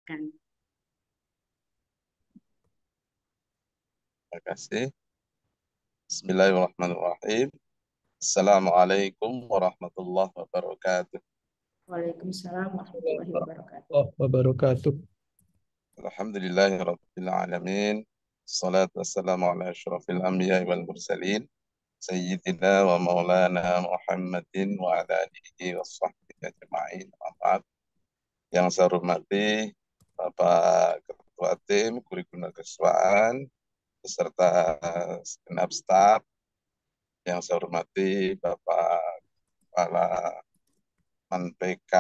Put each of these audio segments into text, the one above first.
Silakan. Terima kasih. Bismillahirrahmanirrahim. Assalamualaikum warahmatullahi wabarakatuh. Waalaikumsalam warahmatullahi wabarakatuh. Allah wabarakatuh. Alhamdulillahirabbil alamin. Wassalatu wassalamu ala asyrafil anbiya'i wal mursalin. Sayyidina wa maulana Muhammadin wa ala alihi wa sahbihi ajma'in. Amat. Yang saya hormati Bapak Ketua Tim, Kurikulum Kesiswaan, beserta segenap staf. Yang saya hormati Bapak Kepala Man PK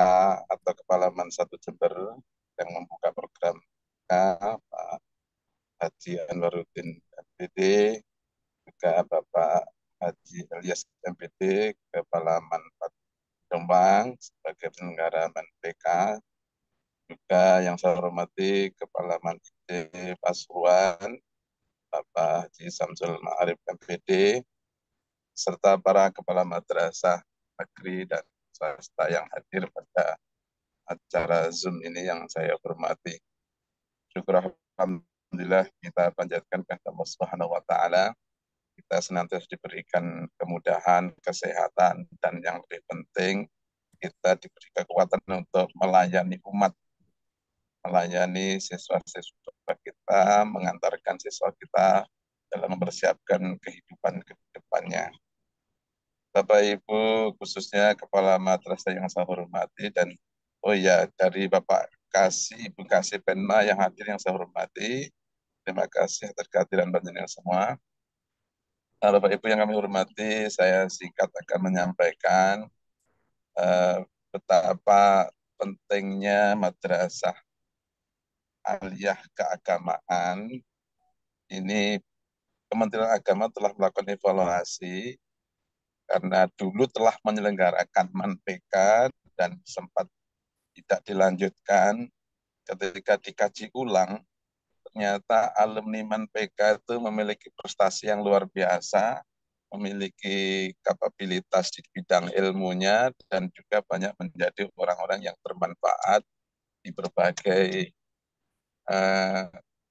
atau Kepala Man 1 Jember yang membuka program Pak Haji Anwaruddin MPD, juga Bapak Haji Ilyas MPD, Kepala Man 4 Jombang sebagai penyelenggara Man PK, juga yang saya hormati Kepala Man IC Pasuruan, Bapak Haji Samsul Ma'arif MPD, serta para kepala madrasah negeri dan swasta yang hadir pada acara Zoom ini yang saya hormati. Syukur alhamdulillah kita panjatkan kepada Allah Subhanahu wa taala. Kita senantiasa diberikan kemudahan, kesehatan, dan yang lebih penting kita diberi kekuatan untuk melayani umat, melayani siswa-siswa kita, mengantarkan siswa kita dalam mempersiapkan kehidupan ke depannya. Bapak Ibu, khususnya Kepala Madrasah yang saya hormati, dan dari Bapak Kasih, Ibu Kasih Penma yang hadir yang saya hormati, terima kasih atas kehadiran panjenengan semua. Bapak Ibu yang kami hormati, saya singkat akan menyampaikan betapa pentingnya madrasah aliyah keagamaan. Ini Kementerian Agama telah melakukan evaluasi karena dulu telah menyelenggarakan Man PK dan sempat tidak dilanjutkan. Ketika dikaji ulang, ternyata alumni Man PK itu memiliki prestasi yang luar biasa, memiliki kapabilitas di bidang ilmunya, dan juga banyak menjadi orang-orang yang bermanfaat di berbagai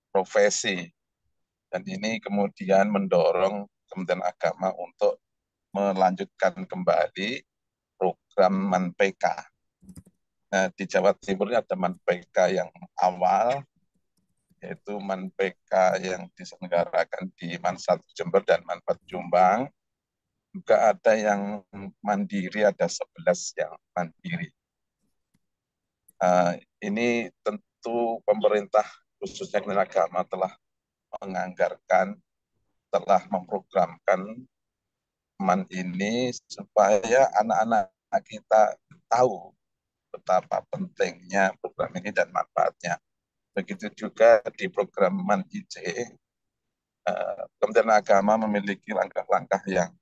profesi. Dan ini kemudian mendorong Kementerian Agama untuk melanjutkan kembali program Man PK. Nah, di Jawa Timur ada Man PK yang awal, yaitu Man PK yang diselenggarakan di Man 1 Jember dan Man 4 Jombang. Juga ada yang mandiri, ada 11 yang mandiri. Ini tentu pemerintah khususnya Kementerian Agama telah menganggarkan, telah memprogramkan Man ini supaya anak-anak kita tahu betapa pentingnya program ini dan manfaatnya. Begitu juga di program Man IC, Kementerian Agama memiliki langkah-langkah yang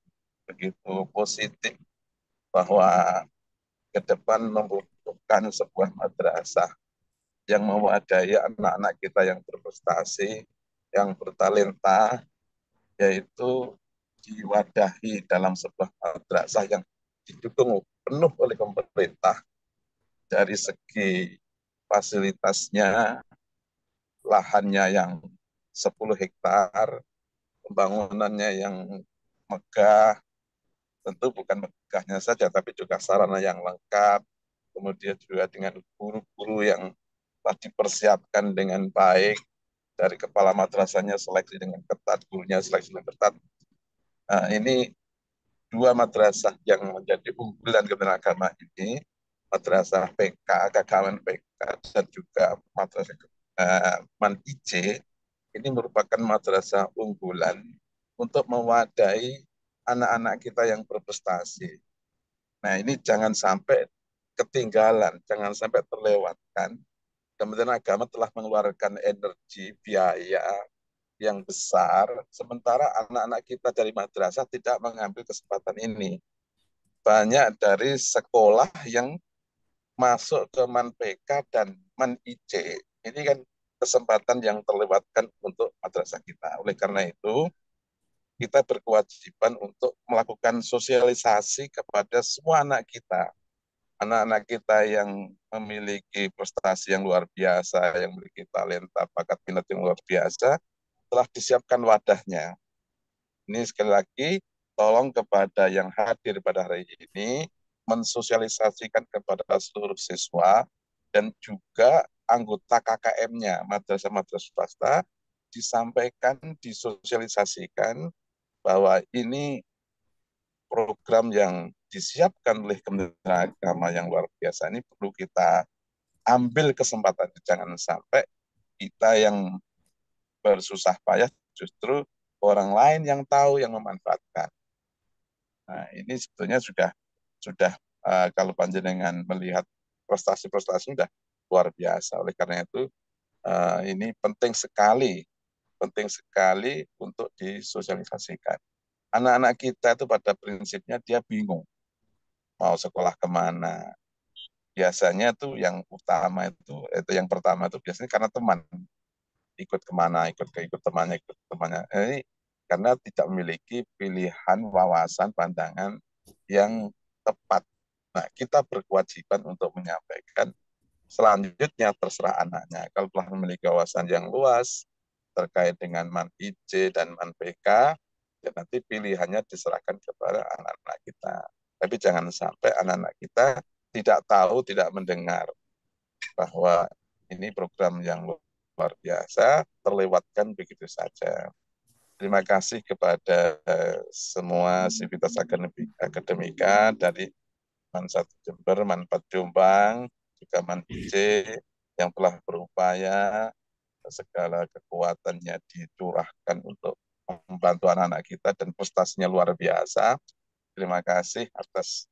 begitu positif bahwa ke depan membutuhkan sebuah madrasah yang mewadai anak-anak kita yang berprestasi, yang bertalenta, yaitu diwadahi dalam sebuah madrasah yang didukung penuh oleh pemerintah dari segi fasilitasnya, lahannya yang 10 hektar, pembangunannya yang megah, tentu bukan megahnya saja, tapi juga sarana yang lengkap, kemudian juga dengan guru-guru yang telah dipersiapkan dengan baik, dari kepala madrasahnya seleksi dengan ketat, gurunya seleksi dengan ketat. Nah, ini dua madrasah yang menjadi unggulan Kementerian Agama ini, madrasah PK, keagamaan PK, dan juga madrasah Man IC, ini merupakan madrasah unggulan untuk mewadai anak-anak kita yang berprestasi. Nah, ini jangan sampai ketinggalan, jangan sampai terlewatkan. Kementerian Agama telah mengeluarkan energi, biaya yang besar, sementara anak-anak kita dari madrasah tidak mengambil kesempatan ini. Banyak dari sekolah yang masuk ke Man PK dan Man IC, ini kan kesempatan yang terlewatkan untuk madrasah kita. Oleh karena itu, kita berkewajiban untuk melakukan sosialisasi kepada semua anak kita anak-anak kita yang memiliki prestasi yang luar biasa, yang memiliki talenta, bakat minat yang luar biasa, telah disiapkan wadahnya. Ini sekali lagi, tolong kepada yang hadir pada hari ini, mensosialisasikan kepada seluruh siswa dan juga anggota KKM-nya, madrasah-madrasah swasta, disampaikan, disosialisasikan bahwa ini program yang disiapkan oleh Kementerian Agama yang luar biasa ini perlu kita ambil kesempatan. Jangan sampai kita yang bersusah payah justru orang lain yang tahu yang memanfaatkan. Nah, ini sebetulnya sudah kalau panjenengan melihat prestasi-prestasi sudah luar biasa. Oleh karena itu ini penting sekali untuk disosialisasikan. Anak-anak kita itu pada prinsipnya dia bingung mau sekolah kemana. Biasanya tuh yang utama itu yang pertama itu biasanya karena teman ikut kemana, ikut temannya. Ini karena tidak memiliki pilihan, wawasan, pandangan yang tepat. Nah, kita berkewajiban untuk menyampaikan. Selanjutnya terserah anaknya. Kalau telah memiliki wawasan yang luas terkait dengan MAN IC dan MAN PK, ya nanti pilihannya diserahkan kepada anak-anak kita. Tapi jangan sampai anak-anak kita tidak tahu, tidak mendengar bahwa ini program yang luar biasa, terlewatkan begitu saja. Terima kasih kepada semua sivitas akademika dari MAN 1 Jember, MAN 4 Jombang, juga MAN IC yang telah berupaya segala kekuatannya dicurahkan untuk membantu anak-anak kita dan prestasinya luar biasa. Terima kasih atas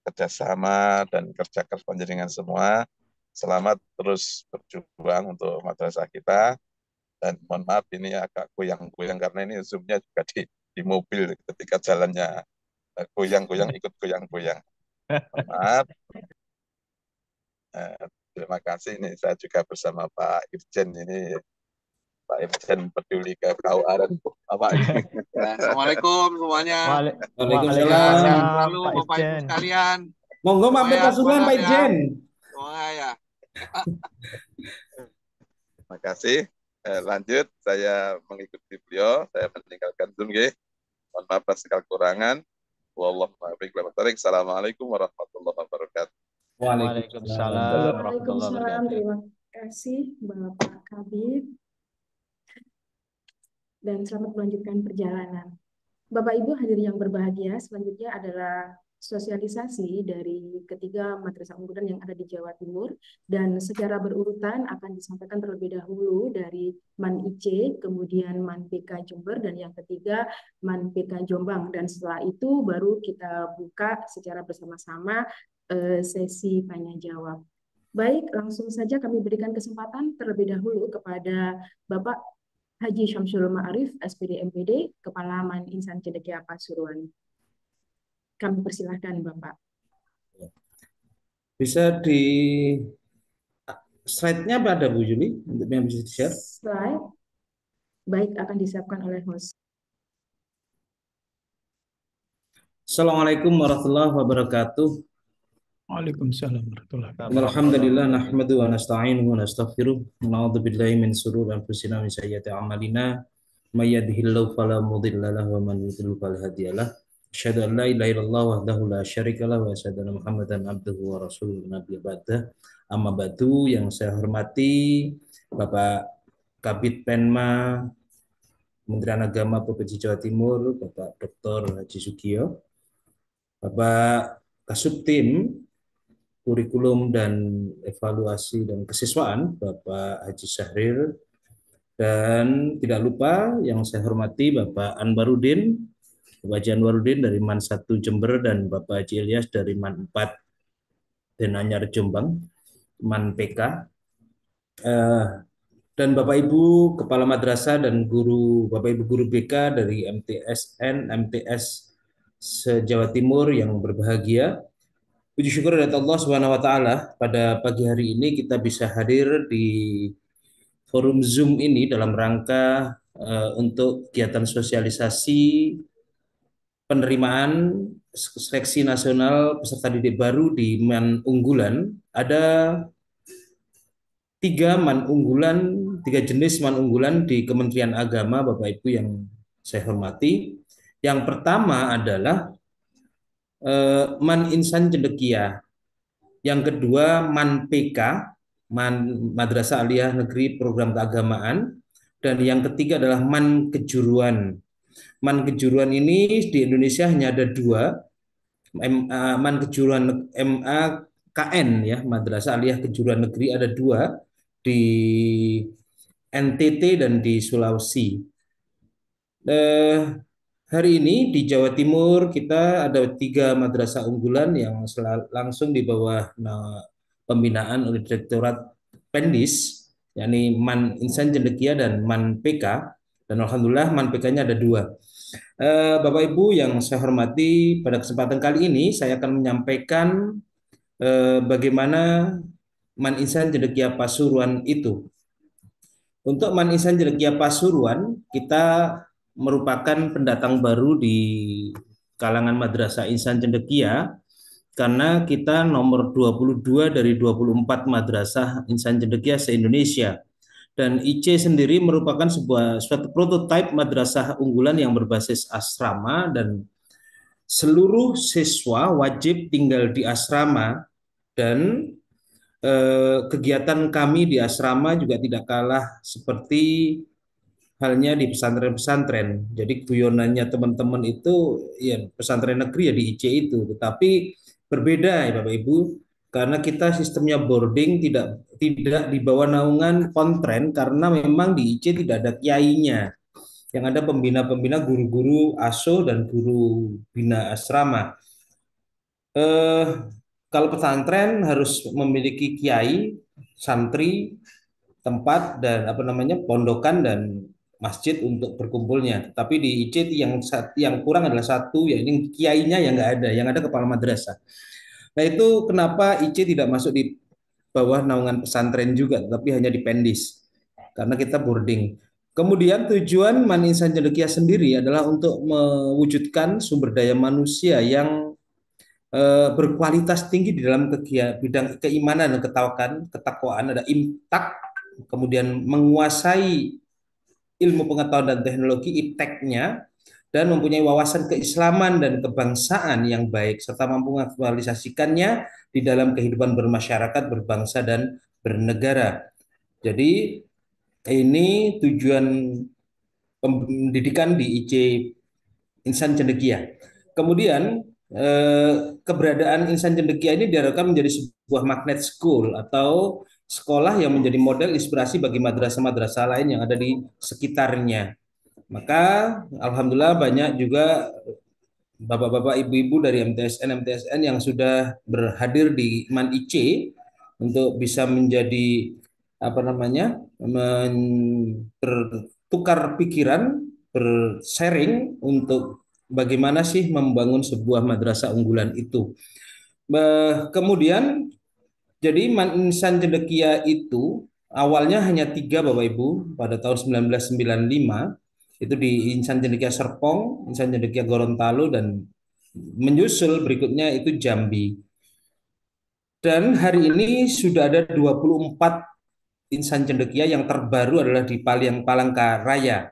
kerjasama dan kerja keras panjenengan semua. Selamat terus berjuang untuk madrasah kita. Dan mohon maaf ini agak goyang-goyang karena ini zoomnya juga di mobil ketika jalannya goyang-goyang ikut goyang-goyang. Mohon maaf. Terima kasih. Ini saya juga bersama Pak Irjen ini. Pak Irjen peduli ke KUA dan apa ini. Assalamualaikum semuanya. Waalaikumsalam. Selalu Pak Bapak Ibu Irjen. sekalian. Monggo mampir Semuanya Pasuruan Pak semangat ya. Irjen. Semoga ya. Terima kasih. Lanjut, saya mengikuti beliau. Saya meninggalkan Zoom. Mohon maaf atas segala kekurangan. Wallahu a'lam. Assalamualaikum warahmatullahi wabarakatuh. Waalaikumsalam warahmatullahi Waalaikumsalam. wabarakatuh. Terima kasih Bapak Kabid dan selamat melanjutkan perjalanan. Bapak Ibu hadirin yang berbahagia, selanjutnya adalah sosialisasi dari ketiga madrasah unggulan yang ada di Jawa Timur, dan secara berurutan akan disampaikan terlebih dahulu dari MAN IC, kemudian MAN PK Jember, dan yang ketiga MAN PK Jombang. Dan setelah itu baru kita buka secara bersama-sama sesi tanya jawab. Baik, langsung saja kami berikan kesempatan terlebih dahulu kepada Bapak Haji Syamsul Ma'arif, SPD MPD, Kepala MAN Insan Cendekia Pasuruan. Kami persilahkan Bapak. Bisa di slide-nya apa ada Bu Juli untuk yang bisa di-share? Slide, baik, akan disiapkan oleh host. Assalamualaikum warahmatullahi wabarakatuh. Waalaikumsalam warahmatullahi wabarakatuh. Alhamdulillah nahmadu wa nasta'inuhu wa nastaghfiruh wa na'udzu billahi min shururi anfusina wa min sayyiati a'malina may yahdihillahu fala mudilla lahu wa man yudlil fala hadiya lahu. Asyhadu an la ilaha illallah wahdahu la syarika lahu wa asyhadu anna Muhammadan abduhu wa rasuluhu nabiyya ba'dah. Amma ba'du, yang saya hormati Bapak Kabid Penma Kementerian Agama Provinsi Jawa Timur, Bapak Dr. Haji Sugio, Bapak Kasubtim Kurikulum dan Evaluasi dan Kesiswaan, Bapak Haji Syahrir, dan tidak lupa yang saya hormati Bapak Anwarudin, Bapak Haji Anwarudin dari MAN 1 Jember, dan Bapak Haji Ilyas dari MAN 4 Denanyar Jombang, MAN PK, dan Bapak Ibu Kepala Madrasah dan guru, Bapak Ibu guru BK dari MTSN, MTS se-Jawa Timur yang berbahagia. Puji syukur dari Allah Subhanahu wa taala, pada pagi hari ini kita bisa hadir di forum Zoom ini dalam rangka untuk kegiatan sosialisasi penerimaan seleksi nasional peserta didik baru di MAN unggulan. Ada 3 MAN unggulan, 3 jenis MAN unggulan di Kementerian Agama, Bapak Ibu yang saya hormati. Yang pertama adalah MAN Insan Cendekia. Yang kedua MAN PK, MAN Madrasah Aliyah Negeri Program Keagamaan. Dan yang ketiga adalah MAN Kejuruan. MAN Kejuruan ini di Indonesia hanya ada 2, MAN Kejuruan MAKN ya, Madrasah Aliyah Kejuruan Negeri ada 2 di NTT dan di Sulawesi. Hari ini di Jawa Timur kita ada 3 madrasah unggulan yang langsung di bawah pembinaan oleh Direktorat Pendis, yakni MAN Insan Cendekia dan MAN PK. Dan alhamdulillah MAN PK-nya ada 2. Bapak Ibu yang saya hormati, pada kesempatan kali ini saya akan menyampaikan bagaimana MAN Insan Cendekia Pasuruan itu. Untuk MAN Insan Cendekia Pasuruan, kita merupakan pendatang baru di kalangan Madrasah Insan Cendekia karena kita nomor 22 dari 24 Madrasah Insan Cendekia se-Indonesia. Dan IC sendiri merupakan suatu prototipe madrasah unggulan yang berbasis asrama dan seluruh siswa wajib tinggal di asrama, dan kegiatan kami di asrama juga tidak kalah seperti halnya di pesantren-pesantren. Jadi guyonannya teman-teman itu ya pesantren negeri ya di IC itu, tetapi berbeda ya Bapak Ibu, karena kita sistemnya boarding, tidak di bawah naungan kontren, karena memang di IC tidak ada kiainya. Yang ada pembina-pembina, guru-guru ASO dan guru bina asrama. Kalau pesantren harus memiliki kiai, santri, tempat dan pondokan dan masjid untuk berkumpulnya. Tapi di IC yang kurang adalah satu, yaitu kiainya yang nggak ada, yang ada kepala madrasah. Nah itu kenapa IC tidak masuk di bawah naungan pesantren juga, tapi hanya di Pendis, karena kita boarding. Kemudian tujuan MAN Insan Cendekia sendiri adalah untuk mewujudkan sumber daya manusia yang berkualitas tinggi di dalam bidang keimanan dan ketakwaan, ada imtak, kemudian menguasai ilmu pengetahuan dan teknologi IPTEK-nya, dan mempunyai wawasan keislaman dan kebangsaan yang baik, serta mampu mengaktualisasikannya di dalam kehidupan bermasyarakat, berbangsa, dan bernegara. Jadi ini tujuan pendidikan di IC Insan Cendekia. Kemudian keberadaan Insan Cendekia ini diharapkan menjadi sebuah magnet school atau sekolah yang menjadi model inspirasi bagi madrasah-madrasah lain yang ada di sekitarnya. Maka alhamdulillah banyak juga bapak-bapak, ibu-ibu dari MTSN yang sudah berhadir di MAN IC untuk bisa menjadi bertukar pikiran, bersharing untuk bagaimana sih membangun sebuah madrasah unggulan itu. Kemudian jadi MAN Insan Cendekia itu awalnya hanya 3 Bapak Ibu pada tahun 1995, itu di Insan Cendekia Serpong, Insan Cendekia Gorontalo, dan menyusul berikutnya itu Jambi. Dan hari ini sudah ada 24 Insan Cendekia, yang terbaru adalah di Palangkaraya.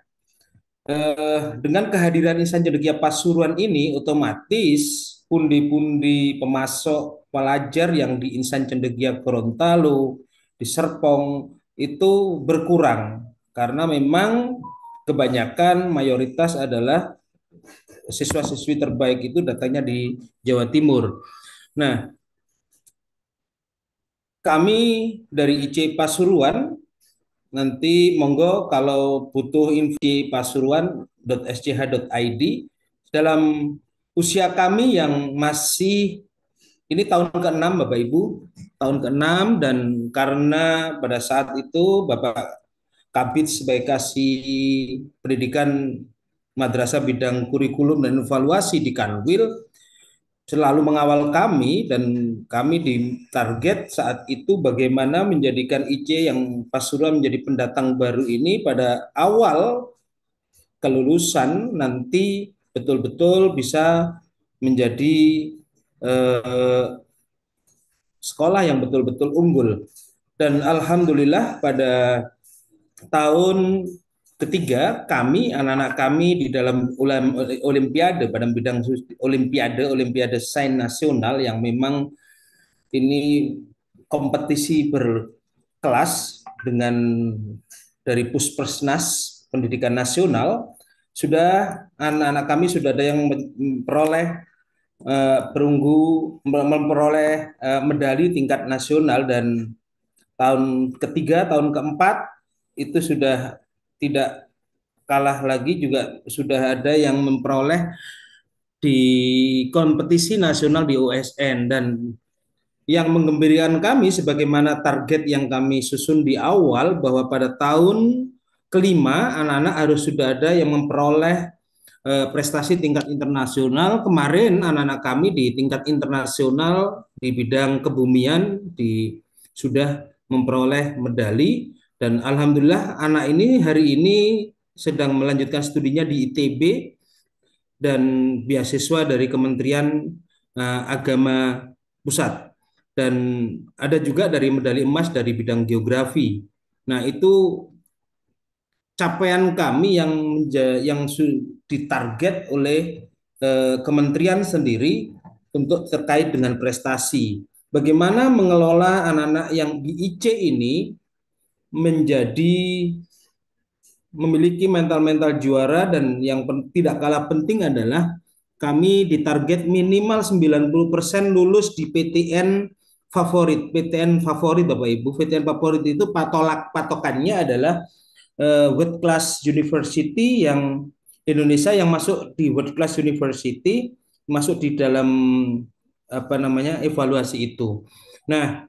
Dengan kehadiran Insan Cendekia Pasuruan ini, otomatis pundi-pundi pemasok pelajar yang di Insan Cendekia Gorontalo, di Serpong itu berkurang, karena memang kebanyakan mayoritas adalah siswa-siswi terbaik itu datangnya di Jawa Timur. Nah, kami dari IC Pasuruan nanti monggo kalau butuh info pasuruan.sch.id. Dalam usia kami yang masih ini tahun ke-6 Bapak Ibu, tahun ke-6, dan karena pada saat itu Bapak Kabid sebagai kasih pendidikan madrasah bidang kurikulum dan evaluasi di Kanwil selalu mengawal kami, dan kami ditarget saat itu bagaimana menjadikan IC yang Pasuruan menjadi pendatang baru ini pada awal kelulusan nanti betul-betul bisa menjadi eh, sekolah yang betul-betul unggul. Dan alhamdulillah pada tahun ketiga kami, anak-anak kami di dalam olimpiade pada bidang olimpiade sains nasional yang memang ini kompetisi berkelas dengan dari Puspersnas Pendidikan Nasional, sudah anak-anak kami sudah ada yang memperoleh memperoleh medali tingkat nasional, dan tahun ketiga, tahun keempat itu sudah tidak kalah lagi, juga sudah ada yang memperoleh di kompetisi nasional di OSN. Dan yang menggembirakan kami sebagaimana target yang kami susun di awal bahwa pada tahun kelima anak-anak harus sudah ada yang memperoleh prestasi tingkat internasional. Kemarin anak-anak kami di tingkat internasional di bidang kebumian sudah memperoleh medali, dan alhamdulillah anak ini hari ini sedang melanjutkan studinya di ITB dan beasiswa dari Kementerian Agama Pusat, dan ada juga dari medali emas dari bidang geografi. Nah, itu capaian kami yang ditarget oleh kementerian sendiri untuk terkait dengan prestasi. Bagaimana mengelola anak-anak yang di IC ini menjadi memiliki mental-mental juara, dan yang tidak kalah penting adalah kami ditarget minimal 90% lulus di PTN favorit. PTN favorit Bapak Ibu, PTN favorit itu patokannya adalah World Class University yang Indonesia yang masuk di World Class University masuk di dalam evaluasi itu. Nah,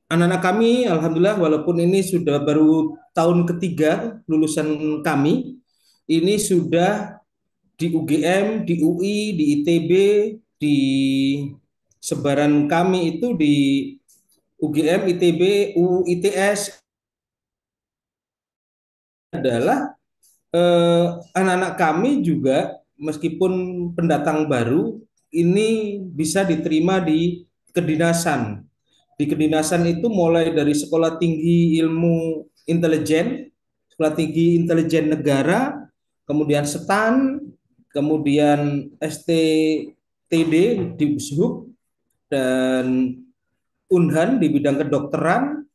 anak-anak kami alhamdulillah walaupun ini sudah baru tahun ketiga lulusan kami, ini sudah di UGM, di UI, di ITB, di sebaran kami itu di UGM, ITB, UU, ITS adalah anak-anak kami juga meskipun pendatang baru ini bisa diterima di kedinasan. Di kedinasan itu mulai dari Sekolah Tinggi Ilmu Intelijen, Sekolah Tinggi Intelijen Negara, kemudian STAN, kemudian STTD di Sub, dan Unhan di bidang kedokteran.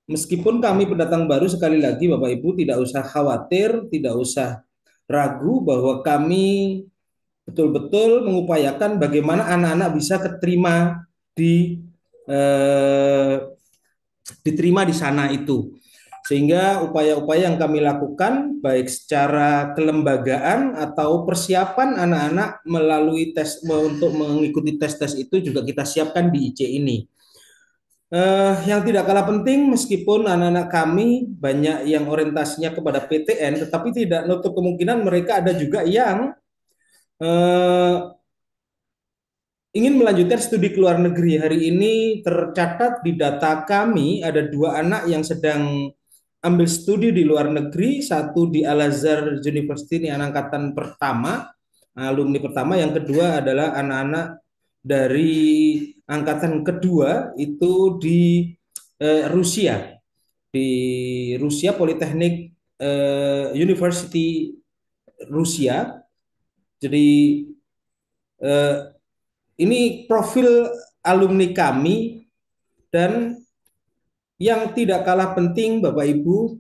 Meskipun kami pendatang baru, sekali lagi Bapak Ibu tidak usah khawatir, tidak usah ragu bahwa kami betul-betul mengupayakan bagaimana anak-anak bisa diterima di sana itu. Sehingga upaya-upaya yang kami lakukan baik secara kelembagaan atau persiapan anak-anak melalui tes untuk mengikuti tes-tes itu juga kita siapkan di IC ini. Yang tidak kalah penting, meskipun anak-anak kami banyak yang orientasinya kepada PTN, tetapi tidak nutup kemungkinan mereka ada juga yang ingin melanjutkan studi ke luar negeri. Hari ini tercatat di data kami ada 2 anak yang sedang ambil studi di luar negeri, satu di Al-Azhar University, ini angkatan pertama, alumni pertama, yang kedua adalah anak-anak dari angkatan kedua itu di Rusia, di Rusia Politeknik University Rusia. Jadi ini profil alumni kami, dan yang tidak kalah penting Bapak Ibu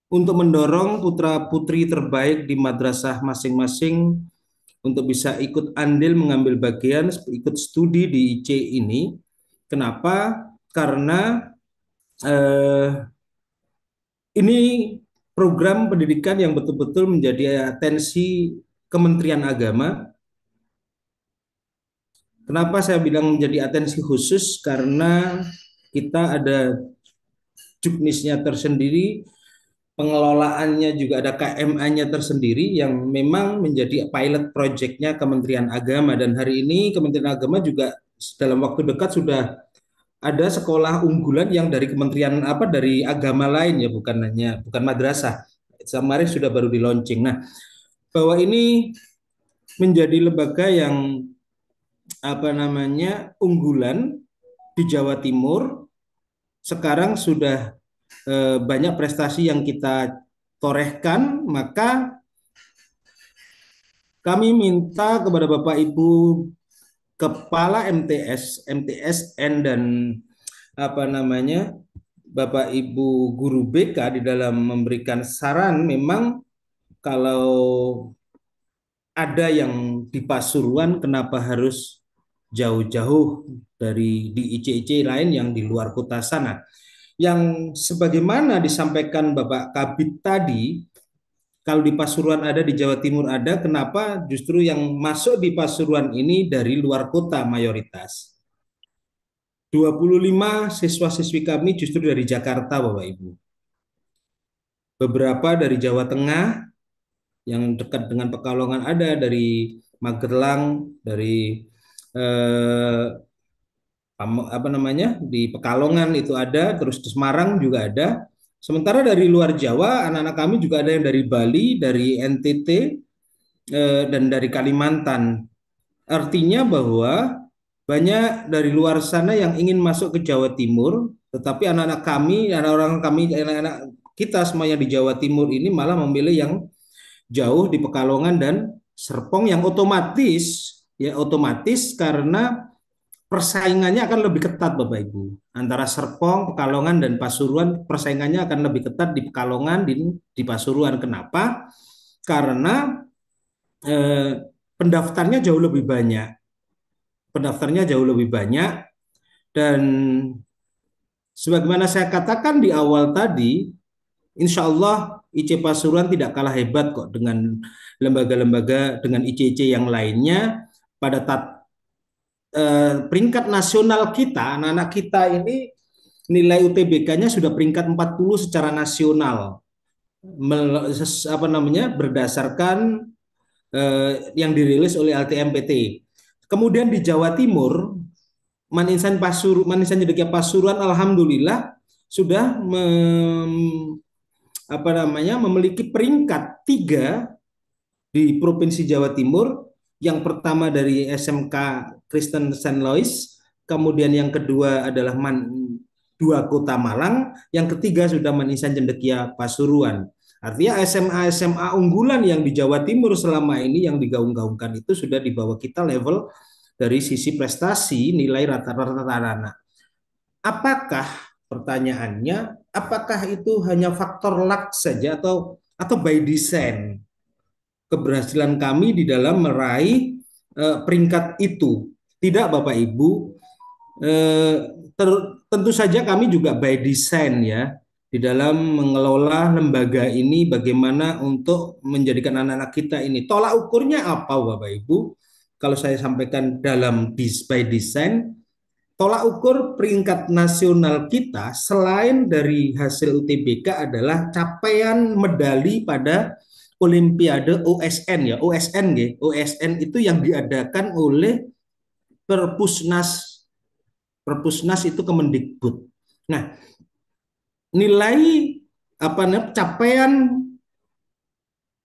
untuk mendorong putra-putri terbaik di madrasah masing-masing untuk bisa ikut andil mengambil bagian ikut studi di IC ini. Kenapa? Karena ini program pendidikan yang betul-betul menjadi atensi Kementerian Agama. Kenapa saya bilang menjadi atensi khusus? Karena kita ada juknisnya tersendiri, pengelolaannya juga ada KMA-nya tersendiri yang memang menjadi pilot project-nya Kementerian Agama. Dan hari ini Kementerian Agama juga dalam waktu dekat sudah ada sekolah unggulan yang dari Kementerian dari agama lain ya, bukan madrasah. Kemarin sudah baru di launching. Nah, bahwa ini menjadi lembaga yang unggulan di Jawa Timur. Sekarang sudah banyak prestasi yang kita torehkan, maka kami minta kepada Bapak Ibu Kepala MTS, MTSN dan Bapak Ibu guru BK di dalam memberikan saran. Memang kalau ada yang di Pasuruan, kenapa harus jauh-jauh di IC-IC lain yang di luar kota sana? Yang sebagaimana disampaikan Bapak Kabid tadi, kalau di Pasuruan ada, di Jawa Timur ada, kenapa justru yang masuk di Pasuruan ini dari luar kota mayoritas? 25 siswa-siswi kami justru dari Jakarta, Bapak Ibu. Beberapa dari Jawa Tengah, yang dekat dengan Pekalongan ada, dari Magelang, dari di Pekalongan itu ada, terus di Semarang juga ada. Sementara dari luar Jawa, anak-anak kami juga ada yang dari Bali, dari NTT, dan dari Kalimantan. Artinya bahwa banyak dari luar sana yang ingin masuk ke Jawa Timur, tetapi anak-anak kami, anak-anak kita semuanya di Jawa Timur ini malah memilih yang jauh di Pekalongan dan Serpong, yang otomatis karena persaingannya akan lebih ketat, Bapak Ibu. Antara Serpong, Pekalongan, dan Pasuruan, persaingannya akan lebih ketat di Pekalongan, di Pasuruan. Kenapa? Karena pendaftarnya jauh lebih banyak. Dan sebagaimana saya katakan di awal tadi, insya Allah IC Pasuruan tidak kalah hebat kok dengan lembaga-lembaga, dengan IC-IC yang lainnya. Pada peringkat nasional kita, anak-anak kita ini nilai UTBK-nya sudah peringkat 40 secara nasional, berdasarkan yang dirilis oleh LTMPT. Kemudian di Jawa Timur, Maninsan Cendekia Pasuruan alhamdulillah sudah memiliki peringkat 3 di Provinsi Jawa Timur. Yang pertama dari SMK Kristen Saint Louis, kemudian yang kedua adalah dua Kota Malang, yang ketiga sudah Maninsan Cendekia Pasuruan. Artinya SMA unggulan yang di Jawa Timur selama ini yang digaung-gaungkan itu sudah di bawah kita level dari sisi prestasi nilai rata-rata anak. Apakah pertanyaannya, apakah itu hanya faktor luck saja atau by design keberhasilan kami di dalam meraih peringkat itu? Tidak, Bapak Ibu. Tentu saja kami juga by design ya, di dalam mengelola lembaga ini, bagaimana untuk menjadikan anak-anak kita ini. Tolak ukurnya apa, Bapak Ibu? Kalau saya sampaikan dalam by design, tolak ukur peringkat nasional kita selain dari hasil UTBK adalah capaian medali pada Olimpiade OSN ya, OSN itu yang diadakan oleh Perpusnas itu Kemendikbud. Nah, nilai capaian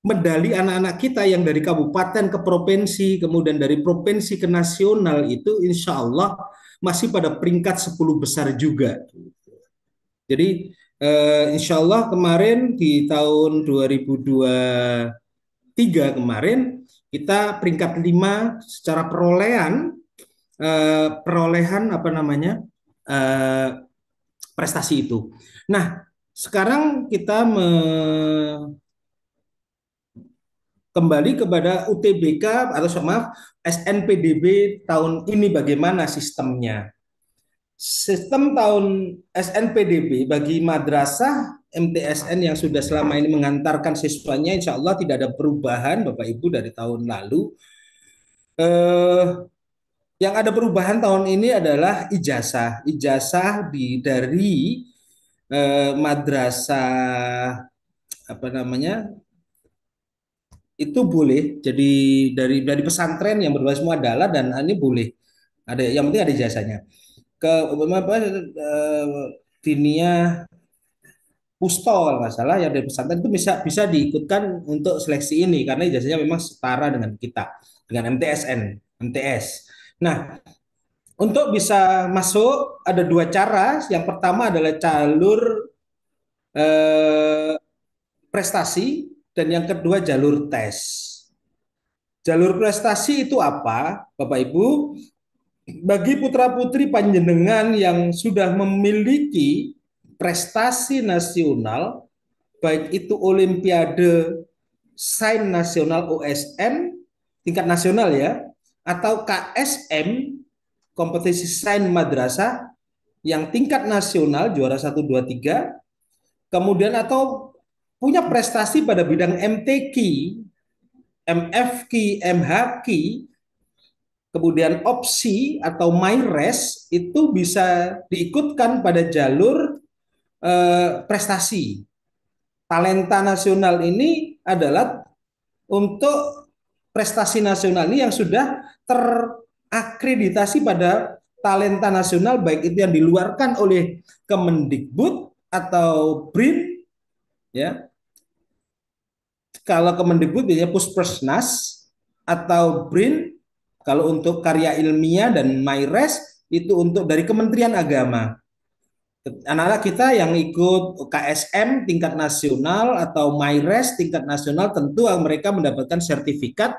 medali anak-anak kita yang dari kabupaten ke provinsi, kemudian dari provinsi ke nasional itu insya Allah masih pada peringkat 10 besar juga. Jadi insya Allah kemarin di tahun 2023 kemarin kita peringkat 5 secara perolehan prestasi itu. Nah, sekarang kita kembali kepada UTBK atau SNPDB tahun ini, bagaimana sistemnya. Sistem tahun SNPDB bagi madrasah MTSN yang sudah selama ini mengantarkan siswanya, insya Allah tidak ada perubahan, Bapak Ibu, dari tahun lalu. Yang ada perubahan tahun ini adalah ijazah dari madrasah itu boleh jadi dari pesantren yang berbasis muadalah, dan ini boleh ada, yang penting ada ijazahnya. Diniyah Pusto kalau nggak salah yang dari pesantren itu bisa diikutkan untuk seleksi ini karena ijazahnya memang setara dengan kita dengan MTS. Nah, untuk bisa masuk ada dua cara. Yang pertama adalah jalur eh, prestasi dan yang kedua jalur tes. Jalur prestasi itu apa, Bapak Ibu? Bagi putra-putri panjenengan yang sudah memiliki prestasi nasional, baik itu Olimpiade Sains Nasional OSN tingkat nasional ya, atau KSM kompetisi sains madrasah yang tingkat nasional juara 1, 2, 3, kemudian atau punya prestasi pada bidang MTQ, MFQ, MHQ, kemudian opsi atau MyRes itu bisa diikutkan pada jalur prestasi. Talenta nasional ini adalah untuk prestasi nasional ini yang sudah terakreditasi pada talenta nasional, baik itu yang diluarkan oleh Kemendikbud atau BRIN, ya. Kalau Kemendikbud biasanya Puspersnas, atau BRIN kalau untuk karya ilmiah, dan MyRes itu untuk dari Kementerian Agama. Anak-anak kita yang ikut KSM tingkat nasional atau MyRes tingkat nasional tentu mereka mendapatkan sertifikat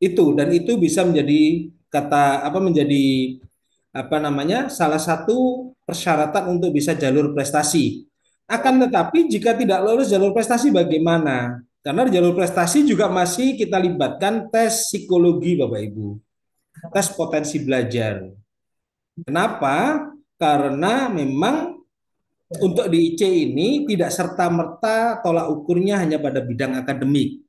itu, dan itu bisa menjadi salah satu persyaratan untuk bisa jalur prestasi. Akan tetapi jika tidak lolos jalur prestasi bagaimana? Karena di jalur prestasi juga masih kita libatkan tes psikologi, Bapak Ibu, tes potensi belajar. Kenapa? Karena memang untuk di IC ini tidak serta-merta tolak ukurnya hanya pada bidang akademik.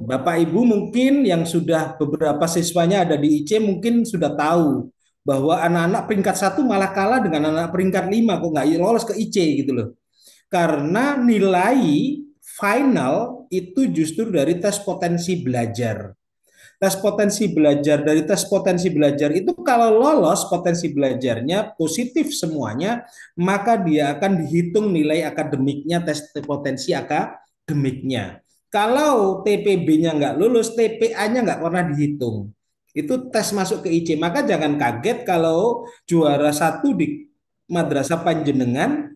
Bapak Ibu mungkin yang sudah beberapa siswanya ada di IC mungkin sudah tahu bahwa anak-anak peringkat 1 malah kalah dengan anak peringkat 5 kok nggak lolos ke IC gitu loh. Karena nilai final itu justru dari tes potensi belajar. Tes potensi belajar, dari tes potensi belajar itu kalau lolos potensi belajarnya positif semuanya, maka dia akan dihitung nilai akademiknya, tes potensi akademiknya. Kalau TPB-nya nggak lulus, TPA-nya nggak pernah dihitung. Itu tes masuk ke IC. Maka jangan kaget kalau juara 1 di madrasah panjenengan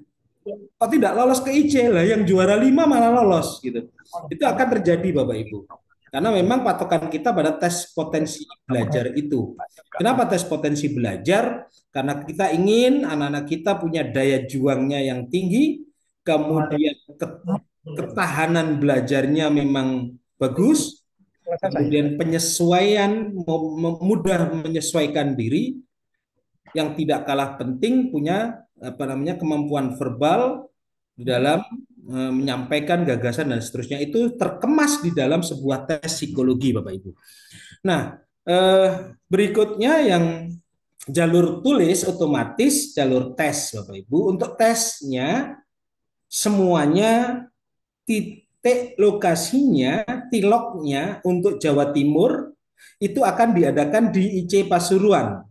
kok tidak lolos ke IC lah, yang juara 5 malah lolos gitu. Itu akan terjadi Bapak Ibu. Karena memang patokan kita pada tes potensi belajar itu. Kenapa tes potensi belajar? Karena kita ingin anak-anak kita punya daya juangnya yang tinggi, kemudian ketahanan belajarnya memang bagus, kemudian penyesuaian, mudah menyesuaikan diri, yang tidak kalah penting punya kemampuan verbal di dalam menyampaikan gagasan dan seterusnya, itu terkemas di dalam sebuah tes psikologi Bapak Ibu. Nah, berikutnya yang jalur tulis otomatis jalur tes Bapak Ibu. Untuk tesnya semuanya titik lokasinya, tiloknya untuk Jawa Timur itu akan diadakan di IC Pasuruan.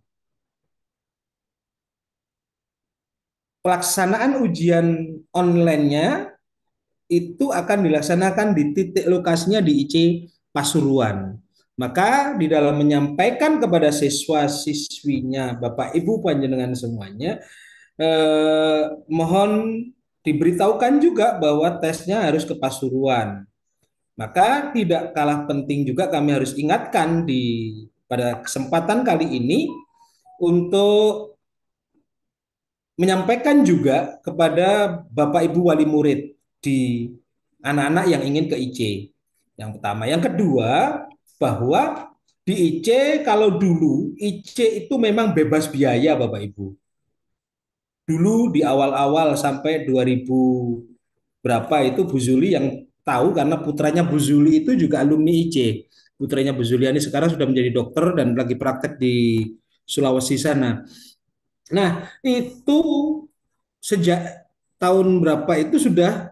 Pelaksanaan ujian online-nya itu akan dilaksanakan di titik lokasinya di IC Pasuruan. Maka di dalam menyampaikan kepada siswa-siswinya, Bapak Ibu panjenengan semuanya, mohon diberitahukan juga bahwa tesnya harus ke Pasuruan. Maka tidak kalah penting juga kami harus ingatkan pada kesempatan kali ini untuk menyampaikan juga kepada Bapak Ibu wali murid di anak-anak yang ingin ke IC. Yang pertama. Yang kedua, bahwa di IC kalau dulu IC itu memang bebas biaya Bapak Ibu. Dulu di awal-awal sampai 2000 berapa itu Bu Zuli yang tahu, karena putranya Bu Zuli itu juga alumni IC. Putranya Bu Zuliani sekarang sudah menjadi dokter dan lagi praktek di Sulawesi sana. Nah, itu sejak tahun berapa itu sudah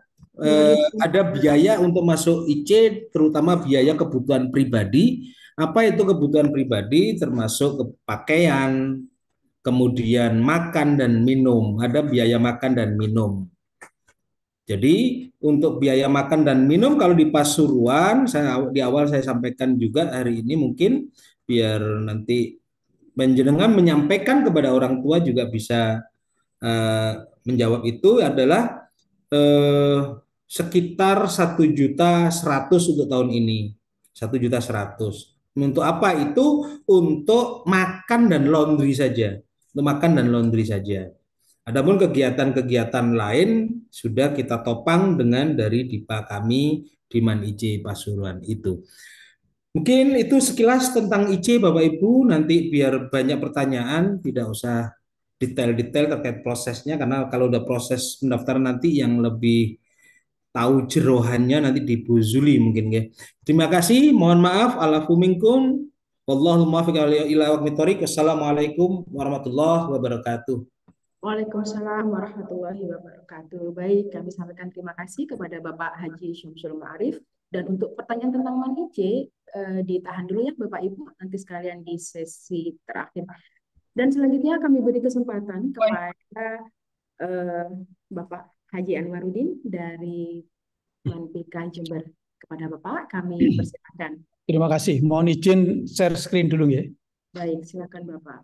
ada biaya untuk masuk IC, terutama biaya kebutuhan pribadi. Apa itu kebutuhan pribadi? Termasuk pakaian, kemudian makan dan minum, ada biaya makan dan minum. Jadi untuk biaya makan dan minum kalau di Pasuruan, di awal saya sampaikan juga hari ini mungkin biar nanti panjenengan menyampaikan kepada orang tua juga bisa menjawab itu adalah eh, sekitar 1.100.000 untuk tahun ini, 1.100.000. Untuk apa itu? Untuk makan dan laundry saja, untuk makan dan laundry saja. Adapun kegiatan-kegiatan lain sudah kita topang dengan dari DIPA kami di Man IC Pasuruan itu. Mungkin itu sekilas tentang IC Bapak Ibu, nanti biar banyak pertanyaan, tidak usah detail-detail terkait prosesnya, karena kalau udah proses pendaftaran nanti yang lebih tahu jerohannya nanti di Bu Zuli mungkin ya. Terima kasih, mohon maaf, alafu minkum, wallahul muwaffiq ila aqwamit thoriq. Wassalamualaikum warahmatullahi wabarakatuh. Waalaikumsalam warahmatullahi wabarakatuh. Baik, kami sampaikan terima kasih kepada Bapak Haji Syamsul Ma'arif. Dan untuk pertanyaan tentang Man IC, ditahan dulu ya Bapak Ibu, nanti sekalian di sesi terakhir. Dan selanjutnya kami beri kesempatan kepada Bapak Haji Anwarudin dari Man PK Jember. Kepada Bapak, kami persilakan. Terima kasih. Mohon izin share screen dulu ya. Baik, silakan Bapak.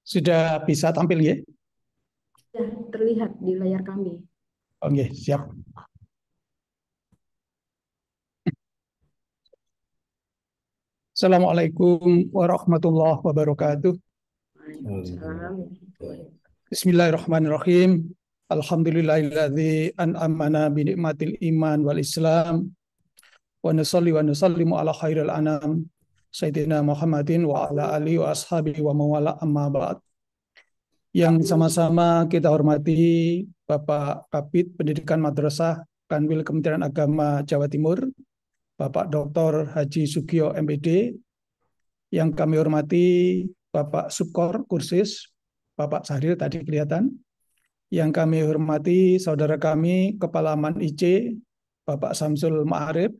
Sudah bisa tampil ya? Sudah terlihat di layar kami. Oke, siap. Assalamualaikum warahmatullahi wabarakatuh. Waalaikumsalam. Bismillahirrahmanirrahim. Alhamdulillahilladzi an'amana bi ni'matil iman wal Islam. Wa nusalli wa nusallimu ala khairil anam Sayyidina Muhammadin wa ala alihi wa ashabihi wa mawala amma ba'd. Yang sama-sama kita hormati Bapak Kabid Pendidikan Madrasah Kanwil Kementerian Agama Jawa Timur, Bapak Dr. Haji Sugio MPD, yang kami hormati Bapak Subkor Kursis, Bapak Sahril tadi kelihatan, yang kami hormati saudara kami Kepala Man IC, Bapak Samsul Ma'arif,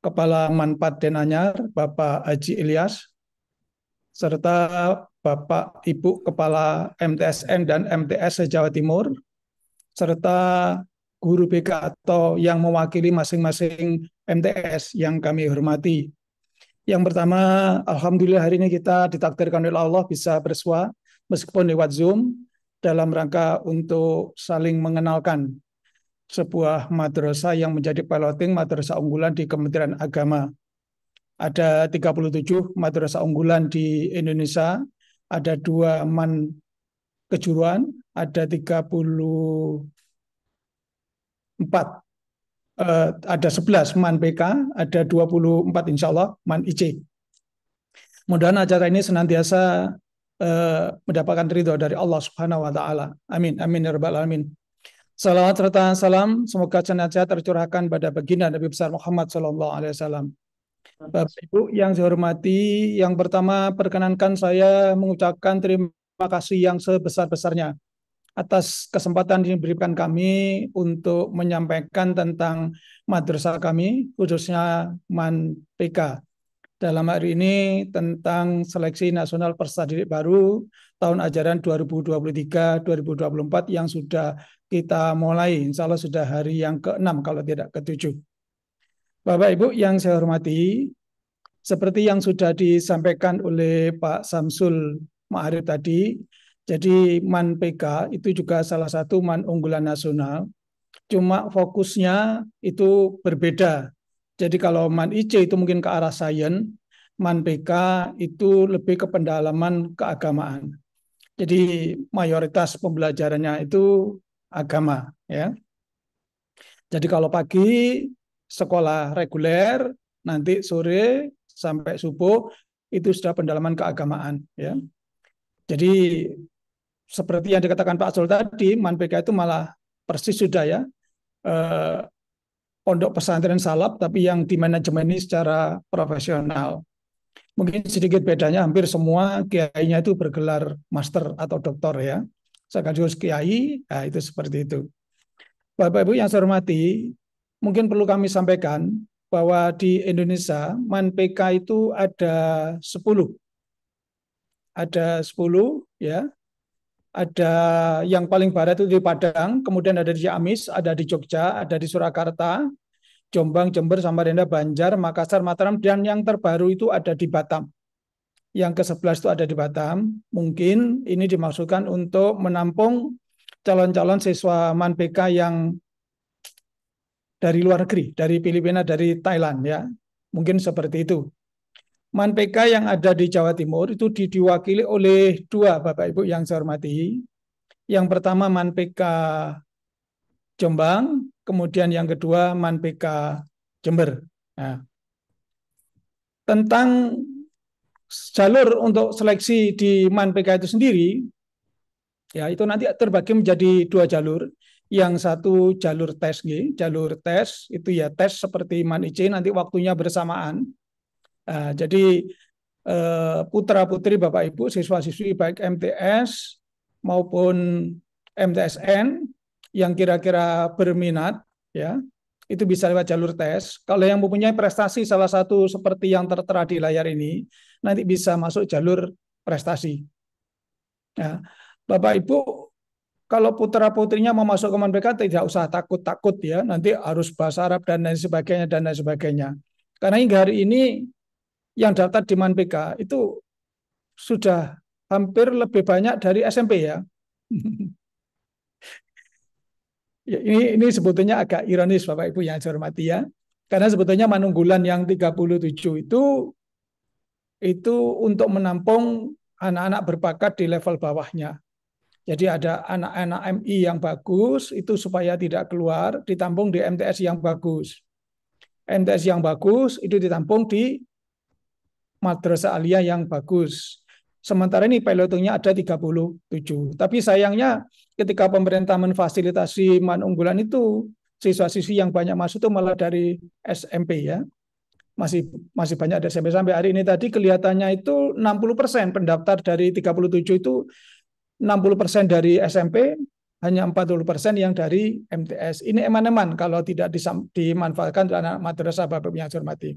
Kepala Manpat Denanyar, Bapak Haji Ilyas, serta Bapak Ibu Kepala MTSN dan MTS Jawa Timur, serta guru BK atau yang mewakili masing-masing MTS yang kami hormati. Yang pertama, alhamdulillah hari ini kita ditakdirkan oleh Allah bisa bersua meskipun lewat Zoom dalam rangka untuk saling mengenalkan sebuah madrasah yang menjadi piloting madrasah unggulan di Kementerian Agama. Ada 37 madrasah unggulan di Indonesia, ada 2 man kejuruan, ada 34, ada 11 man PK, ada 24 insya Allah man IC. Mudah-mudahan acara ini senantiasa mendapatkan ridho dari Allah Subhanahu wa Ta'ala. Amin, amin ya rabbal alamin. Salawat serta salam semoga senantiasa tercurahkan pada baginda Nabi besar Muhammad Sallallahu Alaihi Wasallam. Bapak Ibu yang saya hormati, yang pertama perkenankan saya mengucapkan terima kasih yang sebesar-besarnya atas kesempatan yang diberikan kami untuk menyampaikan tentang madrasah kami, khususnya Man PK. Dalam hari ini tentang seleksi nasional peserta didik baru tahun ajaran 2023-2024 yang sudah kita mulai, insya Allah sudah hari yang ke-6 kalau tidak ke-7. Bapak Ibu yang saya hormati, seperti yang sudah disampaikan oleh Pak Samsul Ma'arif tadi, jadi Man PK itu juga salah satu man unggulan nasional, cuma fokusnya itu berbeda. Jadi kalau Man IC itu mungkin ke arah sains, Man PK itu lebih ke pendalaman keagamaan. Jadi mayoritas pembelajarannya itu agama, ya. Jadi kalau pagi sekolah reguler, nanti sore sampai subuh itu sudah pendalaman keagamaan, ya. Jadi seperti yang dikatakan Pak Sul tadi, Man PK itu malah persis sudah ya pondok pesantren salaf, tapi yang di manajemen ini secara profesional. Mungkin sedikit bedanya, hampir semua kiainya itu bergelar master atau doktor ya. Sekaligus kiai, nah itu seperti itu. Bapak Ibu yang saya hormati, mungkin perlu kami sampaikan bahwa di Indonesia MAN PK itu ada 10. Ada 10 ya. Ada yang paling barat itu di Padang, kemudian ada di Ciamis, ada di Jogja, ada di Surakarta, Jombang, Jember, Samarinda, Banjar, Makassar, Mataram, dan yang terbaru itu ada di Batam. Yang ke-11 itu ada di Batam. Mungkin ini dimaksudkan untuk menampung calon-calon siswa MAN PK yang dari luar negeri, dari Filipina, dari Thailand ya. Mungkin seperti itu. MAN PK yang ada di Jawa Timur itu diwakili oleh 2 Bapak Ibu yang saya hormati. Yang pertama MAN PK Jombang, kemudian yang kedua MAN PK Jember. Nah, tentang jalur untuk seleksi di MAN PK itu sendiri, ya itu nanti terbagi menjadi 2 jalur. Yang satu jalur tes, jalur tes itu ya tes seperti MAN IC nanti waktunya bersamaan. Jadi putra-putri Bapak Ibu, siswa-siswi baik MTS maupun MTSN yang kira-kira berminat ya, itu bisa lewat jalur tes. Kalau yang mempunyai prestasi salah satu seperti yang tertera di layar ini, nanti bisa masuk jalur prestasi. Nah, Bapak Ibu, kalau putra-putrinya mau masuk ke MAN PK tidak usah takut-takut ya, nanti harus bahasa Arab dan lain sebagainya dan lain sebagainya. Karena hingga hari ini yang daftar di MAN PK itu sudah hampir lebih banyak dari SMP ya. Ya, ini sebetulnya agak ironis Bapak Ibu yang saya hormati ya. Karena sebetulnya MAN unggulan yang 37 itu untuk menampung anak-anak berbakat di level bawahnya. Jadi ada anak-anak MI yang bagus itu supaya tidak keluar, ditampung di MTS yang bagus. MTS yang bagus itu ditampung di madrasah aliyah yang bagus. Sementara ini pilotingnya ada 37. Tapi sayangnya ketika pemerintah memfasilitasi MAN unggulan itu, siswa-siswi yang banyak masuk itu malah dari SMP ya. Masih banyak dari SMP. Sampai hari ini tadi kelihatannya itu 60% pendaftar dari 37 itu 60% dari SMP, hanya 40% yang dari MTS. Ini eman-eman kalau tidak dimanfaatkan oleh anak madrasah Bapak yang saya hormati.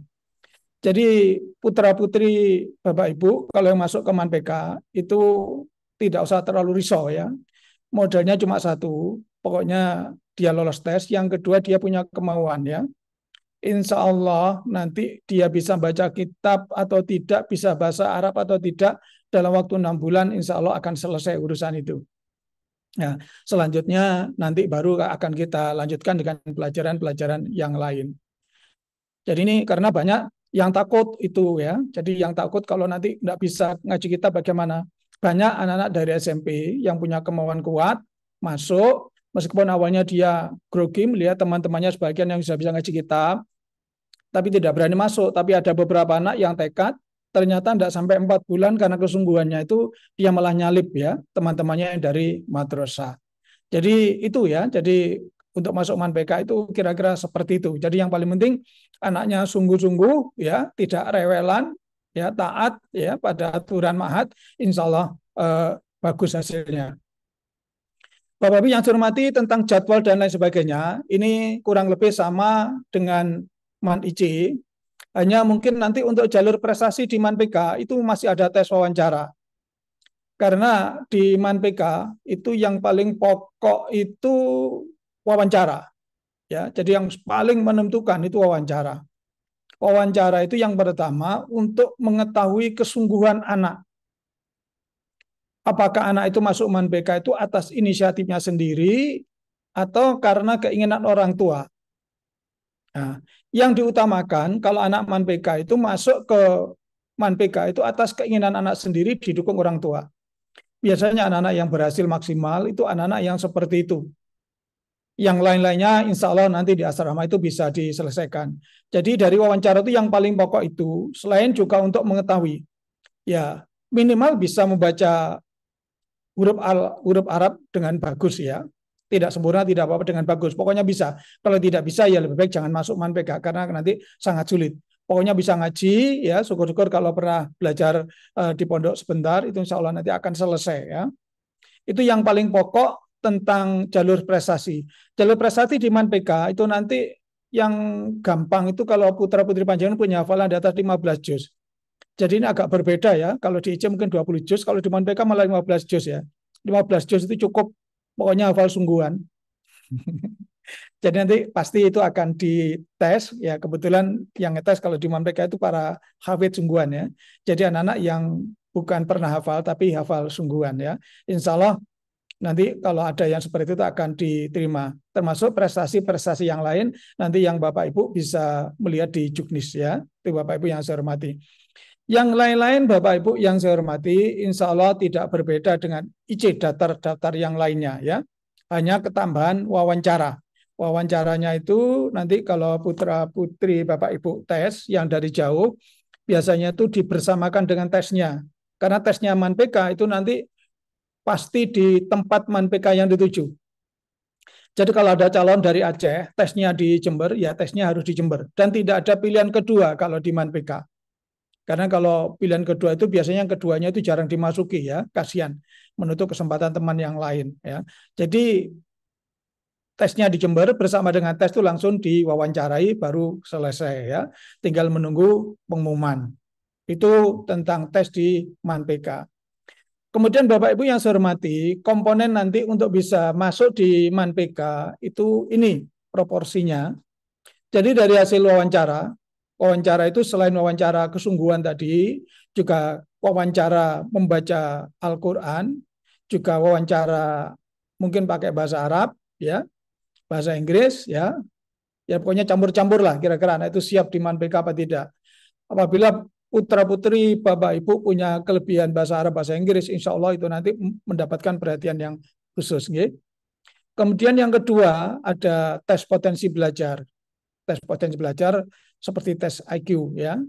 Jadi putra-putri Bapak Ibu kalau yang masuk ke MAN PK itu tidak usah terlalu risau ya. Modalnya cuma satu, pokoknya dia lolos tes. Yang kedua dia punya kemauan ya. Insya Allah nanti dia bisa baca kitab atau tidak, bisa bahasa Arab atau tidak, dalam waktu 6 bulan insya Allah akan selesai urusan itu. Nah, selanjutnya nanti baru akan kita lanjutkan dengan pelajaran-pelajaran yang lain. Jadi ini karena banyak yang takut itu ya. Jadi yang takut kalau nanti nggak bisa ngaji kita bagaimana? Banyak anak-anak dari SMP yang punya kemauan kuat masuk, meskipun awalnya dia grogi melihat teman-temannya sebagian yang sudah bisa ngaji kitab, tapi tidak berani masuk. Tapi ada beberapa anak yang tekad, ternyata tidak sampai 4 bulan karena kesungguhannya itu dia malah nyalip ya teman-temannya yang dari madrasah. Jadi itu ya. Jadi untuk masuk MAN PK itu kira-kira seperti itu. Jadi yang paling penting anaknya sungguh-sungguh ya, tidak rewelan ya, taat ya pada aturan ma'had, insya Allah bagus hasilnya. Bapak Ibu yang saya hormati, tentang jadwal dan lain sebagainya, ini kurang lebih sama dengan MAN IC. Hanya mungkin nanti untuk jalur prestasi di MAN PK itu masih ada tes wawancara. Karena di MAN PK itu yang paling pokok itu wawancara. Ya, jadi yang paling menentukan itu wawancara. Wawancara itu yang pertama untuk mengetahui kesungguhan anak. Apakah anak itu masuk MAN PK itu atas inisiatifnya sendiri atau karena keinginan orang tua. Nah, yang diutamakan kalau anak MAN PK itu masuk ke MAN PK itu atas keinginan anak sendiri didukung orang tua. Biasanya anak-anak yang berhasil maksimal itu anak-anak yang seperti itu. Yang lain-lainnya insya Allah nanti di asrama itu bisa diselesaikan. Jadi dari wawancara itu yang paling pokok itu, selain juga untuk mengetahui, ya minimal bisa membaca huruf Arab dengan bagus ya. Tidak sempurna, tidak apa-apa, dengan bagus. Pokoknya bisa. Kalau tidak bisa ya lebih baik jangan masuk MAN PK karena nanti sangat sulit. Pokoknya bisa ngaji ya, syukur-syukur kalau pernah belajar di pondok sebentar itu insya Allah nanti akan selesai ya. Itu yang paling pokok tentang jalur prestasi. Jalur prestasi di MAN-PK itu nanti yang gampang itu kalau putra-putri panjenengan punya hafalan di atas 15 juz. Jadi ini agak berbeda ya. Kalau di IC mungkin 20 juz, kalau di MAN-PK malah 15 juz ya. 15 juz itu cukup, pokoknya hafal sungguhan. Jadi nanti pasti itu akan dites ya, kebetulan yang ngetes kalau di MAN-PK itu para hafid sungguhan ya. Jadi anak-anak yang bukan pernah hafal tapi hafal sungguhan ya. Insya Allah nanti kalau ada yang seperti itu akan diterima. Termasuk prestasi-prestasi yang lain nanti yang Bapak Ibu bisa melihat di Juknis ya. Itu Bapak Ibu yang saya hormati. Yang lain-lain Bapak Ibu yang saya hormati, insya Allah tidak berbeda dengan IC daftar-daftar yang lainnya ya. Hanya ketambahan wawancara. Wawancaranya itu nanti kalau putra-putri Bapak Ibu tes yang dari jauh, biasanya itu dibersamakan dengan tesnya. Karena tesnya MAN-PK itu nanti pasti di tempat MAN-PK yang dituju. Jadi kalau ada calon dari Aceh, tesnya di Jember, ya tesnya harus di Jember. Dan tidak ada pilihan kedua kalau di MAN-PK. Karena kalau pilihan kedua itu biasanya yang keduanya itu jarang dimasuki ya, kasihan menutup kesempatan teman yang lain ya. Jadi tesnya di Jember bersama dengan tes itu langsung diwawancarai baru selesai ya. Tinggal menunggu pengumuman. Itu tentang tes di MAN-PK. Kemudian Bapak Ibu yang saya hormati, komponen nanti untuk bisa masuk di MAN-PK itu ini proporsinya. Jadi dari hasil wawancara itu selain wawancara kesungguhan tadi, juga wawancara membaca Al-Quran, juga wawancara mungkin pakai bahasa Arab, ya, bahasa Inggris, ya pokoknya campur-campur lah kira-kira anak itu siap di MAN-PK apa tidak. Apabila putra-putri Bapak Ibu punya kelebihan bahasa Arab, bahasa Inggris, insya Allah itu nanti mendapatkan perhatian yang khusus. Okay? Kemudian yang kedua ada tes potensi belajar. Tes potensi belajar seperti tes IQ. Ya.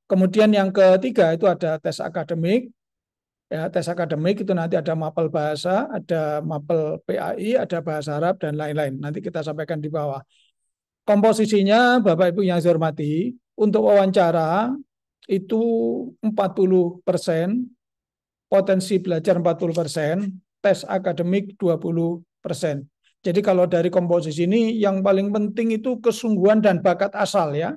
Kemudian yang ketiga itu ada tes akademik. Ya, tes akademik itu nanti ada mapel bahasa, ada mapel PAI, ada bahasa Arab, dan lain-lain. Nanti kita sampaikan di bawah. Komposisinya Bapak Ibu yang saya hormati, untuk wawancara itu 40%, potensi belajar 40%, tes akademik 20%. Jadi kalau dari komposisi ini yang paling penting itu kesungguhan dan bakat asal ya.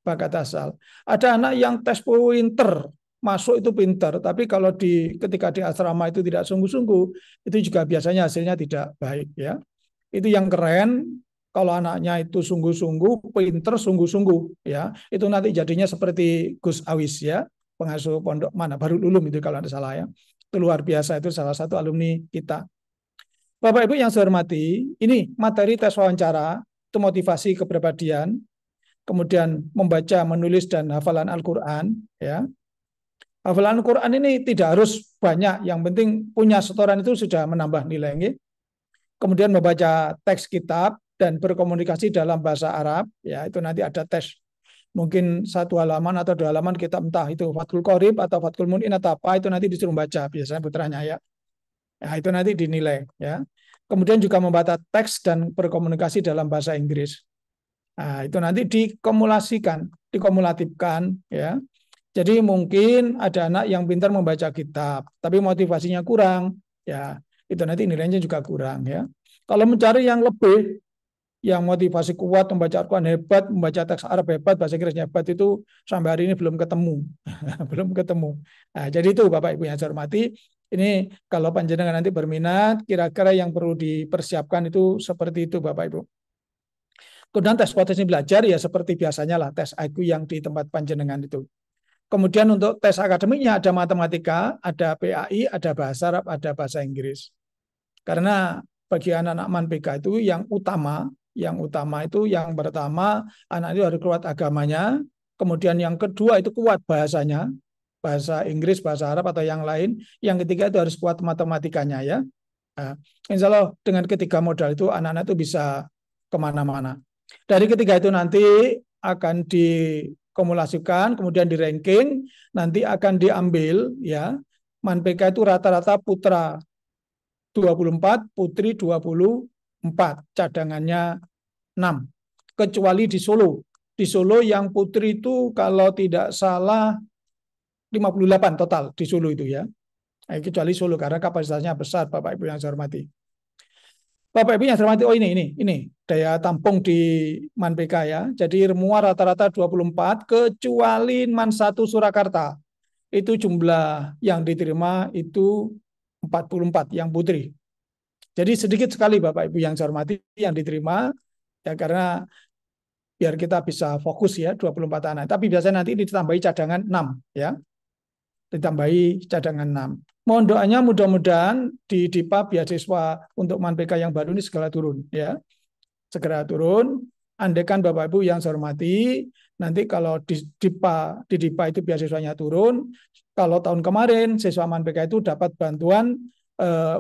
Bakat asal. Ada anak yang tes pinter, masuk itu pinter, tapi kalau ketika di asrama itu tidak sungguh-sungguh, itu juga biasanya hasilnya tidak baik ya. Itu yang keren. Kalau anaknya itu sungguh-sungguh, pinter sungguh-sungguh, ya itu nanti jadinya seperti Gus Awis ya, pengasuh pondok mana Darul Ulum itu kalau tidak salah ya, itu luar biasa, itu salah satu alumni kita. Bapak Ibu yang saya hormati, ini materi tes wawancara itu motivasi kepribadian, kemudian membaca, menulis dan hafalan Al-Quran, ya. Hafalan Al-Quran ini tidak harus banyak, yang penting punya setoran itu sudah menambah nilai. Ya. Kemudian membaca teks kitab dan berkomunikasi dalam bahasa Arab, ya itu nanti ada tes. Mungkin 1 halaman atau 2 halaman kitab, entah itu Fathul Qorib atau Fathul Mu'in atau apa, itu nanti disuruh baca biasanya putranya ya. Nah, itu nanti dinilai ya. Kemudian juga membaca teks dan berkomunikasi dalam bahasa Inggris. Nah, itu nanti dikumulatifkan ya. Jadi mungkin ada anak yang pintar membaca kitab, tapi motivasinya kurang, ya itu nanti nilainya juga kurang ya. Kalau mencari yang lebih, yang motivasi kuat, membaca Al-Quran hebat, membaca teks Arab hebat, bahasa Inggrisnya hebat, itu sampai hari ini belum ketemu. Belum ketemu. Nah, jadi itu Bapak Ibu yang saya hormati, ini kalau panjenengan nanti berminat, kira-kira yang perlu dipersiapkan itu seperti itu Bapak Ibu. Kemudian tes potensi belajar ya seperti biasanya lah, tes IQ yang di tempat panjenengan itu. Kemudian untuk tes akademiknya ada matematika, ada PAI, ada bahasa Arab, ada bahasa Inggris. Karena bagi anak-anak MAN-PK itu yang utama itu yang pertama anak itu harus kuat agamanya, kemudian yang kedua itu kuat bahasanya, bahasa Inggris, bahasa Arab atau yang lain, yang ketiga itu harus kuat matematikanya ya. Nah, insya Allah dengan ketiga modal itu anak-anak itu bisa kemana-mana. Dari ketiga itu nanti akan dikumulasikan, kemudian di ranking, nanti akan diambil ya. MAN-PK itu rata-rata putra 24, putri 24, cadangannya 6. Kecuali di Solo. Di Solo yang putri itu kalau tidak salah 58 total di Solo itu ya. Kecuali Solo karena kapasitasnya besar Bapak Ibu yang saya hormati. Bapak Ibu yang saya hormati, oh ini daya tampung di MAN PK ya. Jadi semua rata-rata 24 kecuali MAN 1 Surakarta. Itu jumlah yang diterima itu 44 yang putri. Jadi sedikit sekali Bapak Ibu yang saya hormati yang diterima ya, karena biar kita bisa fokus ya 24 anak. Tapi biasanya nanti ditambahi cadangan 6 ya. Ditambahi cadangan 6. Mohon doanya mudah-mudahan di DIPA beasiswa untuk MAN PK yang baru ini segera turun ya. Segera turun. Andaikan Bapak Ibu yang saya hormati, nanti kalau di DIPA itu beasiswanya turun, kalau tahun kemarin siswa MAN PK itu dapat bantuan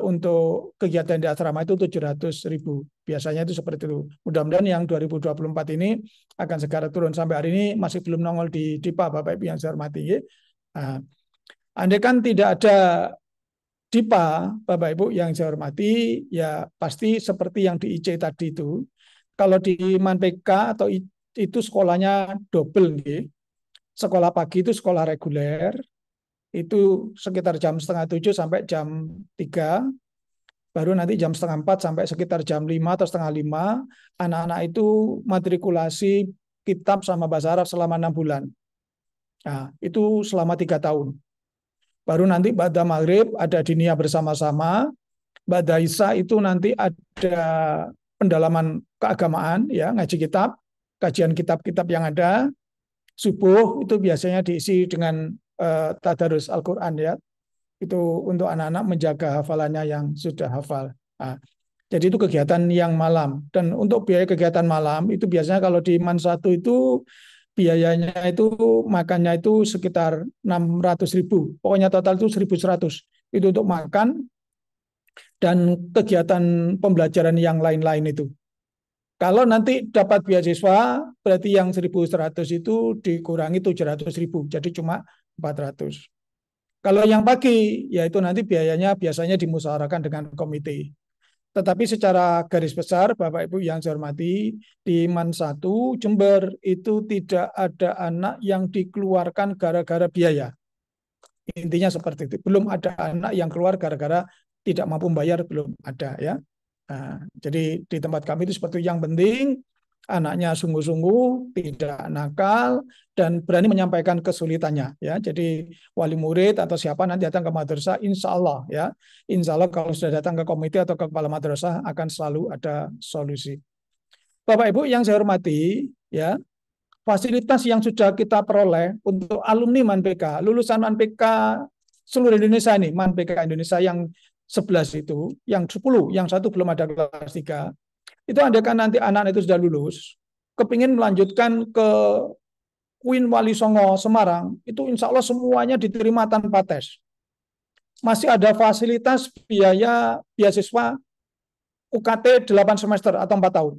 untuk kegiatan di asrama itu 700.000. Biasanya itu seperti itu. Mudah-mudahan yang 2024 ini akan segera turun. Sampai hari ini masih belum nongol di DIPA Bapak Ibu yang saya hormati. Nah, andaikan tidak ada DIPA, Bapak Ibu yang saya hormati, ya pasti seperti yang di IC tadi itu. Kalau di MAN PK atau itu sekolahnya double, sekolah pagi itu sekolah reguler, itu sekitar jam 6:30 sampai jam 3, baru nanti jam 3:30 sampai sekitar jam 5 atau 4:30, anak-anak itu matrikulasi kitab sama bahasa Arab selama 6 bulan. Nah, itu selama 3 tahun. Baru nanti ba'da maghrib ada diniyah bersama-sama, ba'da isya itu nanti ada pendalaman keagamaan, ya ngaji kitab, kajian kitab-kitab yang ada. Subuh itu biasanya diisi dengan tadarus Al-Quran ya. Itu untuk anak-anak menjaga hafalannya yang sudah hafal. Nah, jadi itu kegiatan yang malam. Dan untuk biaya kegiatan malam itu biasanya kalau di MAN 1 itu biayanya itu makannya itu sekitar 600.000. Pokoknya total itu 1.100. Itu untuk makan dan kegiatan pembelajaran yang lain-lain itu. Kalau nanti dapat beasiswa, berarti yang 1.100 itu dikurangi 700.000, jadi cuma 400. Kalau yang pagi, yaitu nanti biayanya biasanya dimusyawarahkan dengan komite. Tetapi secara garis besar, Bapak Ibu yang saya hormati, di MAN 1 Jember itu tidak ada anak yang dikeluarkan gara-gara biaya. Intinya seperti itu. Belum ada anak yang keluar gara-gara tidak mampu membayar, belum ada ya. Nah, jadi di tempat kami itu seperti yang penting anaknya sungguh-sungguh, tidak nakal, dan berani menyampaikan kesulitannya. Ya, jadi wali murid atau siapa nanti datang ke madrasah, insya Allah ya, insya Allah kalau sudah datang ke komite atau ke kepala madrasah akan selalu ada solusi. Bapak Ibu yang saya hormati, ya, fasilitas yang sudah kita peroleh untuk alumni MAN PK, lulusan MAN PK seluruh Indonesia ini, MAN PK Indonesia yang 11 itu, yang 10, yang 1 belum ada kelas 3. Itu andaikan nanti anak itu sudah lulus, kepingin melanjutkan ke UIN Wali Songo Semarang, itu insya Allah semuanya diterima tanpa tes. Masih ada fasilitas biaya beasiswa UKT 8 semester atau 4 tahun.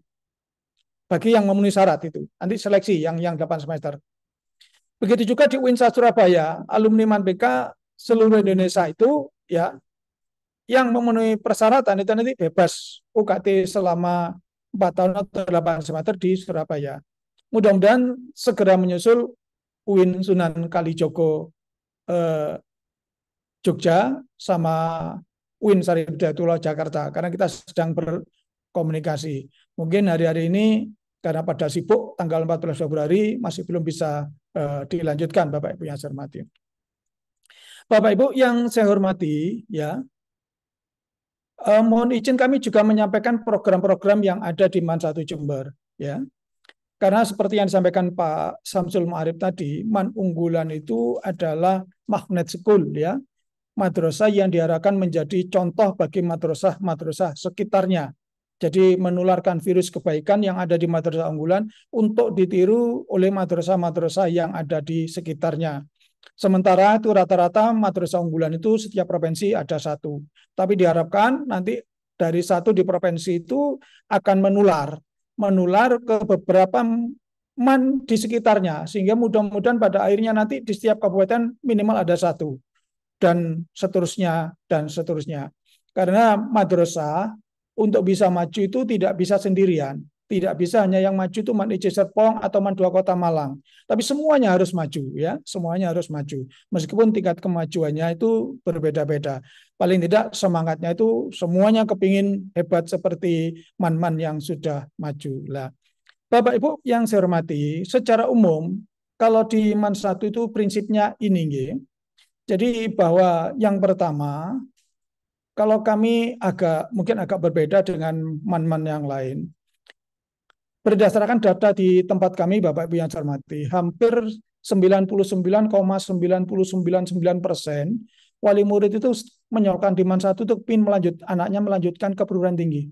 Bagi yang memenuhi syarat itu, nanti seleksi yang 8 semester. Begitu juga di UIN Surabaya, alumni MAN PK seluruh Indonesia itu ya, yang memenuhi persyaratan itu nanti bebas UKT selama 4 tahun atau 8 semester di Surabaya. Mudah-mudahan segera menyusul UIN Sunan Kalijogo Jogja sama UIN Syarif Hidayatullah Jakarta, karena kita sedang berkomunikasi. Mungkin hari-hari ini karena pada sibuk tanggal 14 Februari masih belum bisa dilanjutkan, Bapak Ibu yang saya hormati. Bapak Ibu yang saya hormati, ya, mohon izin kami juga menyampaikan program-program yang ada di MAN 1 Jember, ya. Karena seperti yang disampaikan Pak Samsul Ma'arif tadi, MAN unggulan itu adalah magnet school, ya. Madrasah yang diharapkan menjadi contoh bagi madrasah-madrasah sekitarnya. Jadi menularkan virus kebaikan yang ada di madrasah unggulan untuk ditiru oleh madrasah-madrasah yang ada di sekitarnya. Sementara itu rata-rata madrasah unggulan itu setiap provinsi ada 1. Tapi diharapkan nanti dari 1 di provinsi itu akan menular ke beberapa MAN di sekitarnya. Sehingga mudah-mudahan pada akhirnya nanti di setiap kabupaten minimal ada 1. Dan seterusnya, dan seterusnya. Karena madrasah untuk bisa maju itu tidak bisa sendirian. Tidak bisa hanya yang maju itu Man IC Serpong atau Man 2 Kota Malang. Tapi semuanya harus maju ya, semuanya harus maju. Meskipun tingkat kemajuannya itu berbeda-beda. Paling tidak semangatnya itu semuanya kepingin hebat seperti man-man yang sudah maju. Lah, Bapak Ibu yang saya hormati, secara umum kalau di Man 1 itu prinsipnya ini nggih. Jadi bahwa yang pertama, kalau kami mungkin agak berbeda dengan man-man yang lain. Berdasarkan data di tempat kami, Bapak Ibu yang saya hormati, hampir 99,9999% wali murid itu menyorkan di Man 1 untuk anaknya melanjutkan ke perguruan tinggi.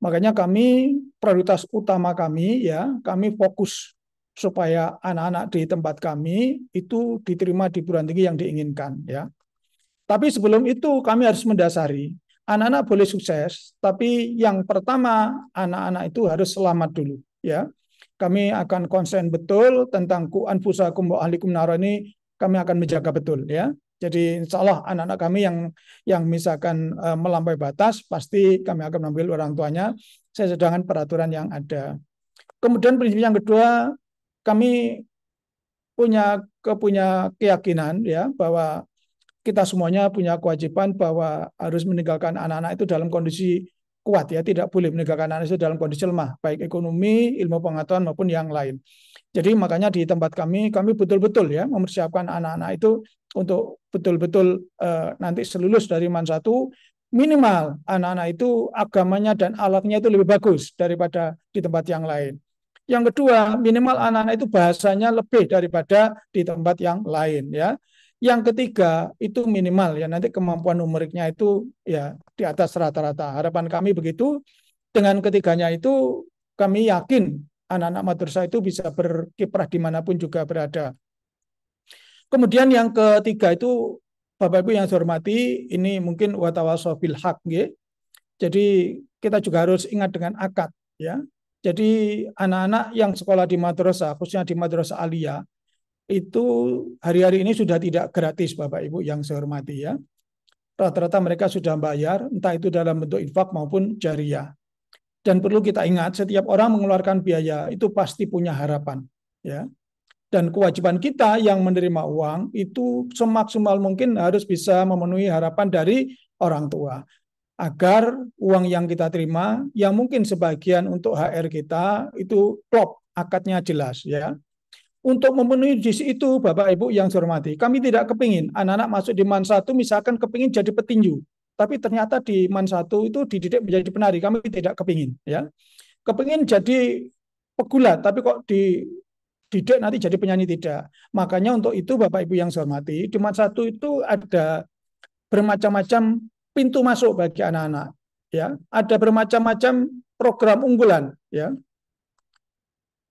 Makanya kami, prioritas utama kami ya, kami fokus supaya anak-anak di tempat kami itu diterima di perguruan tinggi yang diinginkan ya. Tapi sebelum itu kami harus mendasari, anak-anak boleh sukses, tapi yang pertama anak-anak itu harus selamat dulu ya. Kami akan konsen betul tentang ku anfusakum wa ahlikum nara ini, kami akan menjaga betul ya. Jadi insya Allah anak-anak kami yang misalkan melampaui batas, pasti kami akan mengambil orang tuanya sesuai dengan peraturan yang ada. Kemudian prinsip yang kedua, kami punya keyakinan ya bahwa kita semuanya punya kewajiban bahwa harus meninggalkan anak-anak itu dalam kondisi kuat ya, tidak boleh meninggalkan anak itu dalam kondisi lemah, baik ekonomi, ilmu pengetahuan maupun yang lain. Jadi makanya di tempat kami betul-betul ya mempersiapkan anak-anak itu untuk betul-betul nanti selulus dari Man 1, minimal anak-anak itu agamanya dan alatnya itu lebih bagus daripada di tempat yang lain. Yang kedua, minimal anak-anak itu bahasanya lebih daripada di tempat yang lain ya. Yang ketiga itu minimal ya, nanti kemampuan numeriknya itu ya di atas rata-rata. Harapan kami begitu. Dengan ketiganya itu kami yakin anak-anak madrasah itu bisa berkiprah dimanapun juga berada. Kemudian yang ketiga itu Bapak Ibu yang saya hormati, ini mungkin watawasau bil haq nggih. Jadi kita juga harus ingat dengan akad ya. Jadi anak-anak yang sekolah di madrasah, khususnya di madrasah aliyah, itu hari-hari ini sudah tidak gratis Bapak Ibu yang saya hormati ya. Rata-rata mereka sudah bayar, entah itu dalam bentuk infak maupun jariyah. Dan perlu kita ingat, setiap orang mengeluarkan biaya itu pasti punya harapan ya. Dan kewajiban kita yang menerima uang itu semaksimal mungkin harus bisa memenuhi harapan dari orang tua. Agar uang yang kita terima, yang mungkin sebagian untuk HR kita itu klop, akadnya jelas ya. Untuk memenuhi visi itu, Bapak Ibu yang saya hormati, kami tidak kepingin anak-anak masuk di Man 1 misalkan kepingin jadi petinju, tapi ternyata di Man 1 itu dididik menjadi penari, kami tidak kepingin ya. Kepingin jadi pegulat, tapi kok dididik nanti jadi penyanyi, tidak. Makanya untuk itu Bapak Ibu yang saya hormati, di Man 1 itu ada bermacam-macam pintu masuk bagi anak-anak ya. Ada bermacam-macam program unggulan ya.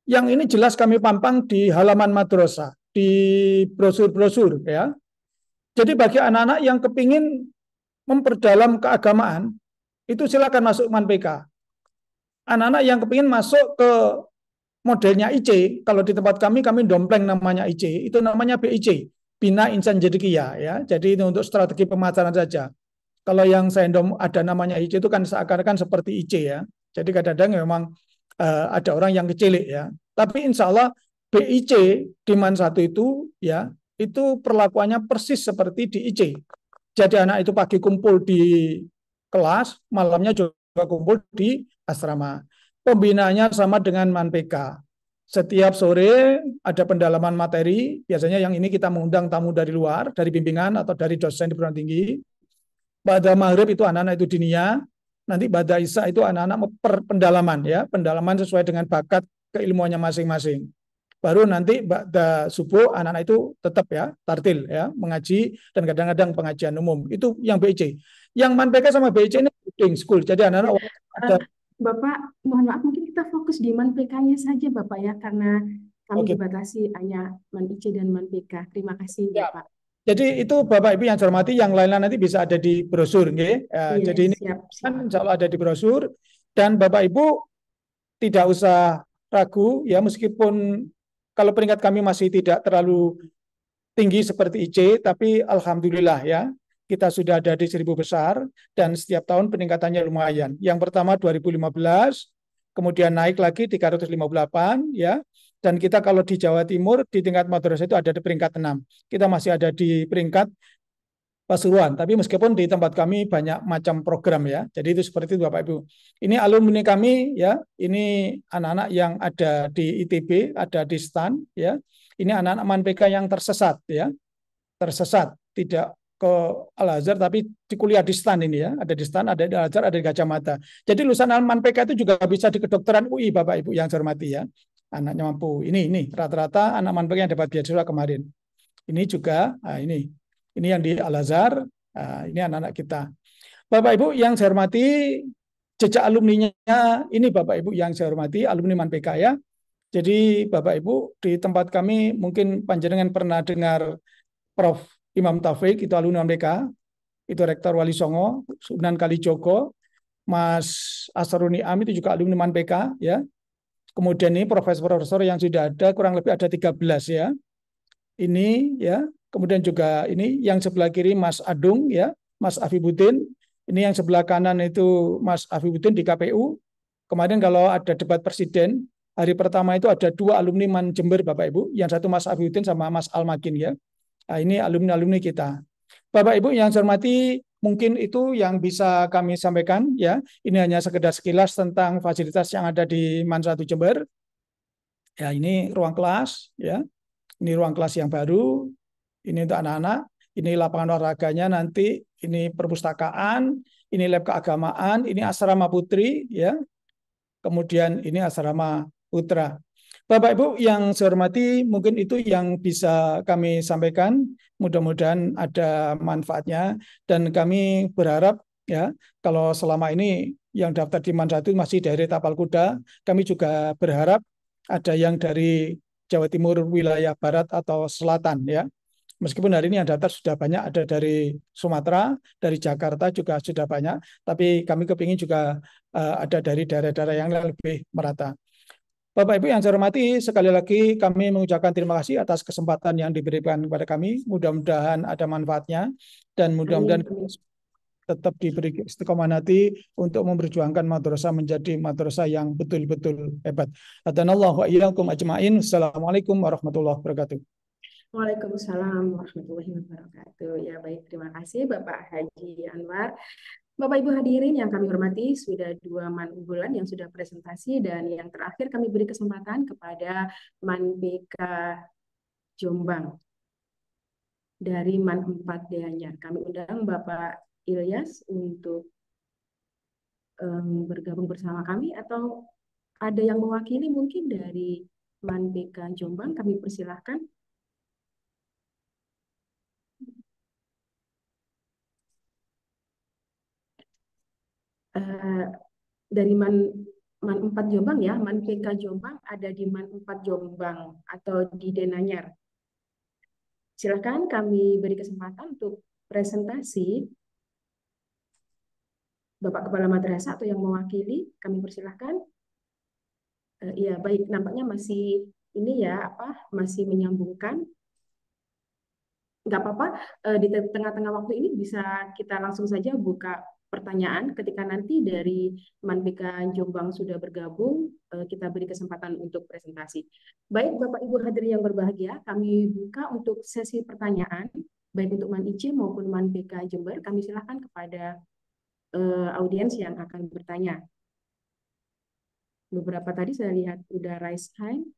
Yang ini jelas kami pampang di halaman madrasah, di brosur-brosur ya. Jadi bagi anak-anak yang kepingin memperdalam keagamaan, itu silakan masuk Man PK. Anak-anak yang kepingin masuk ke modelnya IC, kalau di tempat kami dompleng namanya IC, itu namanya BIC, Bina Insan Jedikiyah ya. Jadi itu untuk strategi pemasaran saja. Kalau yang saya ada namanya IC itu kan seakan-akan seperti IC ya. Jadi kadang-kadang memang ada orang yang kecilik ya. Tapi insya Allah BIC di Man 1 itu ya, itu perlakuannya persis seperti di IC. Jadi anak itu pagi kumpul di kelas, malamnya juga kumpul di asrama. Pembinaannya sama dengan Man PK. Setiap sore ada pendalaman materi, biasanya yang ini kita mengundang tamu dari luar, dari bimbingan atau dari dosen di perguruan tinggi. Pada maghrib itu anak-anak itu dinia. Nanti pada isya itu anak-anak pendalaman ya, pendalaman sesuai dengan bakat keilmuannya masing-masing. Baru nanti pada subuh anak-anak itu tetap ya tartil ya, mengaji dan kadang-kadang pengajian umum. Itu yang BIC. Yang Man PK sama BIC ini boarding school. Jadi anak-anak ada. Bapak, mohon maaf mungkin kita fokus di Man PK-nya saja Bapak ya, karena kami dibatasi hanya Man IC dan Man PK. Terima kasih Bapak. Jadi itu Bapak Ibu yang saya hormati, yang lain-lain nanti bisa ada di brosur, nggih. Jadi ini kan insya Allah ada di brosur, dan Bapak Ibu tidak usah ragu ya, meskipun kalau peringkat kami masih tidak terlalu tinggi seperti IC, tapi alhamdulillah ya kita sudah ada di 1000 besar dan setiap tahun peningkatannya lumayan. Yang pertama 2015 kemudian naik lagi 358 ya. Dan kita kalau di Jawa Timur di tingkat madrasah itu ada di peringkat 6. Kita masih ada di peringkat Pasuruan, tapi meskipun di tempat kami banyak macam program ya. Jadi itu seperti itu Bapak Ibu. Ini alumni kami ya, ini anak-anak yang ada di ITB, ada di STAN ya. Ini anak-anak MANPK yang tersesat ya. Tersesat, tidak ke Al-Azhar tapi di kuliah di STAN ini ya. Ada di STAN, ada di Al-Azhar, ada di Gajah Mada. Jadi lulusan MANPK itu juga bisa di kedokteran UI Bapak Ibu yang saya hormati ya. Anaknya mampu. Ini rata-rata anak MANPK yang dapat beasiswa kemarin. Ini juga, ini yang di Al-Azhar, ini anak-anak kita. Bapak Ibu yang saya hormati, jejak alumninya ini Bapak Ibu yang saya hormati, alumni MANPK ya. Jadi Bapak Ibu di tempat kami mungkin panjenengan pernah dengar Prof. Imam Taufik, itu alumni MANPK, itu Rektor Wali Songo, Sunan Kalijogo, Mas Asroni Am itu juga alumni MANPK ya. Kemudian ini profesor-profesor yang sudah ada kurang lebih ada 13 ya. Ini ya. Kemudian juga ini yang sebelah kiri Mas Adung ya, Mas Afibuddin. Ini yang sebelah kanan itu Mas Afibuddin di KPU. Kemarin kalau ada debat presiden, hari pertama itu ada 2 alumni MAN Jember Bapak Ibu, yang satu Mas Afibuddin sama Mas Almakin ya. Nah, ini alumni-alumni kita. Bapak Ibu yang saya hormati, mungkin itu yang bisa kami sampaikan ya. Ini hanya sekedar sekilas tentang fasilitas yang ada di MAN 1 Jember. Ya, ini ruang kelas ya. Ini ruang kelas yang baru. Ini untuk anak-anak, ini lapangan olahraganya nanti, ini perpustakaan, ini lab keagamaan, ini asrama putri, ya. Kemudian ini asrama putra. Bapak Ibu yang saya hormati, mungkin itu yang bisa kami sampaikan. Mudah-mudahan ada manfaatnya dan kami berharap ya kalau selama ini yang daftar di MAN 1 masih dari Tapal Kuda, kami juga berharap ada yang dari Jawa Timur wilayah barat atau selatan ya. Meskipun hari ini yang daftar sudah banyak, ada dari Sumatera, dari Jakarta juga sudah banyak, tapi kami kepingin juga ada dari daerah-daerah yang lebih merata. Bapak Ibu yang saya hormati, sekali lagi kami mengucapkan terima kasih atas kesempatan yang diberikan kepada kami. Mudah-mudahan ada manfaatnya dan mudah-mudahan tetap diberi istiqomah hati untuk memperjuangkan madrasah menjadi madrasah yang betul-betul hebat. Hadanallahu wa iyyakum ajmain. Assalamualaikum warahmatullahi wabarakatuh. Waalaikumsalam warahmatullahi wabarakatuh. Ya baik, terima kasih Bapak Haji Anwar. Bapak Ibu hadirin yang kami hormati, sudah 2 MAN unggulan yang sudah presentasi dan yang terakhir kami beri kesempatan kepada MANPK Jombang dari MAN 4 Deanyar. Kami undang Bapak Ilyas untuk bergabung bersama kami atau ada yang mewakili mungkin dari MANPK Jombang, kami persilahkan. Dari MAN 4 Jombang ya, MANPK Jombang ada di MAN 4 Jombang atau di Denanyar. Silakan kami beri kesempatan untuk presentasi. Bapak Kepala Madrasah atau yang mewakili, kami persilahkan. Ya baik, nampaknya masih ini ya masih menyambungkan. Nggak apa-apa, di tengah-tengah waktu ini bisa kita langsung saja buka pertanyaan ketika nanti dari MANPK Jombang sudah bergabung, kita beri kesempatan untuk presentasi. Baik Bapak Ibu hadirin yang berbahagia, kami buka untuk sesi pertanyaan, baik untuk MAN IC maupun MANPK Jember. Kami silakan kepada audiens yang akan bertanya. Beberapa tadi saya lihat udah raise hand.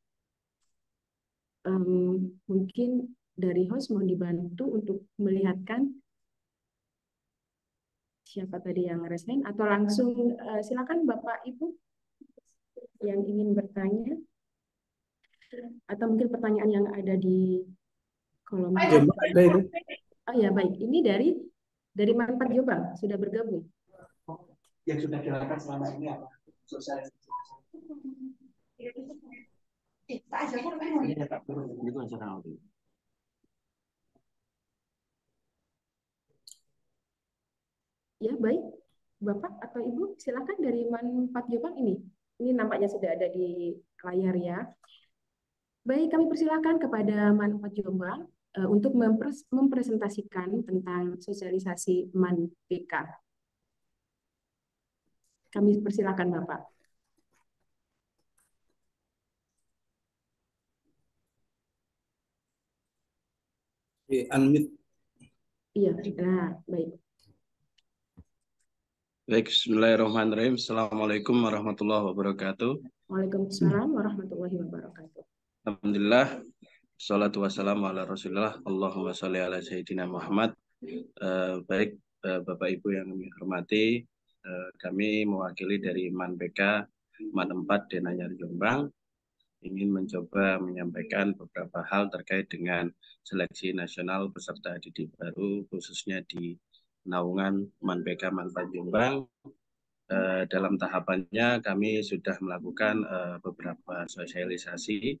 Mungkin dari host mau dibantu untuk melihatkan siapa tadi yang raise hand atau langsung silakan Bapak Ibu yang ingin bertanya atau mungkin pertanyaan yang ada di kolom. Oh ya baik, ini dari MAN 4 Jombang sudah bergabung. Yang sudah dilakukan selama ini apa? Ya baik, Bapak atau Ibu silakan dari MAN 4 Jombang ini. Ini nampaknya sudah ada di layar ya. Baik, kami persilakan kepada MAN 4 Jombang untuk mempresentasikan tentang sosialisasi MANPK. Kami persilakan Bapak. Unmute. Iya, nah, baik. Baik, bismillahirrahmanirrahim. Assalamualaikum warahmatullahi wabarakatuh. Waalaikumsalam warahmatullahi wabarakatuh. Alhamdulillah, salatu wassalamu ala rasulillah, Allahumma sholli ala sayyidina Muhammad. Baik, Bapak Ibu yang kami hormati, kami mewakili dari MAN PK, MAN 4 Denanyar Jombang, ingin mencoba menyampaikan beberapa hal terkait dengan seleksi nasional peserta didik baru, khususnya di naungan MAN PK MAN 4 Jombang. Dalam tahapannya kami sudah melakukan beberapa sosialisasi,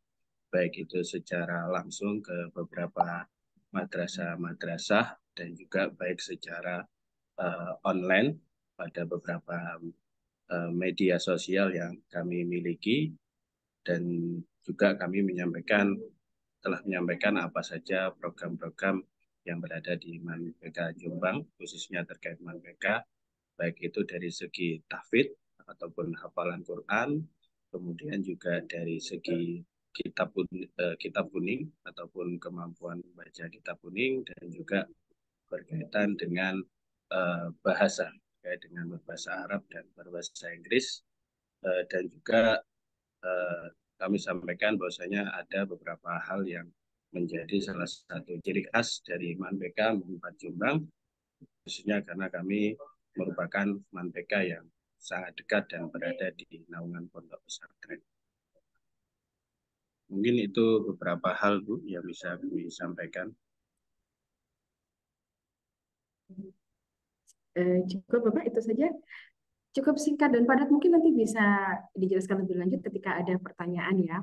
baik itu secara langsung ke beberapa madrasah-madrasah dan juga baik secara online pada beberapa media sosial yang kami miliki, dan juga kami telah menyampaikan apa saja program-program yang berada di MAN PK Jombang, khususnya terkait MAN PK, baik itu dari segi tahfidz ataupun hafalan Quran, kemudian juga dari segi kitab kuning ataupun kemampuan membaca kitab kuning, dan juga berkaitan dengan bahasa, terkait dengan berbahasa Arab dan berbahasa Inggris, dan juga kami sampaikan bahwasanya ada beberapa hal yang menjadi salah satu ciri khas dari MAN PK 4 Jombang, khususnya karena kami merupakan MAN PK yang sangat dekat dan berada di naungan pondok pesantren. Mungkin itu beberapa hal, Bu, yang bisa kami sampaikan. Cukup Bapak, itu saja. Cukup singkat dan padat, mungkin nanti bisa dijelaskan lebih lanjut ketika ada pertanyaan ya.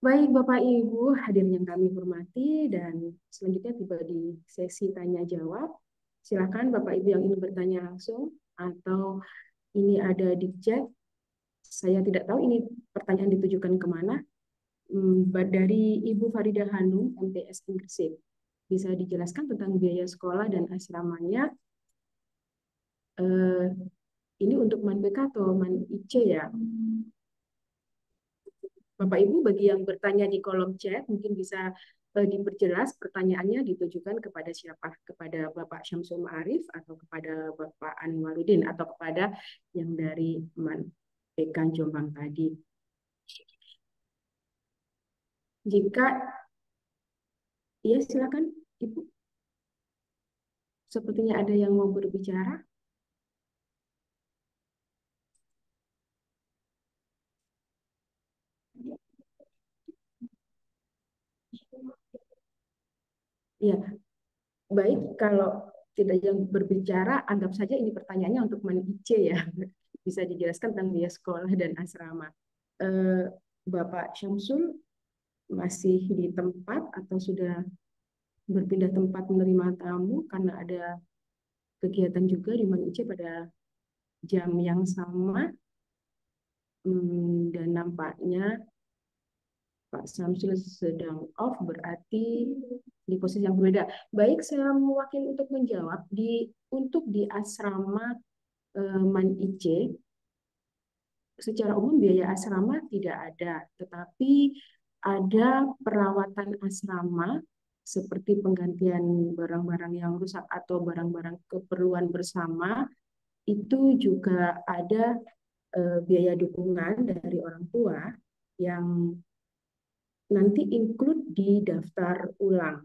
Baik Bapak Ibu hadirin yang kami hormati, dan selanjutnya tiba di sesi tanya jawab. Silakan Bapak Ibu yang ingin bertanya langsung atau ini ada di chat. Saya tidak tahu ini pertanyaan ditujukan kemana. Dari Ibu Faridah Hanum, MTS Gresik. Bisa dijelaskan tentang biaya sekolah dan asramanya? Ini untuk MAN PK atau MAN IC ya? Bapak Ibu, bagi yang bertanya di kolom chat, mungkin bisa diperjelas pertanyaannya ditujukan kepada siapa? Kepada Bapak Syamsul Ma'arif atau kepada Bapak Anwaruddin atau kepada yang dari MAN PK Jombang tadi. Jika iya, silakan Ibu. Sepertinya ada yang mau berbicara. Ya, baik, kalau tidak yang berbicara, anggap saja ini pertanyaannya untuk MAN IC ya. Bisa dijelaskan tentang biaya sekolah dan asrama. Bapak Syamsul masih di tempat atau sudah berpindah tempat menerima tamu karena ada kegiatan juga di MAN IC pada jam yang sama, dan nampaknya Pak Syamsul sedang off, berarti di posisi yang berbeda. Baik, saya mewakili untuk menjawab untuk di asrama MAN IC. Secara umum biaya asrama tidak ada, tetapi ada perawatan asrama seperti penggantian barang-barang yang rusak atau barang-barang keperluan bersama. Itu juga ada biaya dukungan dari orang tua yang nanti include di daftar ulang.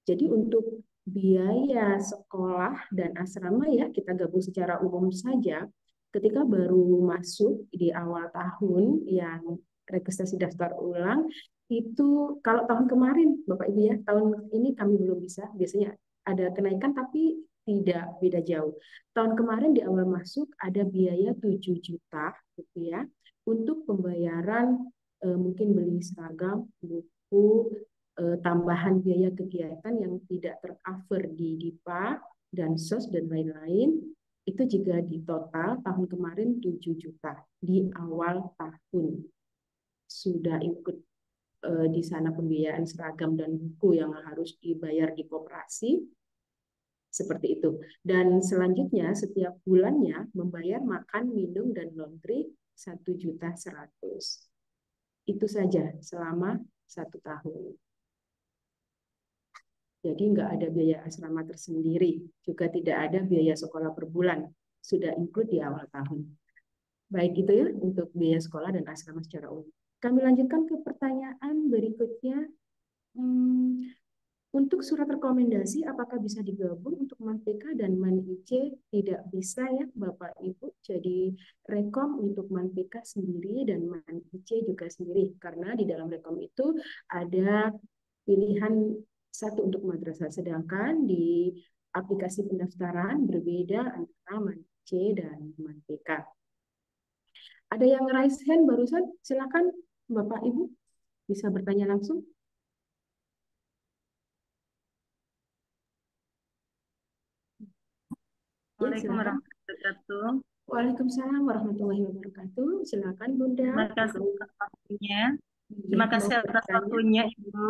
Jadi untuk biaya sekolah dan asrama ya kita gabung secara umum saja. Ketika baru masuk di awal tahun yang registrasi daftar ulang, itu kalau tahun kemarin Bapak Ibu ya, tahun ini kami belum bisa, biasanya ada kenaikan tapi tidak beda jauh. Tahun kemarin di awal masuk ada biaya 7 juta rupiah untuk pembayaran mungkin beli seragam, buku, tambahan biaya kegiatan yang tidak tercover di DIPA dan SOS dan lain-lain. Itu juga di total tahun kemarin 7 juta di awal tahun. Sudah ikut di sana pembiayaan seragam dan buku yang harus dibayar di koperasi. Seperti itu. Dan selanjutnya setiap bulannya membayar makan, minum, dan laundry 1.100.000. Itu saja selama 1 tahun. Jadi nggak ada biaya asrama tersendiri, juga tidak ada biaya sekolah per bulan, sudah include di awal tahun. Baik itu ya untuk biaya sekolah dan asrama secara umum. Kami lanjutkan ke pertanyaan berikutnya. Untuk surat rekomendasi, apakah bisa digabung untuk MAN-PK dan MAN-IC? Tidak bisa ya Bapak Ibu. Jadi rekom untuk MAN-PK sendiri dan MAN-IC juga sendiri. Karena di dalam rekom itu ada pilihan satu untuk madrasah. Sedangkan di aplikasi pendaftaran berbeda antara MAN-IC dan MAN-PK. Ada yang raise hand barusan? Silakan Bapak Ibu bisa bertanya langsung. Ya, Waalaikumsalam silakan. warahmatullahi wabarakatuh. Waalaikumsalam warahmatullahi wabarakatuh. Silakan Bunda. Terima kasih atas waktunya. Terima Iya, kasih mau atas bertanya? waktunya, Ibu.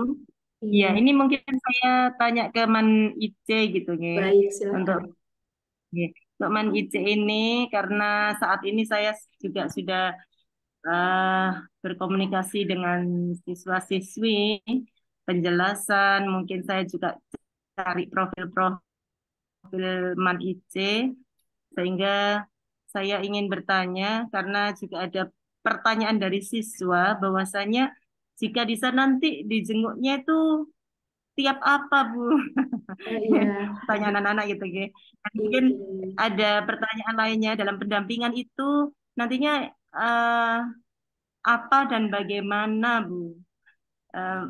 Iya, Ya, ini mungkin saya tanya ke Man IC gitu, nggih. baik, Untuk silakan. nggih. Untuk Man IC ini karena saat ini saya juga sudah berkomunikasi dengan siswa-siswi, penjelasan, mungkin saya juga cari profil Man IC, sehingga saya ingin bertanya karena juga ada pertanyaan dari siswa bahwasanya jika di sana nanti dijenguknya itu tiap apa, Bu? Iya, Pertanyaan anak-anak gitu, Ge. Dan mungkin ini. ada pertanyaan lainnya dalam pendampingan itu nantinya apa dan bagaimana, Bu?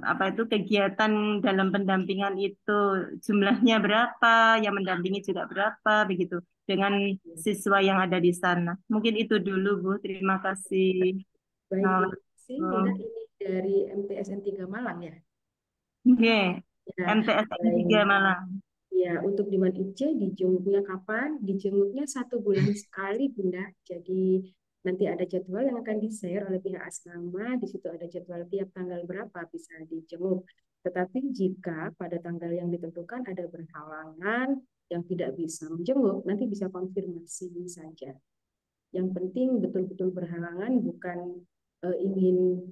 Apa itu kegiatan dalam pendampingan itu jumlahnya berapa, yang mendampingi juga berapa, begitu dengan siswa yang ada di sana. Mungkin itu dulu, Bu. Terima kasih. Baik, terima kasih. Bunda, Assalamualaikum. ini dari MTSN 3 Malang ya? Oke, Ya, MTSN 3 baik. Malang. Ya, untuk di MAN-IC dijenguknya kapan? Dijenguknya 1 bulan sekali, Bunda. Jadi nanti ada jadwal yang akan di-share oleh pihak asrama. Di situ ada jadwal tiap tanggal berapa bisa dijenguk. Tetapi jika pada tanggal yang ditentukan ada berhalangan yang tidak bisa menjenguk, nanti bisa konfirmasi saja. Yang penting betul-betul berhalangan, bukan ingin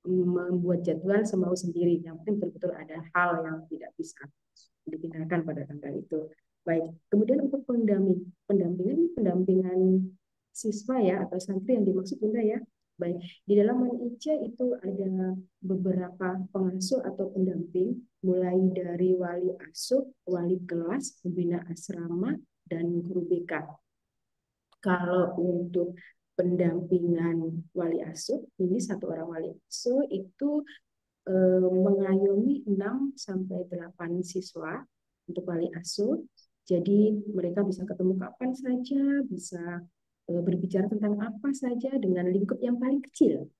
membuat jadwal semau sendiri. Yang penting betul-betul ada hal yang tidak bisa dipindahkan pada tanggal itu. Baik, kemudian untuk pendampingan siswa ya atau santri yang dimaksud Bunda ya. Baik, di dalam MAN-IC itu ada beberapa pengasuh atau pendamping, mulai dari wali asuh, wali kelas, pembina asrama, dan guru BK. Kalau untuk pendampingan wali asuh, ini 1 orang wali asuh itu mengayomi 6 sampai 8 siswa untuk wali asuh. Jadi mereka bisa ketemu kapan saja, bisa berbicara tentang apa saja dengan lingkup yang paling kecil.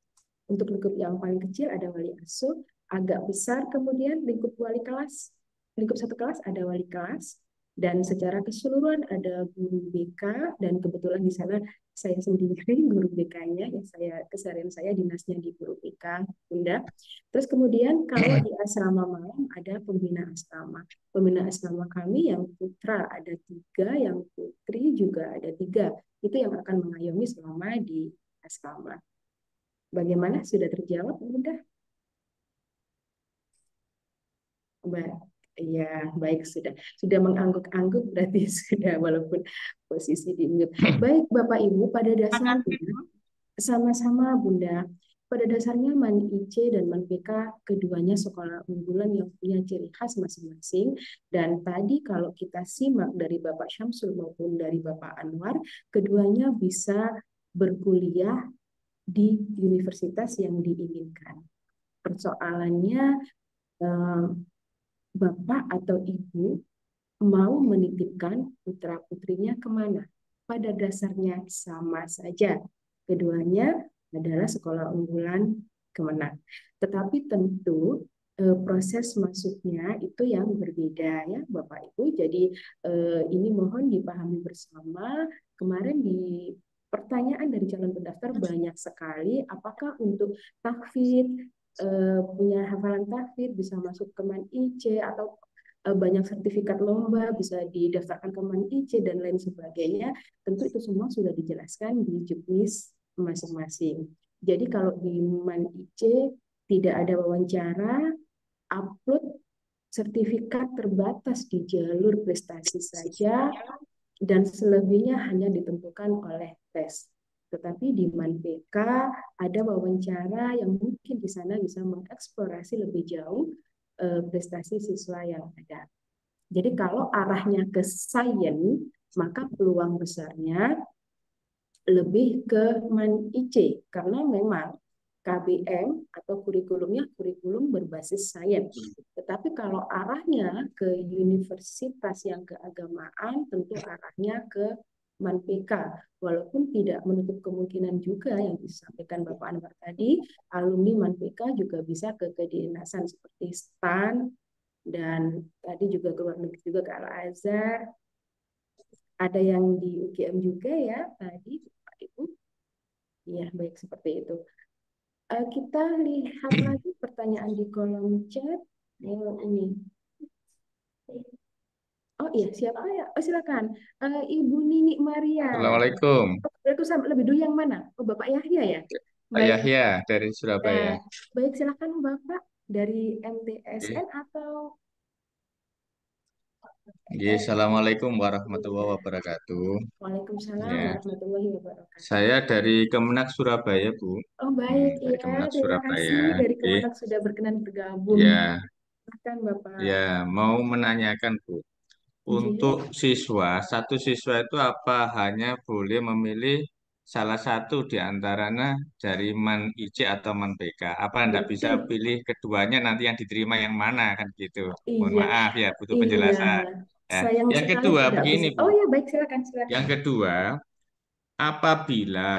Untuk lingkup yang paling kecil ada wali asuh, agak besar kemudian lingkup wali kelas. Lingkup 1 kelas ada wali kelas, dan secara keseluruhan ada guru BK, dan kebetulan di sana saya sendiri guru BK-nya, ya keseharian saya dinasnya di guru BK, Bunda. Terus kemudian kalau di asrama malam ada pembina asrama. Pembina asrama kami yang putra ada 3, yang putri juga ada 3. Itu yang akan mengayomi selama di asrama. Bagaimana? Sudah terjawab, Bunda? Ya, baik, sudah mengangguk-angguk berarti sudah, walaupun posisi di mute. Baik, Bapak Ibu, pada dasarnya sama-sama Bunda. Pada dasarnya MAN-IC dan MAN-PK keduanya sekolah unggulan yang punya ciri khas masing-masing. Dan tadi kalau kita simak dari Bapak Syamsul maupun dari Bapak Anwar, keduanya bisa berkuliah di universitas yang diinginkan. Persoalannya Bapak atau Ibu mau menitipkan putra-putrinya kemana? Pada dasarnya sama saja. Keduanya adalah sekolah unggulan Kemenang. Tetapi tentu proses masuknya itu yang berbeda ya Bapak Ibu. Jadi ini mohon dipahami bersama. Kemarin di pertanyaan dari calon pendaftar banyak sekali. Apakah untuk tahfidz, punya hafalan tahfidz bisa masuk ke MAN-IC, atau banyak sertifikat lomba bisa didaftarkan ke MAN-IC dan lain sebagainya. Tentu itu semua sudah dijelaskan di juknis masing-masing. Jadi kalau di MAN-IC tidak ada wawancara, upload sertifikat terbatas di jalur prestasi saja dan selebihnya hanya ditentukan oleh tes. Tetapi di MANPK ada wawancara yang mungkin di sana bisa mengeksplorasi lebih jauh prestasi siswa yang ada. Jadi kalau arahnya ke sains, maka peluang besarnya lebih ke MAN-IC karena memang KBM atau kurikulumnya kurikulum berbasis sains. Tetapi kalau arahnya ke universitas yang keagamaan, tentu arahnya ke MANPK. Walaupun tidak menutup kemungkinan juga yang disampaikan Bapak Anwar tadi, alumni MANPK juga bisa ke kedinasan seperti STAN, dan tadi juga ke luar negeri juga ke Al-Azhar. Ada yang di UGM juga ya tadi, Pak Ibu. Ya, baik seperti itu. Kita lihat lagi pertanyaan di kolom chat. Ini. Oh iya, siapa ya? Oh silakan. Ibu Nini Maria. Assalamualaikum. Waalaikumsalam. Lebih dulu yang mana? Oh Bapak Yahya ya? Baik. Yahya dari Surabaya. Baik, silakan Bapak dari MTSN atau Assalamualaikum warahmatullahi wabarakatuh. Waalaikumsalam Ya. warahmatullahi wabarakatuh. Saya dari Kemenak Surabaya, Bu. Oh baik, Dari ya. Kemenak Terima Surabaya. kasih dari Kemenak sudah berkenan bergabung. Ya, Silakan Bapak. ya, mau menanyakan, Bu. Untuk satu siswa itu apa hanya boleh memilih salah satu di antaranya dari MAN IC atau MAN PK? Apa Anda bisa pilih keduanya nanti yang diterima yang mana kan gitu? Mohon Iya, maaf ya, butuh iya. penjelasan. Ya. Sayang Yang sekali kedua tidak begini, bisa. Bu. Oh ya, baik, silakan. Yang kedua, apabila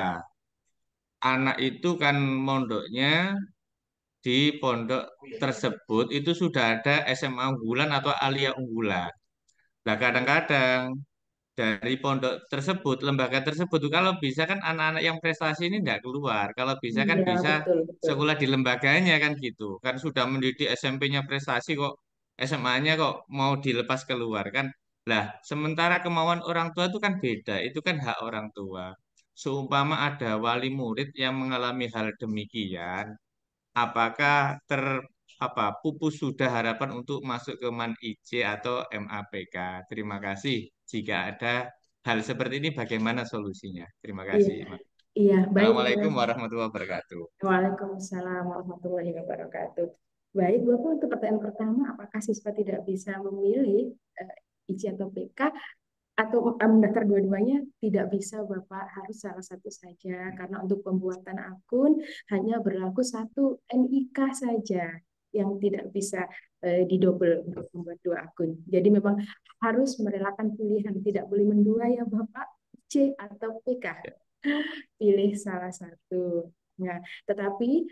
anak itu kan mondoknya di pondok tersebut itu sudah ada SMA unggulan atau alia unggulan. Nah, kadang-kadang dari pondok tersebut, lembaga tersebut, kalau bisa kan anak-anak yang prestasi ini tidak keluar. Kalau bisa kan Iya, bisa betul. sekolah di lembaganya kan gitu. Kan sudah mendidik SMP-nya prestasi kok, SMA-nya kok mau dilepas keluar kan. Lah, sementara kemauan orang tua itu kan beda, itu kan hak orang tua. Seumpama ada wali murid yang mengalami hal demikian, apakah pupus sudah harapan untuk masuk ke MAN IC atau MAPK? Terima kasih. Jika ada hal seperti ini, bagaimana solusinya? Terima Iya, kasih. iya, baik. Assalamualaikum warahmatullahi wabarakatuh. Waalaikumsalam warahmatullahi wabarakatuh. Baik, Bapak, untuk pertanyaan pertama, apakah siswa tidak bisa memilih IC atau PK? Atau mendaftar dua-duanya? Tidak bisa, Bapak, harus salah satu saja karena untuk pembuatan akun hanya berlaku satu NIK saja yang tidak bisa didouble untuk membuat dua akun. Jadi memang harus merelakan pilihan, tidak boleh mendua ya Bapak, C atau PK. Pilih salah satu. Nah, tetapi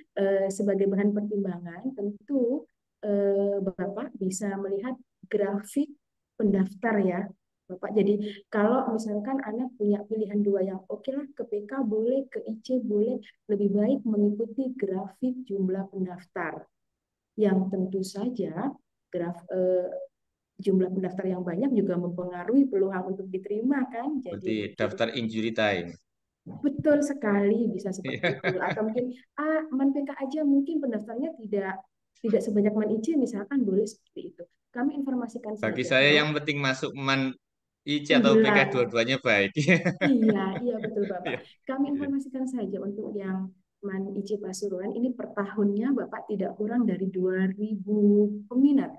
sebagai bahan pertimbangan tentu Bapak bisa melihat grafik pendaftar ya Bapak. Jadi kalau misalkan anak punya pilihan dua yang oke lah, ke PK boleh, ke IC boleh, lebih baik mengikuti grafik jumlah pendaftar. Yang tentu saja jumlah pendaftar yang banyak juga mempengaruhi peluang untuk diterima kan. Jadi daftar injury time. Betul sekali, bisa seperti itu. Atau mungkin MAN PK aja mungkin pendaftarnya tidak sebanyak MAN IC, misalkan boleh seperti itu. Kami informasikan saja. Bagi saya yang penting masuk MAN IC atau PK dua-duanya baik. Iya betul Bapak. Kami informasikan saja untuk yang MAN IC Pasuruan ini per tahunnya Bapak tidak kurang dari 2.000 peminat.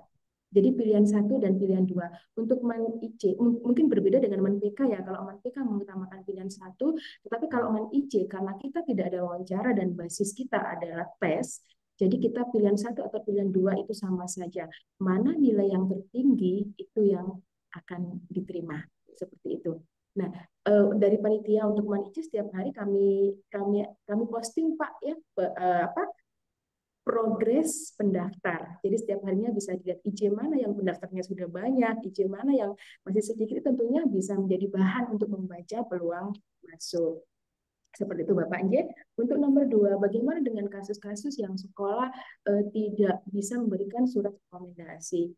Jadi pilihan satu dan pilihan dua. Untuk MAN IC mungkin berbeda dengan MAN PK ya. Kalau MAN PK mengutamakan pilihan satu, tetapi kalau MAN IC karena kita tidak ada wawancara dan basis kita adalah tes, jadi kita pilihan satu atau pilihan dua itu sama saja. Mana nilai yang tertinggi itu yang akan diterima seperti itu. Nah, dari panitia untuk MAN IC setiap hari kami posting Pak ya progres pendaftar. Jadi setiap harinya bisa dilihat IC mana yang pendaftarnya sudah banyak, IC mana yang masih sedikit, tentunya bisa menjadi bahan untuk membaca peluang masuk. Seperti itu Bapak Nj. Untuk nomor 2, bagaimana dengan kasus-kasus yang sekolah tidak bisa memberikan surat rekomendasi?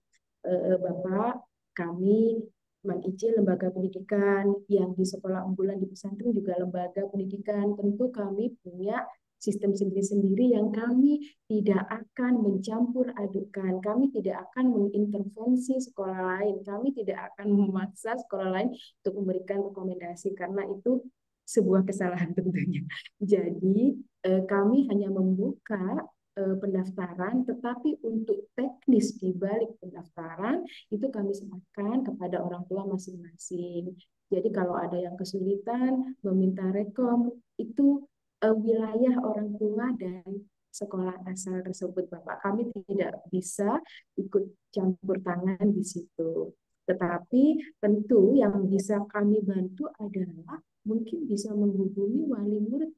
Bapak, kami MAN IC lembaga pendidikan yang di sekolah unggulan di pesantren juga lembaga pendidikan, tentu kami punya sistem sendiri-sendiri yang kami tidak akan mencampur adukan, kami tidak akan mengintervensi sekolah lain, kami tidak akan memaksa sekolah lain untuk memberikan rekomendasi karena itu sebuah kesalahan tentunya. Jadi kami hanya membuka pendaftaran, tetapi untuk teknis di balik pendaftaran itu kami serahkan kepada orang tua masing-masing. Jadi kalau ada yang kesulitan meminta rekom itu wilayah orang tua dan sekolah asal tersebut, Bapak. Kami tidak bisa ikut campur tangan di situ. Tetapi tentu yang bisa kami bantu adalah mungkin bisa menghubungi wali murid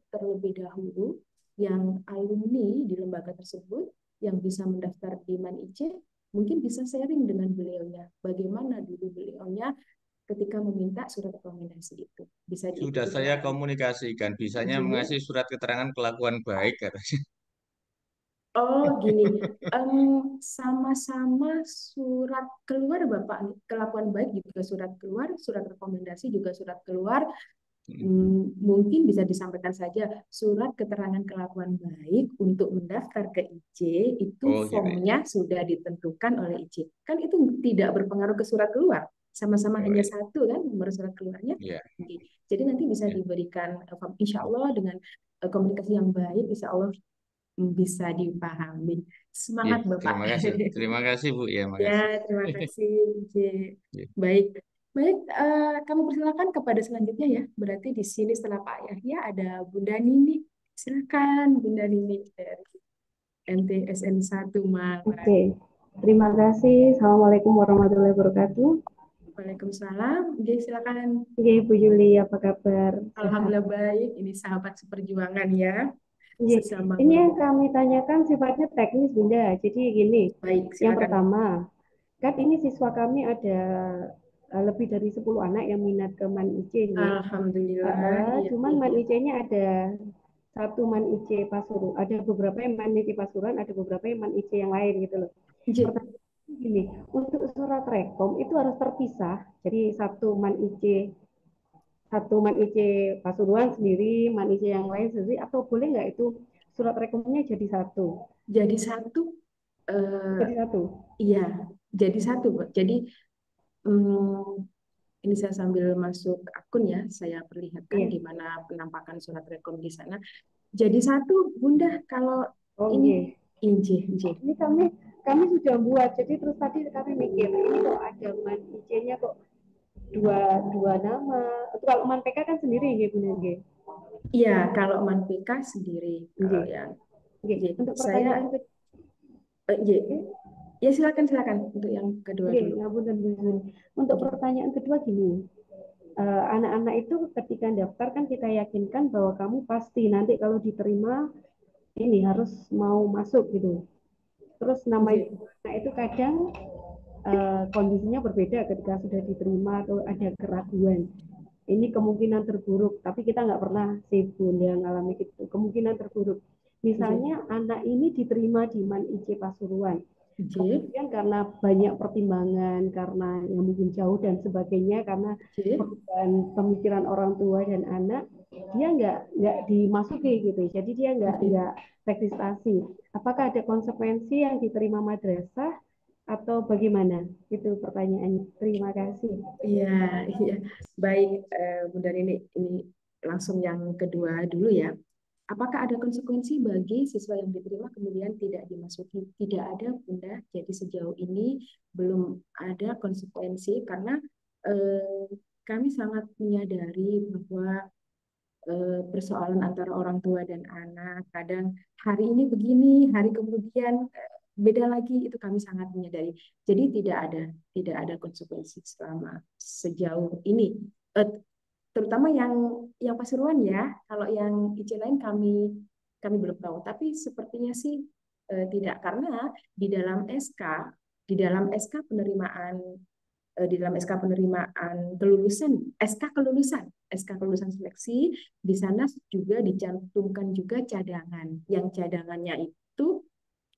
terlebih dahulu yang alumni di lembaga tersebut yang bisa mendaftar di MAN-IC, mungkin bisa sharing dengan beliaunya. Bagaimana dulu beliaunya ketika meminta surat rekomendasi itu. Bisa Sudah diikuti saya kembali. komunikasikan, bisanya Jadi, mengasih surat keterangan kelakuan baik katanya. oh gini, sama-sama surat keluar Bapak, kelakuan baik juga surat keluar, surat rekomendasi juga surat keluar. Mungkin bisa disampaikan saja surat keterangan kelakuan baik untuk mendaftar ke IC itu Oh gitu. formnya sudah ditentukan oleh IC. Kan itu tidak berpengaruh ke surat keluar, sama-sama Oh, hanya iya. satu kan nomor surat keluarnya. Iya. Oke. Jadi nanti bisa Iya. diberikan insya Allah dengan komunikasi yang baik, insya Allah bisa dipahami. Iya, Semangat Bapak. terima kasih. Terima kasih Bu, ya, Ya, makasih. terima kasih. J. Iya. Baik. Baik, kami persilakan kepada selanjutnya ya. Berarti di sini setelah Pak Yahya ada Bunda Nini. Silakan Bunda Nini dari MTSN 1 Malang. Oke, terima kasih. Assalamualaikum warahmatullahi wabarakatuh. Waalaikumsalam. Oke, silakan. Oke, Bu Yuli, apa kabar? Alhamdulillah baik. Ini sahabat seperjuangan ya. Oke, Sesama ini yang guru. kami tanyakan sifatnya teknis, Bunda. Jadi gini, Baik, yang silakan. pertama, kan ini siswa kami ada lebih dari 10 anak yang minat ke MAN-IC nih. Alhamdulillah. Iya, Cuman iya. MAN-IC-nya ada satu MAN-IC Pasuruan, ada beberapa yang MAN-IC Pasuruan, ada beberapa yang MAN-IC yang lain gitu loh. J. Pertanyaan gini, untuk surat rekom itu harus terpisah. Jadi satu MAN-IC Pasuruan sendiri, MAN-IC yang lain sendiri, atau boleh nggak itu surat rekomnya jadi satu? Jadi satu. Jadi satu. Iya, jadi satu, Pak. Jadi ini saya sambil masuk akun ya, saya perlihatkan Iya. gimana penampakan surat rekom di sana. Jadi satu, Bunda, kalau Oh ini iya. INJ. Ini kami sudah buat. Jadi terus tadi kami mikir ini kok ada MAN-IC-nya kok dua nama. Itu kalau MAN PK kan sendiri ya Bunda nggih. Iya, kalau MAN PK sendiri. Kalau Nggih. yang Nggih. Untuk saya pertanyaan ya silakan untuk yang kedua Nggih, dulu. ngapunten Bu Yuli. Untuk pertanyaan kedua gini. Anak-anak itu ketika daftar kan kita yakinkan bahwa kamu pasti nanti kalau diterima ini harus mau masuk gitu. Terus nama anak itu kadang kondisinya berbeda ketika sudah diterima atau ada keraguan. Ini kemungkinan terburuk, tapi kita nggak pernah sih Bunda ngalami gitu. Kemungkinan terburuk. Misalnya anak ini diterima di MAN-IC Pasuruan. Kemudian karena banyak pertimbangan, karena yang mungkin jauh dan sebagainya, karena perubahan pemikiran orang tua dan anak, dia nggak dimasuki gitu. Jadi dia nggak registrasi. Apakah ada konsekuensi yang diterima madrasah atau bagaimana? Itu pertanyaannya. Terima kasih. Iya. Baik, Bunda Nini, ini langsung yang kedua dulu ya. Apakah ada konsekuensi bagi siswa yang diterima kemudian tidak dimasuki? Tidak ada, Bunda. Jadi sejauh ini belum ada konsekuensi karena kami sangat menyadari bahwa persoalan antara orang tua dan anak kadang hari ini begini, hari kemudian beda lagi, itu kami sangat menyadari. Jadi tidak ada konsekuensi selama sejauh ini. Terutama yang Pasuruan ya. Kalau yang IC lain kami belum tahu. Tapi sepertinya sih tidak, karena di dalam SK penerimaan di dalam SK penerimaan SK kelulusan seleksi, di sana juga dicantumkan juga cadangan. Yang cadangannya itu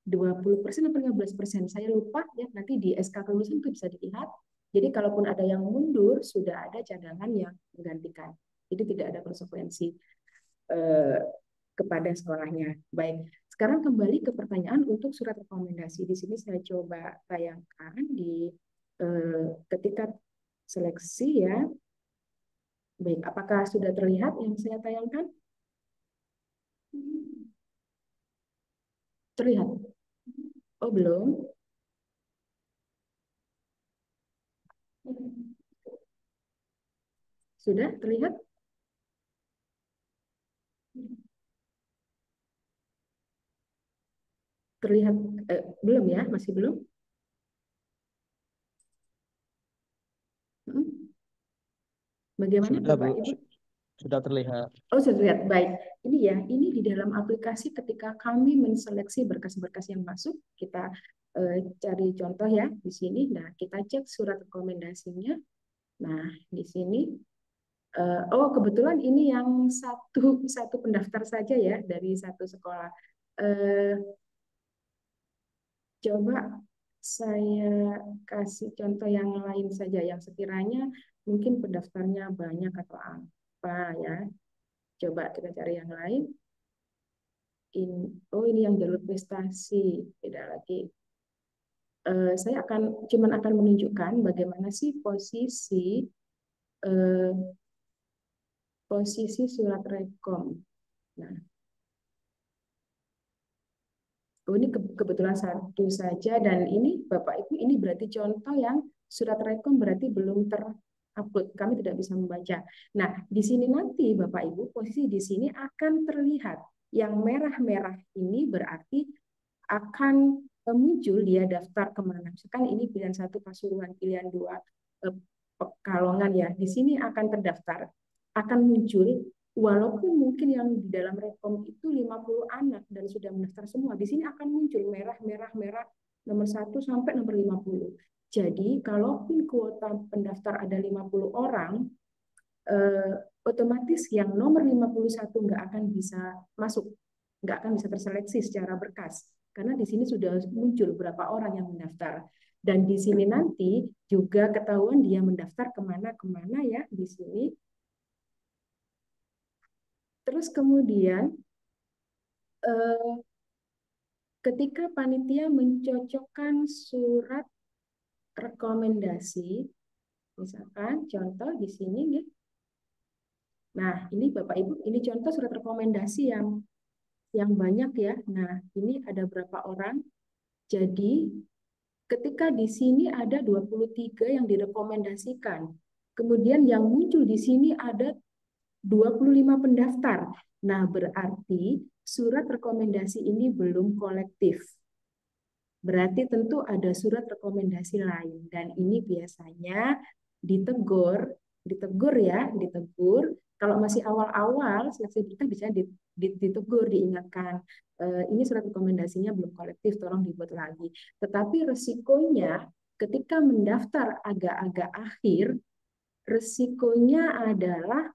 20% atau 15%. Saya lupa ya, nanti di SK kelulusan itu bisa dilihat. Jadi kalaupun ada yang mundur, sudah ada cadangan yang menggantikan. Jadi tidak ada konsekuensi. kepada sekolahnya. Baik, sekarang kembali ke pertanyaan untuk surat rekomendasi. Di sini saya coba tayangkan di ketika seleksi ya. Baik, apakah sudah terlihat yang saya tayangkan? Terlihat? Oh, belum. Sudah terlihat? Terlihat belum ya? Masih belum? Bagaimana Sudah, Bapak Bu. Ibu? Sudah terlihat. Oh, sudah terlihat. Baik. Ini ya, ini di dalam aplikasi ketika kami menseleksi berkas-berkas yang masuk, kita cari contoh ya di sini. Nah, kita cek surat rekomendasinya. Nah, di sini oh, kebetulan ini yang satu pendaftar saja ya dari satu sekolah. Coba saya kasih contoh yang lain saja yang sekiranya mungkin pendaftarnya banyak atau apa ya. Coba kita cari yang lain. Oh, ini yang jalur prestasi, beda lagi. Saya cuman akan menunjukkan bagaimana sih eh, posisi surat rekom. Nah, oh, ini kebetulan satu saja dan ini Bapak Ibu ini berarti contoh yang surat rekom berarti belum terupload. Kami tidak bisa membaca. Nah, di sini nanti Bapak Ibu posisi di sini akan terlihat yang merah-merah ini berarti akan muncul dia daftar kemana. Misalkan ini pilihan 1 Pasuruan, pilihan 2 Pekalongan ya. Di sini akan terdaftar, akan muncul walaupun mungkin yang di dalam rekom itu 50 anak dan sudah mendaftar semua, di sini akan muncul merah, merah, merah, nomor 1 sampai nomor 50. Jadi, kalaupun kuota pendaftar ada 50 orang, otomatis yang nomor 51 nggak akan bisa masuk, nggak akan bisa terseleksi secara berkas. Karena di sini sudah muncul berapa orang yang mendaftar. Dan di sini nanti juga ketahuan dia mendaftar kemana-kemana ya di sini. Terus kemudian ketika panitia mencocokkan surat rekomendasi, misalkan contoh di sini nih. Nah, ini Bapak Ibu, ini contoh surat rekomendasi yang banyak ya. Nah, ini ada berapa orang? Jadi, ketika di sini ada 23 yang direkomendasikan. Kemudian yang muncul di sini ada 25 pendaftar. Nah, berarti surat rekomendasi ini belum kolektif. Berarti tentu ada surat rekomendasi lain. Dan ini biasanya ditegur ya, ditegur. Kalau masih awal-awal seleksi berita bisa ditegur, diingatkan. Ini surat rekomendasinya belum kolektif, tolong dibuat lagi. Tetapi resikonya ketika mendaftar agak-agak akhir, resikonya adalah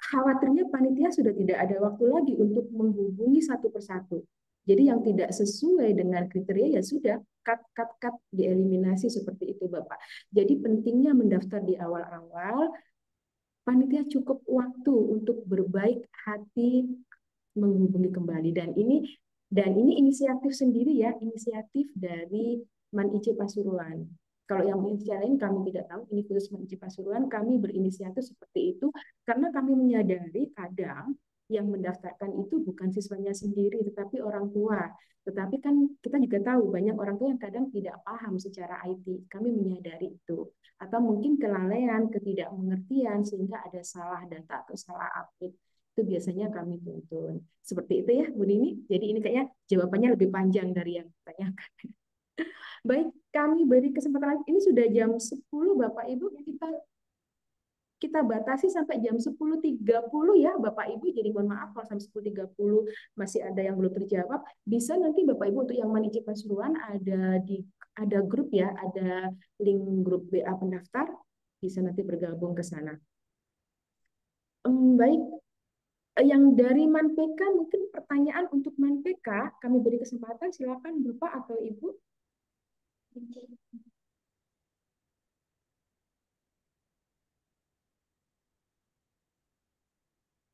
khawatirnya panitia sudah tidak ada waktu lagi untuk menghubungi satu persatu. Jadi yang tidak sesuai dengan kriteria ya sudah cut dieliminasi seperti itu Bapak. Jadi pentingnya mendaftar di awal-awal, panitia cukup waktu untuk berbaik hati menghubungi kembali dan ini inisiatif sendiri ya, inisiatif dari Man IC Pasuruan. Kalau yang inisiatif lain kami tidak tahu, ini khusus Man IC Pasuruan, kami berinisiatif seperti itu karena kami menyadari kadang yang mendaftarkan itu bukan siswanya sendiri, tetapi orang tua. Tetapi kan kita juga tahu banyak orang tua yang kadang tidak paham secara IT. Kami menyadari itu. Atau mungkin kelalaian, ketidakmengertian, sehingga ada salah data atau salah update. Itu biasanya kami tuntun. Seperti itu ya, Bu Nini. Jadi ini kayaknya jawabannya lebih panjang dari yang ditanyakan. Baik, kami beri kesempatan lagi. Ini sudah jam 10, Bapak Ibu. Kita batasi sampai jam 10.30 ya Bapak Ibu. Jadi mohon maaf kalau sampai 10.30 masih ada yang belum terjawab. Bisa nanti Bapak Ibu untuk yang Manici Pasuruan ada grup ya, ada link grup BA pendaftar. Bisa nanti bergabung ke sana. Baik, yang dari ManPK mungkin pertanyaan untuk ManPK kami beri kesempatan, silakan Bapak atau Ibu.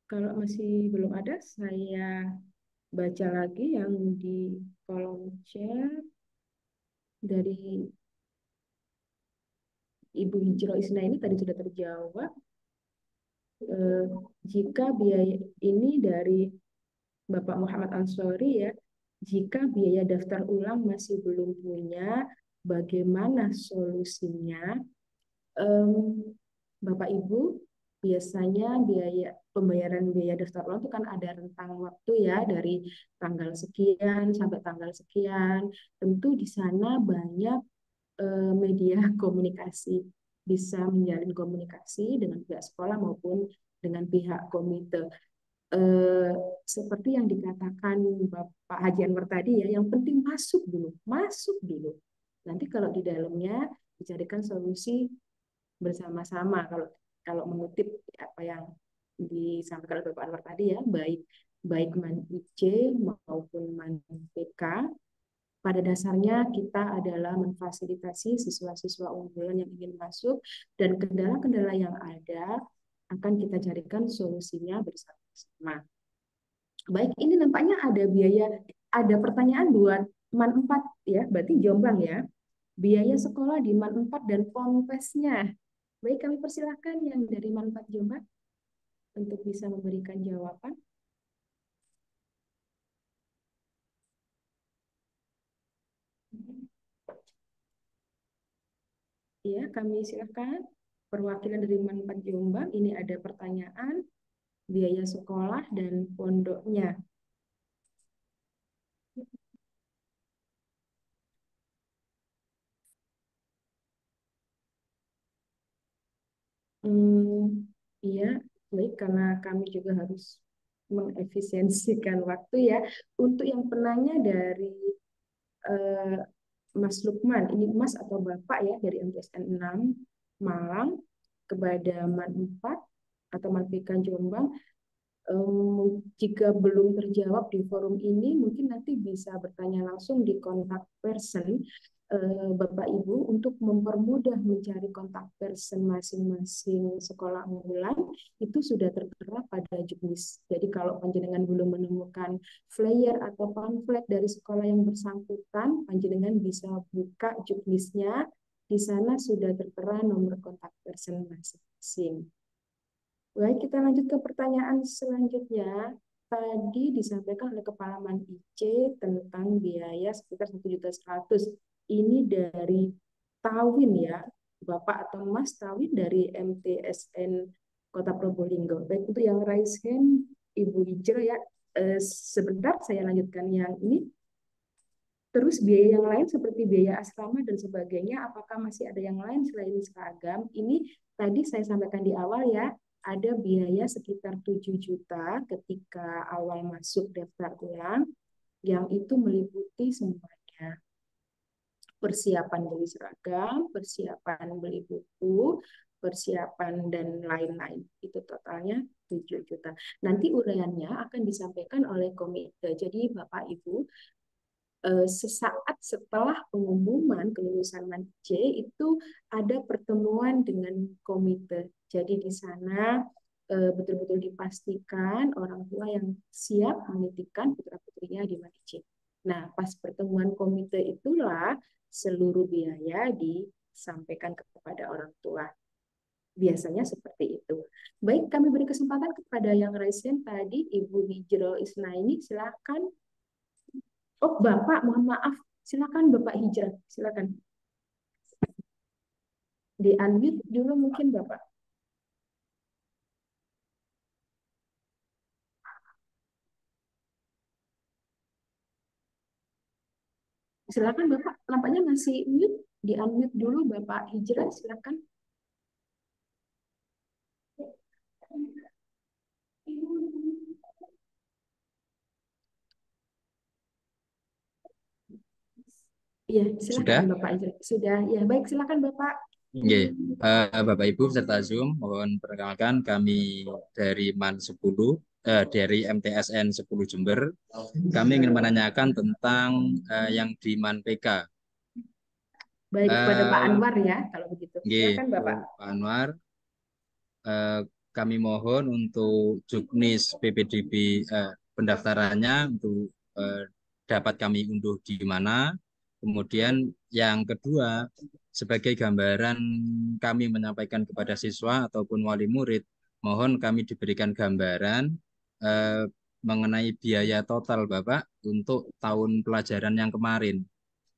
Kalau masih belum ada, saya baca lagi yang di kolom chat dari Ibu Hijro Isna ini tadi sudah terjawab. Eh, Jika biaya ini dari Bapak Muhammad Ansori ya, jika biaya daftar ulang masih belum punya, bagaimana solusinya? Em, Bapak Ibu, biasanya biaya pembayaran biaya daftar ulang itu kan ada rentang waktu ya dari tanggal sekian sampai tanggal sekian. Tentu di sana banyak media komunikasi, bisa menjalin komunikasi dengan pihak sekolah maupun dengan pihak komite. Eh, Seperti yang dikatakan Bapak Haji Anwar tadi ya, yang penting masuk dulu, masuk dulu. Nanti kalau di dalamnya dicarikan solusi bersama-sama. Kalau kalau mengutip apa yang disampaikan oleh Bapak Anwar tadi ya, baik baik Man IC maupun Man PK, pada dasarnya kita adalah memfasilitasi siswa-siswa unggulan yang ingin masuk dan kendala-kendala yang ada akan kita carikan solusinya bersama-sama. Baik, ini nampaknya ada biaya, ada pertanyaan buat MAN 4 ya, berarti Jombang ya. Biaya sekolah di MAN 4 dan Ponpesnya. Baik, kami persilahkan yang dari MAN 4 Jombang untuk bisa memberikan jawaban. Ya, kami silakan. Perwakilan dari MAN 4 Jombang, ini ada pertanyaan biaya sekolah dan pondoknya. Iya, baik, karena kami juga harus mengefisiensikan waktu ya. Untuk yang penanya dari eh, Mas Lukman, ini Mas atau Bapak ya dari MTSN 6 Malang kepada MAN 4 atau MAN PK Jombang. Jika belum terjawab di forum ini, mungkin nanti bisa bertanya langsung di kontak person Bapak Ibu untuk mempermudah mencari kontak person masing-masing sekolah unggulan itu sudah tertera pada juknis. Jadi kalau panjenengan belum menemukan flyer atau pamflet dari sekolah yang bersangkutan, panjenengan bisa buka juknisnya. Di sana sudah tertera nomor kontak person masing-masing. Baik, kita lanjut ke pertanyaan selanjutnya. Tadi disampaikan oleh Kepala Man IC tentang biaya sekitar 1.100.000. Ini dari Tawin ya, Bapak atau Mas Tawin dari MTSN Kota Probolinggo. Baik, untuk yang raise hand, Ibu Hijro ya. Sebentar saya lanjutkan yang ini. Terus biaya yang lain seperti biaya asrama dan sebagainya, apakah masih ada yang lain selain seragam? Ini tadi saya sampaikan di awal ya, ada biaya sekitar 7 juta ketika awal masuk daftar ulang, yang itu meliputi semuanya. Persiapan beli seragam, persiapan beli buku, persiapan dan lain-lain. Itu totalnya 7 juta. Nanti uraiannya akan disampaikan oleh komite. Jadi Bapak Ibu, sesaat setelah pengumuman kelulusan MAN C itu ada pertemuan dengan komite. Jadi di sana betul-betul dipastikan orang tua yang siap menitipkan putra-putrinya di MAN C. Nah, pas pertemuan komite itulah seluruh biaya disampaikan kepada orang tua. Biasanya seperti itu. Baik, kami beri kesempatan kepada yang raise hand tadi, Ibu Hijro Isnaini, silakan. Oh, Bapak, mohon maaf. Silakan Bapak Hijrah. Silakan. Di unmute dulu mungkin Bapak. Silakan Bapak. Nampaknya masih mute. Di unmute dulu Bapak Hijrah. Silakan. Iya, silakan Sudah? Bapak Hijrah. Sudah. Ya, baik, silakan Bapak. Oke. Bapak Ibu peserta Zoom, mohon perkenalkan kami dari MAN 10, dari MTSN 10 Jember. Kami ingin menanyakan tentang yang di MAN PK. Baik, kepada Pak Anwar ya, kalau begitu. Oke, Silakan Bapak. Pak Anwar. kami mohon untuk juknis PPDB pendaftarannya untuk dapat kami unduh di mana. Kemudian yang kedua, sebagai gambaran kami menyampaikan kepada siswa ataupun wali murid, mohon kami diberikan gambaran mengenai biaya total Bapak untuk tahun pelajaran yang kemarin.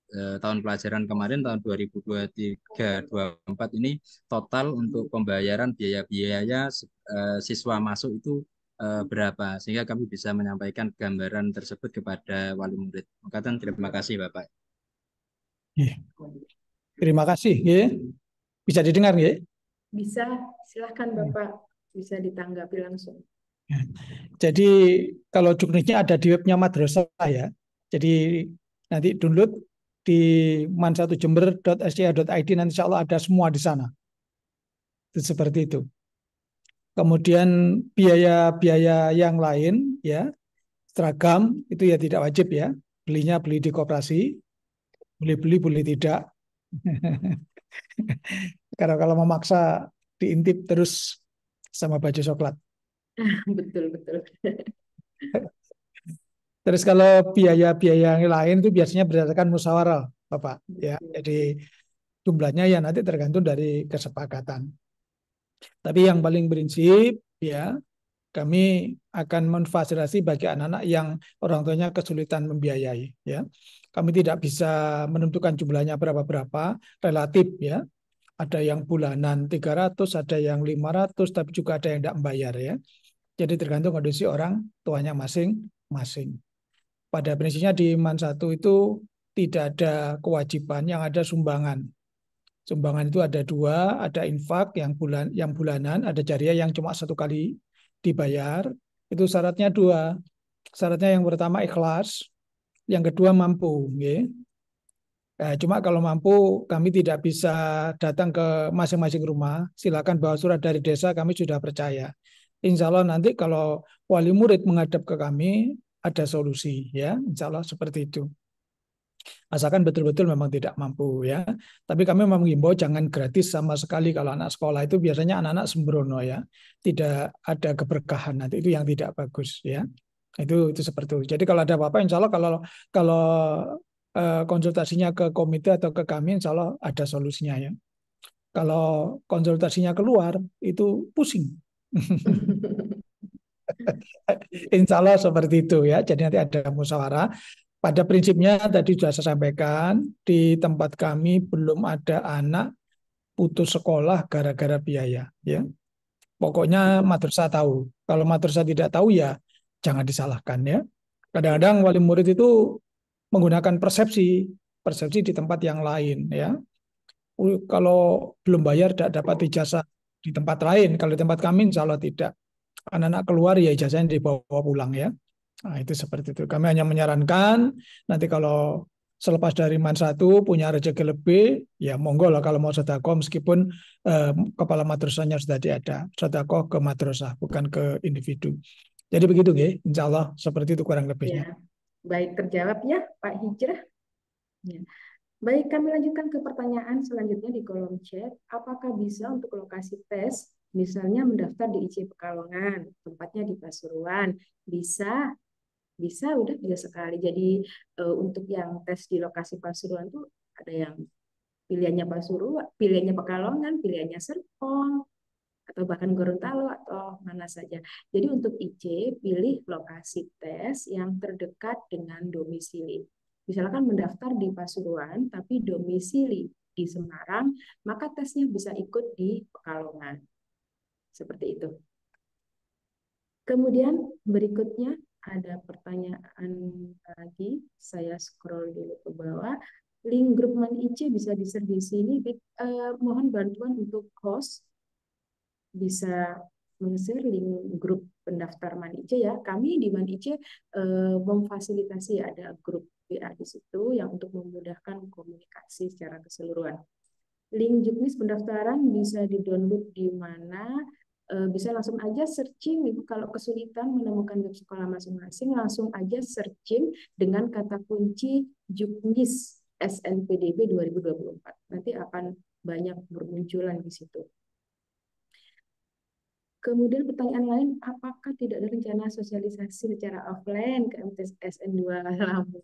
Tahun pelajaran kemarin tahun 2023-2024 ini total untuk pembayaran biaya-biaya siswa masuk itu berapa, sehingga kami bisa menyampaikan gambaran tersebut kepada wali murid. Makatan terima kasih Bapak. Terima kasih. Ya. Bisa didengar ya? Bisa, silahkan Bapak, bisa ditanggapi langsung. Jadi kalau juknisnya ada di webnya madrasah ya. Jadi nanti download di man1jember.sca.id, nanti insya Allah ada semua di sana. Itu seperti itu. Kemudian biaya-biaya yang lain ya, seragam itu ya tidak wajib ya. Belinya beli di koperasi, boleh tidak. Karena kalau memaksa diintip terus sama baju coklat. Betul. Terus kalau biaya-biaya yang lain itu biasanya berdasarkan musyawarah, Bapak. Ya, jadi jumlahnya ya nanti tergantung dari kesepakatan. Tapi yang paling prinsip ya, kami akan memfasilitasi bagi anak-anak yang orang tuanya kesulitan membiayai. Ya, kami tidak bisa menentukan jumlahnya berapa, relatif ya. Ada yang bulanan 300, ada yang 500, tapi juga ada yang tidak membayar ya. Jadi tergantung kondisi orang tuanya masing-masing. Pada prinsipnya di MAN 1 itu tidak ada kewajiban, yang ada sumbangan. Sumbangan itu ada dua, ada infak yang bulanan, ada jariah yang cuma satu kali dibayar. Itu syaratnya dua. Syaratnya yang pertama ikhlas, yang kedua mampu. Ya. Nah, cuma kalau mampu kami tidak bisa datang ke masing-masing rumah. Silakan bawa surat dari desa, kami sudah percaya. Insya Allah nanti kalau wali murid menghadap ke kami ada solusi ya, insya Allah seperti itu. Asalkan betul-betul memang tidak mampu ya. Tapi kami memang mengimbau jangan gratis sama sekali. Kalau anak sekolah itu biasanya anak-anak sembrono ya, tidak ada keberkahan, nanti itu yang tidak bagus ya. Itu seperti itu. Jadi kalau ada apa-apa, insya Allah kalau konsultasinya ke komite atau ke kami, insya Allah ada solusinya ya. Kalau konsultasinya keluar itu pusing. Insya Allah seperti itu ya. Jadi nanti ada musyawarah. Pada prinsipnya tadi sudah saya sampaikan, di tempat kami belum ada anak putus sekolah gara-gara biaya. Ya, pokoknya madrasah tahu. Kalau madrasah tidak tahu ya jangan disalahkan ya. Kadang-kadang wali murid itu menggunakan persepsi di tempat yang lain ya. Kalau belum bayar tidak dapat ijazah di tempat lain. Kalau di tempat kami insya Allah tidak. Anak-anak keluar ya ijazahnya dibawa pulang ya. Nah, itu seperti itu. Kami hanya menyarankan nanti kalau selepas dari MAN 1 punya rezeki lebih, ya monggo lah kalau mau sedekah meskipun kepala madrasahnya sudah ada. Sedekah ke madrasah bukan ke individu. Jadi begitu ya, insya Allah seperti itu kurang lebihnya. Ya, baik terjawab ya Pak Hijrah. Ya. Baik, kami lanjutkan ke pertanyaan selanjutnya di kolom chat. Apakah bisa untuk lokasi tes, misalnya mendaftar di IC Pekalongan, tempatnya di Pasuruan? Bisa udah bisa sekali. Jadi untuk yang tes di lokasi Pasuruan tuh ada yang pilihannya Pasuruan, pilihannya Pekalongan, pilihannya Serpong, atau bahkan Gorontalo atau mana saja. Jadi untuk IC pilih lokasi tes yang terdekat dengan domisili. Misalkan mendaftar di Pasuruan tapi domisili di Semarang, maka tesnya bisa ikut di Pekalongan. Seperti itu. Kemudian berikutnya ada pertanyaan lagi, saya scroll dulu ke bawah. Link grup MAN IC bisa di-share di sini. Mohon bantuan untuk host bisa men-share link grup pendaftar MAN IC ya. Kami di MAN IC memfasilitasi ada grup WA di situ yang untuk memudahkan komunikasi secara keseluruhan. Link juknis pendaftaran bisa di-download di mana? Bisa langsung aja searching Ibu, kalau kesulitan menemukan web sekolah masing-masing langsung aja searching dengan kata kunci juknis SNPDB 2024, nanti akan banyak bermunculan di situ. Kemudian pertanyaan lain, apakah tidak ada rencana sosialisasi secara offline ke MTSN 2 Lampung?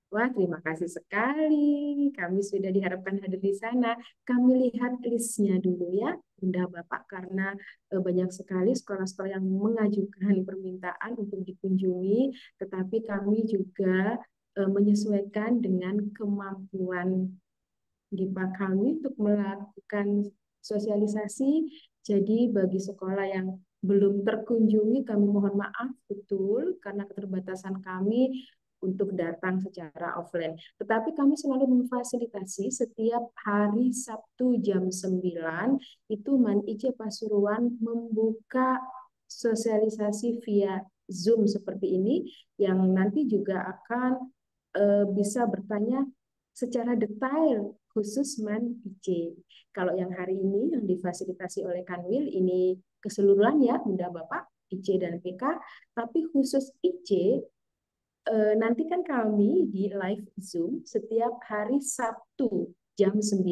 Wah, terima kasih sekali. Kami sudah diharapkan hadir di sana. Kami lihat listnya dulu ya, Bunda Bapak, karena banyak sekali sekolah-sekolah yang mengajukan permintaan untuk dikunjungi, tetapi kami juga menyesuaikan dengan kemampuan GIPA kami untuk melakukan sosialisasi. Jadi bagi sekolah yang belum terkunjungi, kami mohon maaf betul karena keterbatasan kami untuk datang secara offline. Tetapi kami selalu memfasilitasi setiap hari Sabtu jam 9 itu Man IC Pasuruan membuka sosialisasi via Zoom seperti ini yang nanti juga akan bisa bertanya secara detail khusus Man IC. Kalau yang hari ini yang difasilitasi oleh Kanwil ini keseluruhan ya Bunda Bapak, IC dan PK, tapi khusus IC nanti kan kami di live Zoom setiap hari Sabtu jam 9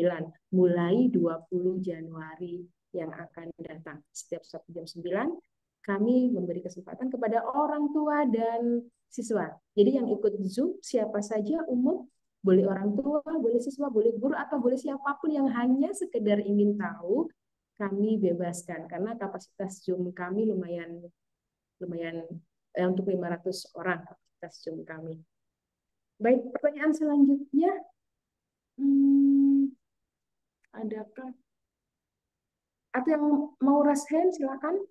mulai 20 Januari yang akan datang. Setiap Sabtu jam 9 kami memberi kesempatan kepada orang tua dan siswa. Jadi yang ikut Zoom siapa saja umum, boleh orang tua, boleh siswa, boleh guru, atau boleh siapapun yang hanya sekedar ingin tahu, kami bebaskan karena kapasitas Zoom kami lumayan untuk 500 orang kapasitas Zoom kami. Baik, pertanyaan selanjutnya, adakah atau yang mau raise hand silakan.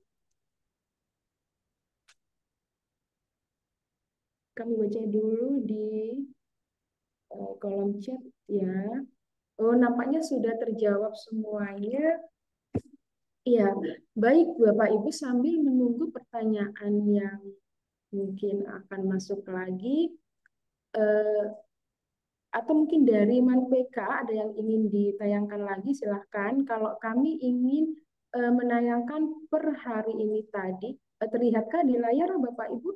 Kami baca dulu di kolom chat ya. Oh, nampaknya sudah terjawab semuanya. Iya, baik Bapak Ibu, sambil menunggu pertanyaan yang mungkin akan masuk lagi, atau mungkin dari Man PK ada yang ingin ditayangkan lagi, silahkan. Kalau kami ingin menayangkan per hari ini tadi, terlihatkah di layar Bapak Ibu?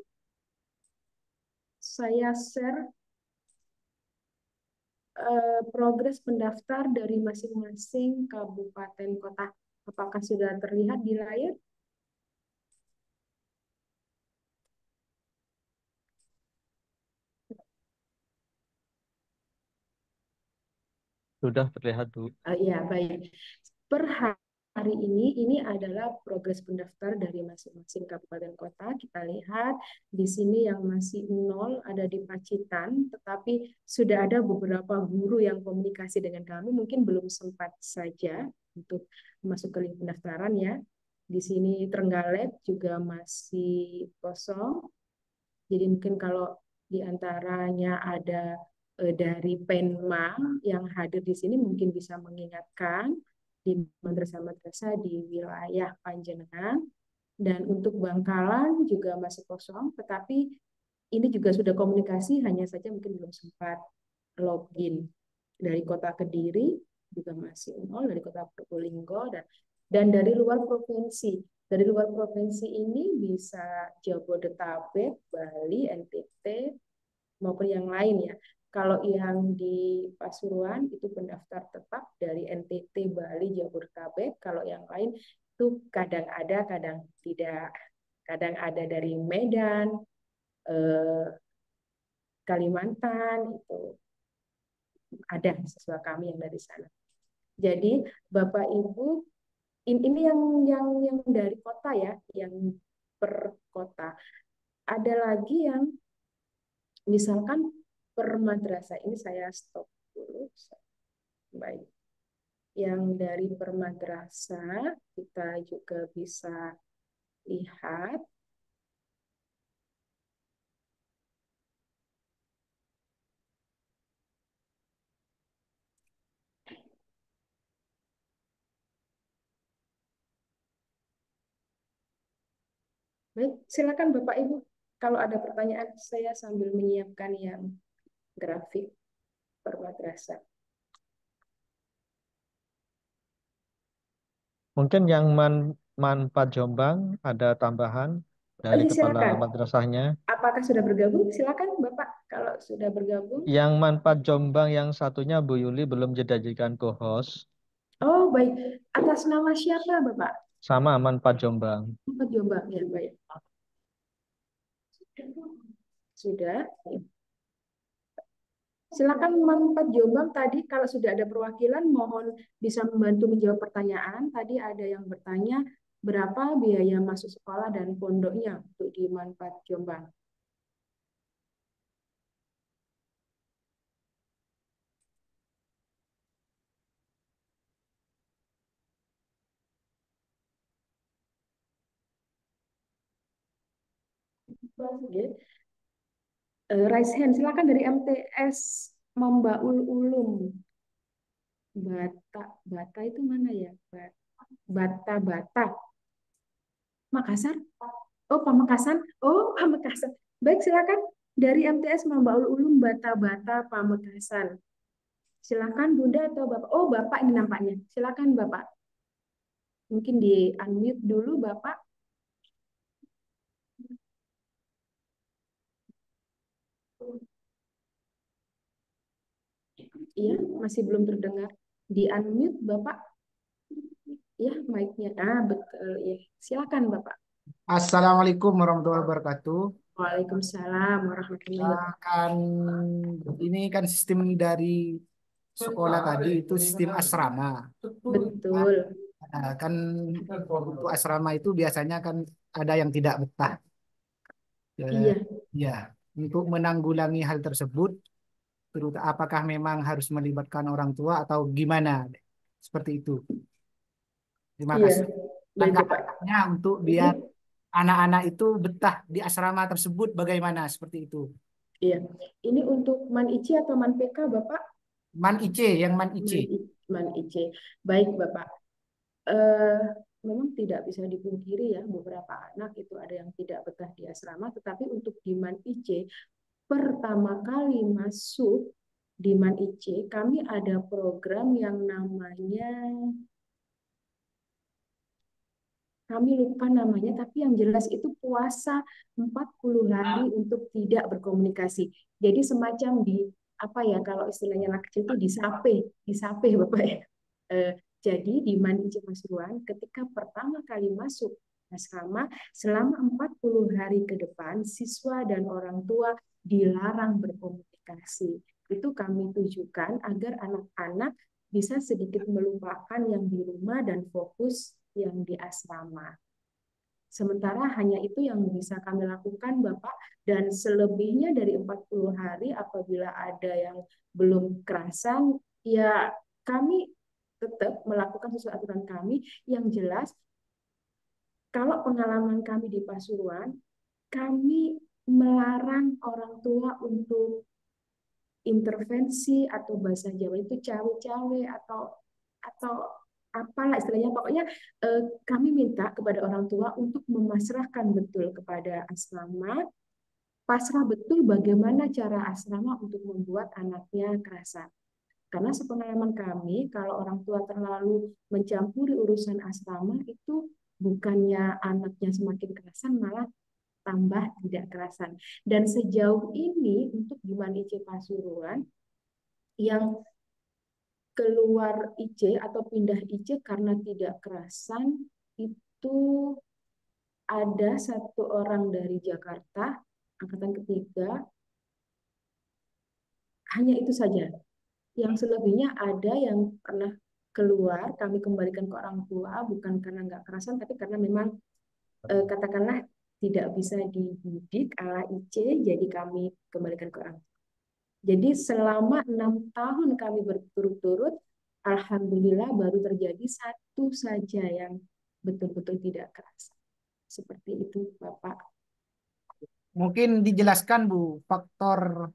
Saya share progres pendaftar dari masing-masing kabupaten kota. Apakah sudah terlihat di layar? Sudah terlihat, Bu. Ya, baik. Per hari ini adalah progres pendaftar dari masing-masing kabupaten kota. Kita lihat di sini yang masih 0 ada di Pacitan, tetapi sudah ada beberapa guru yang komunikasi dengan kami, mungkin belum sempat saja untuk masuk ke link pendaftaran ya. Di sini Trenggalek juga masih kosong. Jadi mungkin kalau di antaranya ada dari Penma yang hadir di sini mungkin bisa mengingatkan di madrasah-madrasah di wilayah Panjenengan. Dan untuk Bangkalan juga masih kosong, tetapi ini juga sudah komunikasi, hanya saja mungkin belum sempat login. Dari kota Kediri juga masih 0, dari kota Probolinggo, dan dari luar provinsi. Dari luar provinsi ini bisa Jabodetabek, Bali, NTT, maupun yang lain ya. Kalau yang di Pasuruan itu pendaftar tetap dari NTT, Bali, Jabodetabek. Kalau yang lain itu kadang ada, kadang tidak. Kadang ada dari Medan, Kalimantan, itu ada siswa kami yang dari sana. Jadi Bapak Ibu, ini yang dari kota ya, yang per kota. Ada lagi yang misalkan per madrasah, ini saya stop dulu. Baik. Yang dari per madrasah kita juga bisa lihat. Baik, silakan Bapak Ibu. Kalau ada pertanyaan, saya sambil menyiapkan yang grafik per madrasah. Mungkin yang Manfaat Jombang ada tambahan dari kepala Silakan. madrasahnya. Apakah sudah bergabung? Silakan Bapak, kalau sudah bergabung. Yang Manfaat Jombang yang satunya Bu Yuli belum dijadikan co-host. Oh, baik. Atas nama siapa, Bapak? Sama Manpat Jombang. Manpat Jombang ya, baik. Sudah. Silakan Manpat Jombang tadi kalau sudah ada perwakilan mohon bisa membantu menjawab pertanyaan. Tadi ada yang bertanya berapa biaya masuk sekolah dan pondoknya untuk di Manpat Jombang. Raise hand, silakan dari MTS Mambaul Ulum. Bata itu mana ya? Bata. Makassar? Oh, Pamekasan. Oh, Pamekasan. Baik, silakan dari MTS Mambaul Ulum Bata Pamekasan. Silakan Bunda atau Bapak. Oh, Bapak ini nampaknya. Silakan Bapak. Mungkin di unmute dulu Bapak. Iya, masih belum terdengar. Di unmute Bapak. Ya, mic-nya. Betul ya. Silakan Bapak. Assalamualaikum warahmatullahi wabarakatuh. Waalaikumsalam warahmatullahi wabarakatuh. Kan ini kan sistem dari sekolah tadi itu sistem asrama. Betul. Kan untuk asrama itu biasanya kan ada yang tidak betah. Iya. Ya, untuk menanggulangi hal tersebut, terutama apakah memang harus melibatkan orang tua atau gimana? Seperti itu. Terima Iya. kasih. Baik, Bapak. Langkah-langkahnya untuk biar anak-anak itu betah di asrama tersebut bagaimana? Seperti itu. Iya. Ini untuk Man IC atau Man PK, Bapak? Man IC, yang Man IC. Man IC. Baik, Bapak. Memang tidak bisa dipungkiri ya, beberapa anak itu ada yang tidak betah di asrama, tetapi untuk di Man IC, pertama kali masuk di Man IC, kami ada program yang namanya, kami lupa namanya, tapi yang jelas itu puasa 40 hari untuk tidak berkomunikasi. Jadi semacam apa ya, kalau istilahnya anak kecil itu disape Bapak ya. Jadi di Man IC Pasuruan, ketika pertama kali masuk asrama, selama 40 hari ke depan, siswa dan orang tua dilarang berkomunikasi. Itu kami tujukan agar anak-anak bisa sedikit melupakan yang di rumah dan fokus yang di asrama. Sementara hanya itu yang bisa kami lakukan, Bapak, dan selebihnya dari 40 hari apabila ada yang belum kerasan, ya kami tetap melakukan sesuai aturan kami. Yang jelas, kalau pengalaman kami di Pasuruan, kami melarang orang tua untuk intervensi atau bahasa Jawa itu cawe-cawe atau apalah istilahnya, pokoknya kami minta kepada orang tua untuk memasrahkan betul kepada asrama, pasrah betul bagaimana cara asrama untuk membuat anaknya kerasan. Karena sepengalaman kami, kalau orang tua terlalu mencampuri urusan asrama itu bukannya anaknya semakin kerasan, malah tambah tidak kerasan. Dan sejauh ini untuk di Man IC Pasuruan yang keluar IC atau pindah IC karena tidak kerasan itu ada 1 orang dari Jakarta, angkatan ketiga, hanya itu saja. Yang selebihnya ada yang pernah keluar, kami kembalikan ke orang tua, bukan karena nggak kerasan, tapi karena memang katakanlah tidak bisa dididik ala IC, jadi kami kembalikan ke orang tua. Jadi selama 6 tahun kami berturut-turut, alhamdulillah baru terjadi 1 saja yang betul-betul tidak kerasan. Seperti itu, Bapak. Mungkin dijelaskan, Bu, faktor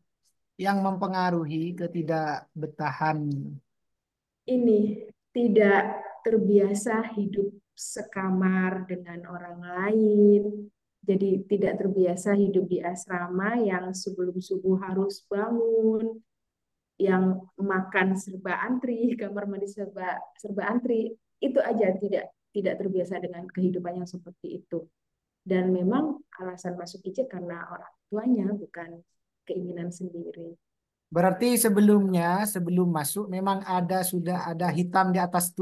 yang mempengaruhi ketidakbetahan. Ini tidak terbiasa hidup sekamar dengan orang lain. Jadi tidak terbiasa hidup di asrama yang sebelum subuh harus bangun, yang makan serba antri, kamar mandi serba antri. Itu aja tidak terbiasa dengan kehidupan yang seperti itu. Dan memang alasan masuk IC karena orang tuanya, bukan keinginan sendiri. Berarti sebelum masuk memang sudah ada hitam di atas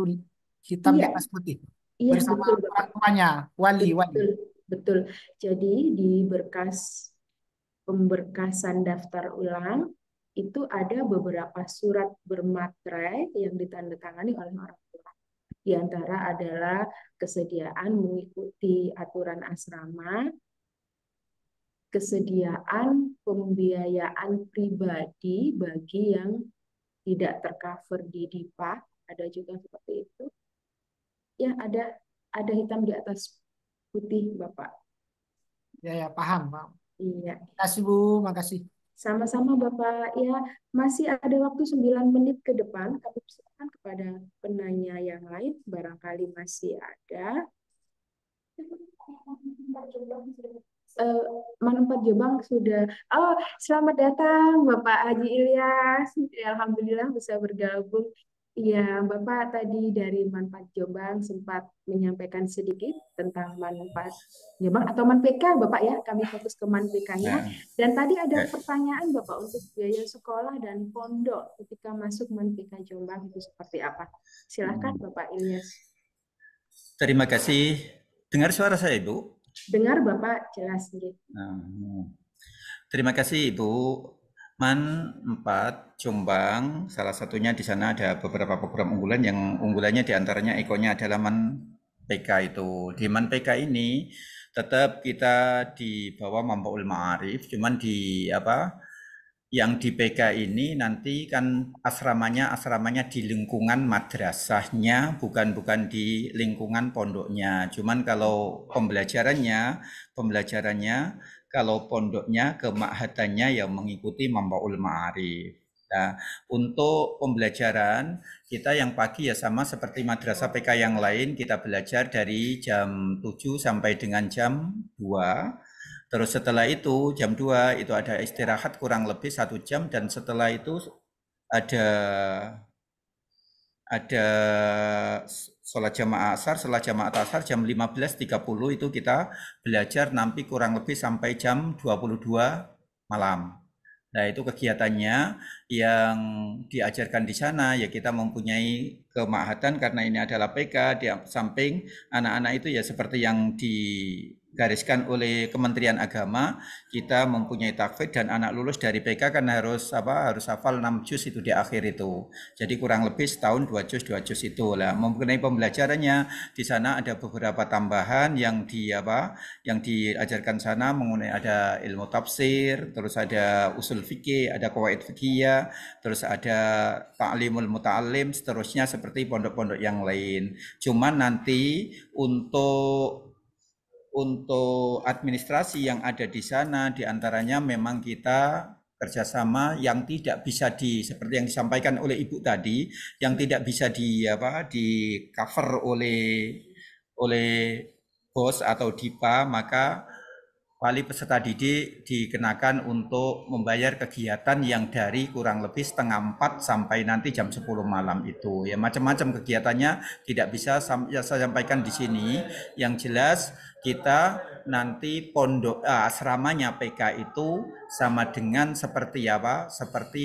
hitam di atas putih. Iya, bersama betul orang Bapak. tuanya, wali. Betul, betul. Jadi di berkas pemberkasan daftar ulang itu ada beberapa surat bermaterai yang ditandatangani oleh orang tua. Di antara adalah kesediaan mengikuti aturan asrama, kesediaan pembiayaan pribadi bagi yang tidak tercover di DIPA, ada juga seperti itu. Ya, ada hitam di atas putih, Bapak. Ya, paham, Pak. Iya. Makasih, Bu. Makasih. Sama-sama, Bapak. Ya, masih ada waktu 9 menit ke depan. Kami persilakan kepada penanya yang lain. Barangkali masih ada. Man 4 Jombang sudah. Oh, selamat datang Bapak Haji Ilyas. Alhamdulillah bisa bergabung. Iya, Bapak tadi dari Man 4 Jombang sempat menyampaikan sedikit tentang Man 4 Jombang atau Man PK, Bapak ya. Kami fokus ke Man PK-nya. Dan tadi ada pertanyaan Bapak untuk biaya sekolah dan pondok ketika masuk Man PK Jombang itu seperti apa? Silahkan Bapak Ilyas. Terima kasih. Dengar suara saya, Ibu? Dengar Bapak jelas. Terima kasih Ibu. Man 4 Jombang, salah satunya di sana ada beberapa program unggulan yang unggulannya diantaranya ikonnya adalah Man PK itu. Di Man PK ini tetap kita di bawah Mambaul Ma'arif, cuman di yang di PK ini nanti kan asramanya di lingkungan madrasahnya, bukan di lingkungan pondoknya. Cuman kalau pembelajarannya kalau pondoknya ke ma'hadannya yang mengikuti Mambaul Ma'arif. Nah, untuk pembelajaran kita yang pagi ya sama seperti madrasah PK yang lain, kita belajar dari jam 7 sampai dengan jam 2. Terus setelah itu jam 2 itu ada istirahat kurang lebih 1 jam, dan setelah itu ada sholat jamaah asar. Setelah jamaah asar jam 15.30 itu kita belajar sampai kurang lebih sampai jam 22 malam. Nah, itu kegiatannya yang diajarkan di sana ya, kita mempunyai kema'hadan karena ini adalah PK. Di samping anak-anak itu ya seperti yang digariskan oleh Kementerian Agama, kita mempunyai takfid dan anak lulus dari PK kan harus hafal 6 juz itu di akhir itu. Jadi kurang lebih setahun 2 juz itu lah. Mengenai pembelajarannya di sana ada beberapa tambahan yang diajarkan sana, mengenai ada ilmu tafsir, terus ada usul fikih, ada qawaid fikih, terus ada ta'limul muta'allim, seterusnya seperti pondok-pondok yang lain. Cuman nanti untuk administrasi yang ada di sana diantaranya memang kita kerjasama yang tidak bisa seperti yang disampaikan oleh Ibu tadi, yang tidak bisa di cover oleh BOS atau DIPA, maka wali peserta didik dikenakan untuk membayar kegiatan yang dari kurang lebih setengah 4 sampai nanti jam 10 malam itu. Ya, macam-macam kegiatannya tidak bisa saya sampaikan di sini. Yang jelas kita nanti pondok asramanya PK itu sama dengan seperti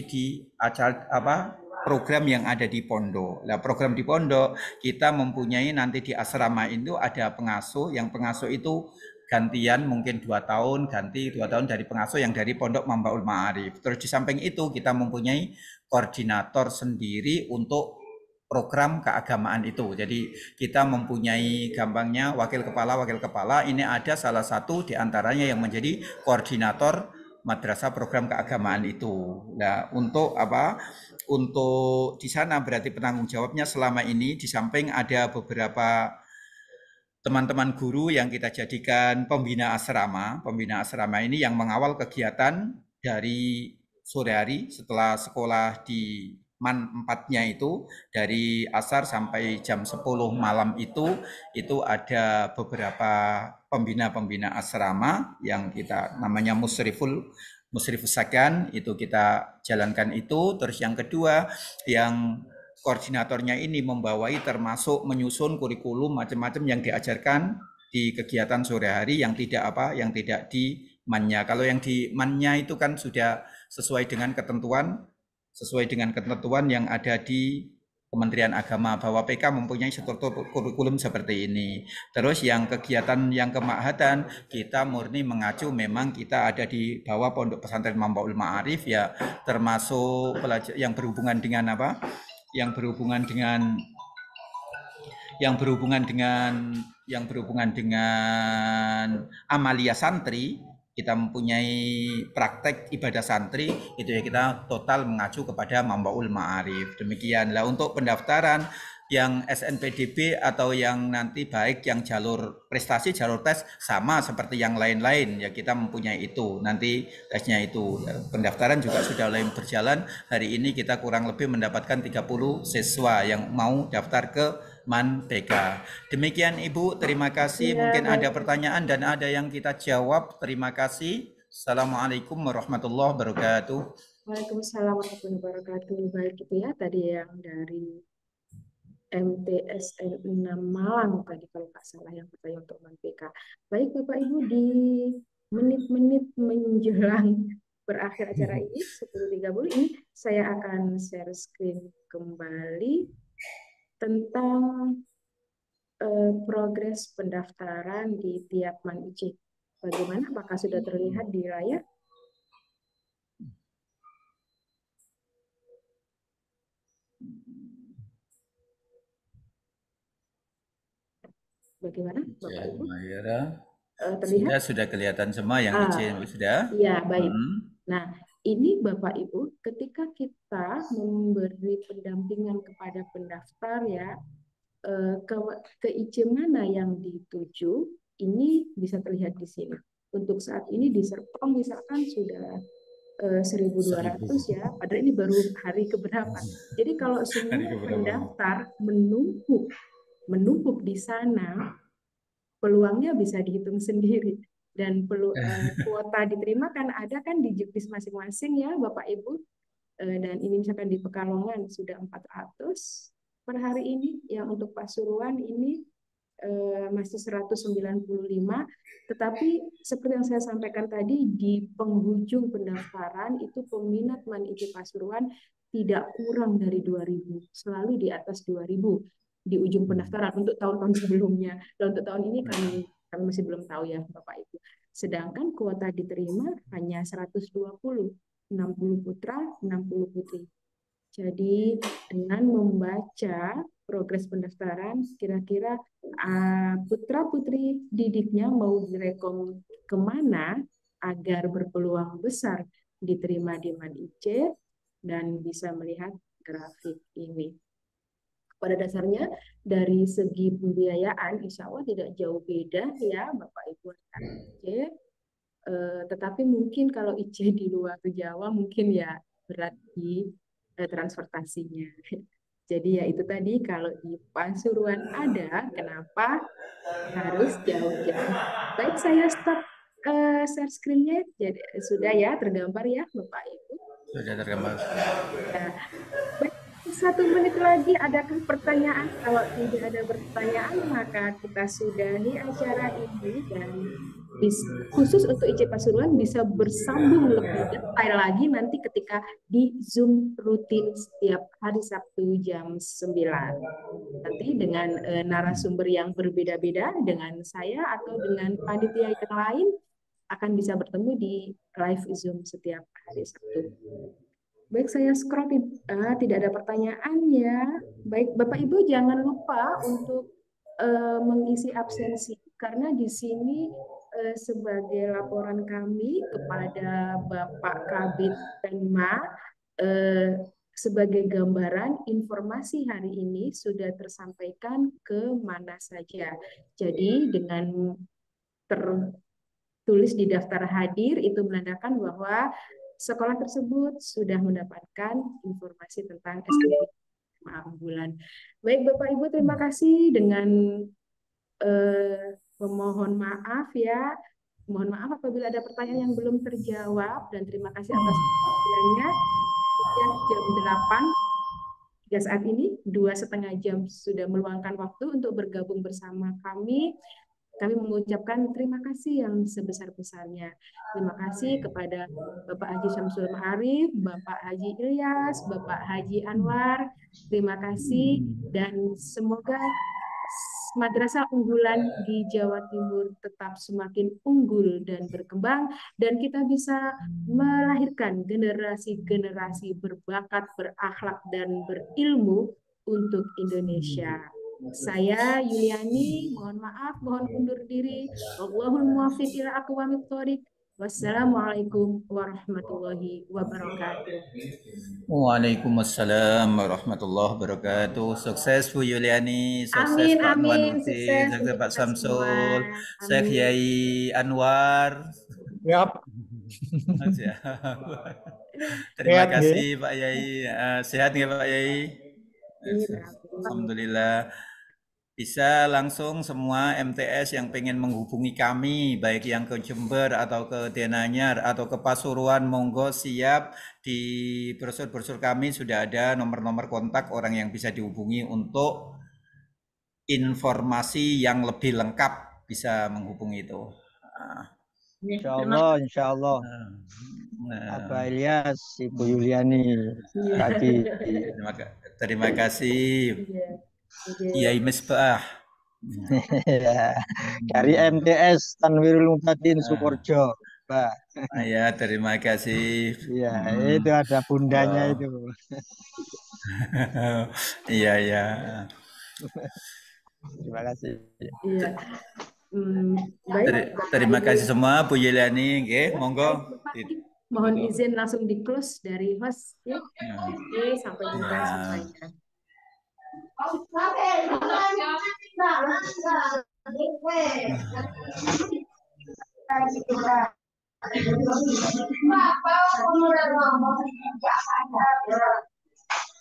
di acara program yang ada di pondok. Nah, program di pondok kita mempunyai nanti di asrama itu ada pengasuh, yang pengasuh itu gantian mungkin 2 tahun, ganti 2 tahun dari pengasuh yang dari Pondok Mambaul Ma'arif. Terus di samping itu kita mempunyai koordinator sendiri untuk program keagamaan itu. Jadi kita mempunyai gampangnya wakil kepala, ini ada salah satu di antaranya yang menjadi koordinator madrasah program keagamaan itu. Nah, untuk untuk di sana berarti penanggung jawabnya selama ini di samping ada beberapa teman-teman guru yang kita jadikan pembina asrama. Pembina asrama ini yang mengawal kegiatan dari sore hari setelah sekolah di Man 4-nya itu, dari asar sampai jam 10 malam itu ada beberapa pembina asrama yang kita namanya Musrifus Sakan, itu kita jalankan itu. Terus yang kedua, yang koordinatornya ini membawai termasuk menyusun kurikulum macam-macam yang diajarkan di kegiatan sore hari yang tidak di mannya. Kalau yang di mannya itu kan sudah sesuai dengan ketentuan yang ada di Kementerian Agama bahwa PK mempunyai struktur kurikulum seperti ini. Terus yang kegiatan yang kema'hatan kita murni mengacu, memang kita ada di bawah Pondok Pesantren Mambaul Ma'arif ya, termasuk pelajar yang berhubungan dengan apa? Yang berhubungan dengan amalia santri. Kita mempunyai praktek ibadah santri, itu ya kita total mengacu kepada Mambaul Ma'arif. Demikianlah untuk pendaftaran yang SNPDB atau yang nanti baik yang jalur prestasi, jalur tes sama seperti yang lain-lain ya, kita mempunyai itu. Nanti tesnya itu. Pendaftaran juga sudah mulai berjalan. Hari ini kita kurang lebih mendapatkan 30 siswa yang mau daftar ke MAN PK. Demikian Ibu, terima kasih. Mungkin ada pertanyaan dan ada yang kita jawab. Terima kasih. Assalamualaikum warahmatullahi wabarakatuh. Waalaikumsalam warahmatullahi wabarakatuh. Baik, itu ya tadi yang dari MTSN 6 Malang tadi kalau nggak salah yang bertanya untuk MAN PK. Baik Bapak Ibu, di menit-menit menjelang berakhir acara ini 10.30 ini saya akan share screen kembali tentang progres pendaftaran di tiap MAN IC. Bagaimana? Apakah sudah terlihat di layar? Bagaimana, Bapak Ibu? Terlihat? Sudah kelihatan semua yang IC sudah? Iya, baik. Nah, ini Bapak Ibu, ketika kita memberi pendampingan kepada pendaftar ya, ke IC mana yang dituju, ini bisa terlihat di sini. Untuk saat ini di Serpong misalkan sudah 1.200 ya, padahal ini baru hari keberapa. Jadi kalau semua pendaftar menumpuk di sana, peluangnya bisa dihitung sendiri. Dan kuota diterima kan ada kan di juknis masing-masing ya Bapak Ibu. Dan ini misalkan di Pekalongan sudah 400 per hari ini, yang untuk Pasuruan ini masih 195, tetapi seperti yang saya sampaikan tadi, di penghujung pendaftaran itu peminat MAN IC Pasuruan tidak kurang dari 2.000, selalu di atas 2.000 di ujung pendaftaran untuk tahun-tahun sebelumnya. Dan untuk tahun ini kami masih belum tahu ya Bapak Ibu. Sedangkan kuota diterima hanya 120, 60 putra, 60 putri. Jadi dengan membaca progres pendaftaran, kira-kira putra-putri didiknya mau direkom kemana agar berpeluang besar diterima di MAN IC, dan bisa melihat grafik ini. Pada dasarnya dari segi pembiayaan insya Allah tidak jauh beda ya Bapak Ibu IC, tetapi mungkin kalau IC di luar Jawa mungkin ya berat di transportasinya. Jadi ya itu tadi, kalau di Pasuruan ada, kenapa harus jauh-jauh? Baik, saya stop share screen-nya. Jadi sudah ya tergambar ya Bapak Ibu. Sudah tergambar. Nah, baik, 1 menit lagi adakah pertanyaan? Kalau tidak ada pertanyaan maka kita sudahi acara ini, dan khusus untuk IC Pasuruan bisa bersambung lebih detail lagi nanti ketika di Zoom rutin setiap hari Sabtu jam 9. Nanti dengan narasumber yang berbeda-beda dengan saya atau dengan panitia yang lain akan bisa bertemu di live Zoom setiap hari Sabtu. Baik, saya scroll, tidak ada pertanyaan ya. Baik, Bapak Ibu jangan lupa untuk mengisi absensi, karena di sini sebagai laporan kami kepada Bapak Kabid Penma, sebagai gambaran informasi hari ini sudah tersampaikan ke mana saja. Jadi dengan tertulis di daftar hadir itu menandakan bahwa sekolah tersebut sudah mendapatkan informasi tentang SPP bulan. Baik Bapak Ibu, terima kasih. Dengan memohon maaf ya, mohon maaf apabila ada pertanyaan yang belum terjawab, dan terima kasih atas perhatiannya. Jam 8 hingga saat ini 2,5 jam sudah meluangkan waktu untuk bergabung bersama kami. Kami mengucapkan terima kasih yang sebesar-besarnya. Terima kasih kepada Bapak Haji Syamsul Ma'arif, Bapak Haji Ilyas, Bapak Haji Anwar. Terima kasih dan semoga madrasah unggulan di Jawa Timur tetap semakin unggul dan berkembang, dan kita bisa melahirkan generasi-generasi berbakat, berakhlak, dan berilmu untuk Indonesia. Saya Yuliani, mohon maaf, mohon undur diri. Wallahul muwaffiq ila aqwamit thoriq. Wassalamualaikum warahmatullahi wabarakatuh. Waalaikumsalam warahmatullahi wabarakatuh. Sukses Bu Yuliani, sukses Amin, Pak amin. Anwaruddin, Sukses sukses untuk Pak kita Samsul, semua. Syekh Amin. Yai Anwar. Yap. Siap. Terima Sehat nggih. kasih Pak Yai. Sehat nggih Pak Yai? Iya. Alhamdulillah. Bisa langsung semua MTS yang pengen menghubungi kami, baik yang ke Jember atau ke Denanyar atau ke Pasuruan, monggo siap. Di brosur-brosur kami sudah ada nomor-nomor kontak orang yang bisa dihubungi untuk informasi yang lebih lengkap, bisa menghubungi itu. Insya Allah. Abah Ilyas, Ibu Yuliani, Haji. Terima kasih. Iya. Kiai Misbah. Dari MTS Tanwirul Mubtadin Sukorejo, Pak. Ya, terima kasih. Iya, itu ada bundanya itu. Iya, ya. Terima kasih. Iya. Baik. Terima kasih semua Bu Yuliani, nggih, monggo. Mohon izin langsung di close dari host ya. Oke, sampai jumpa semuanya.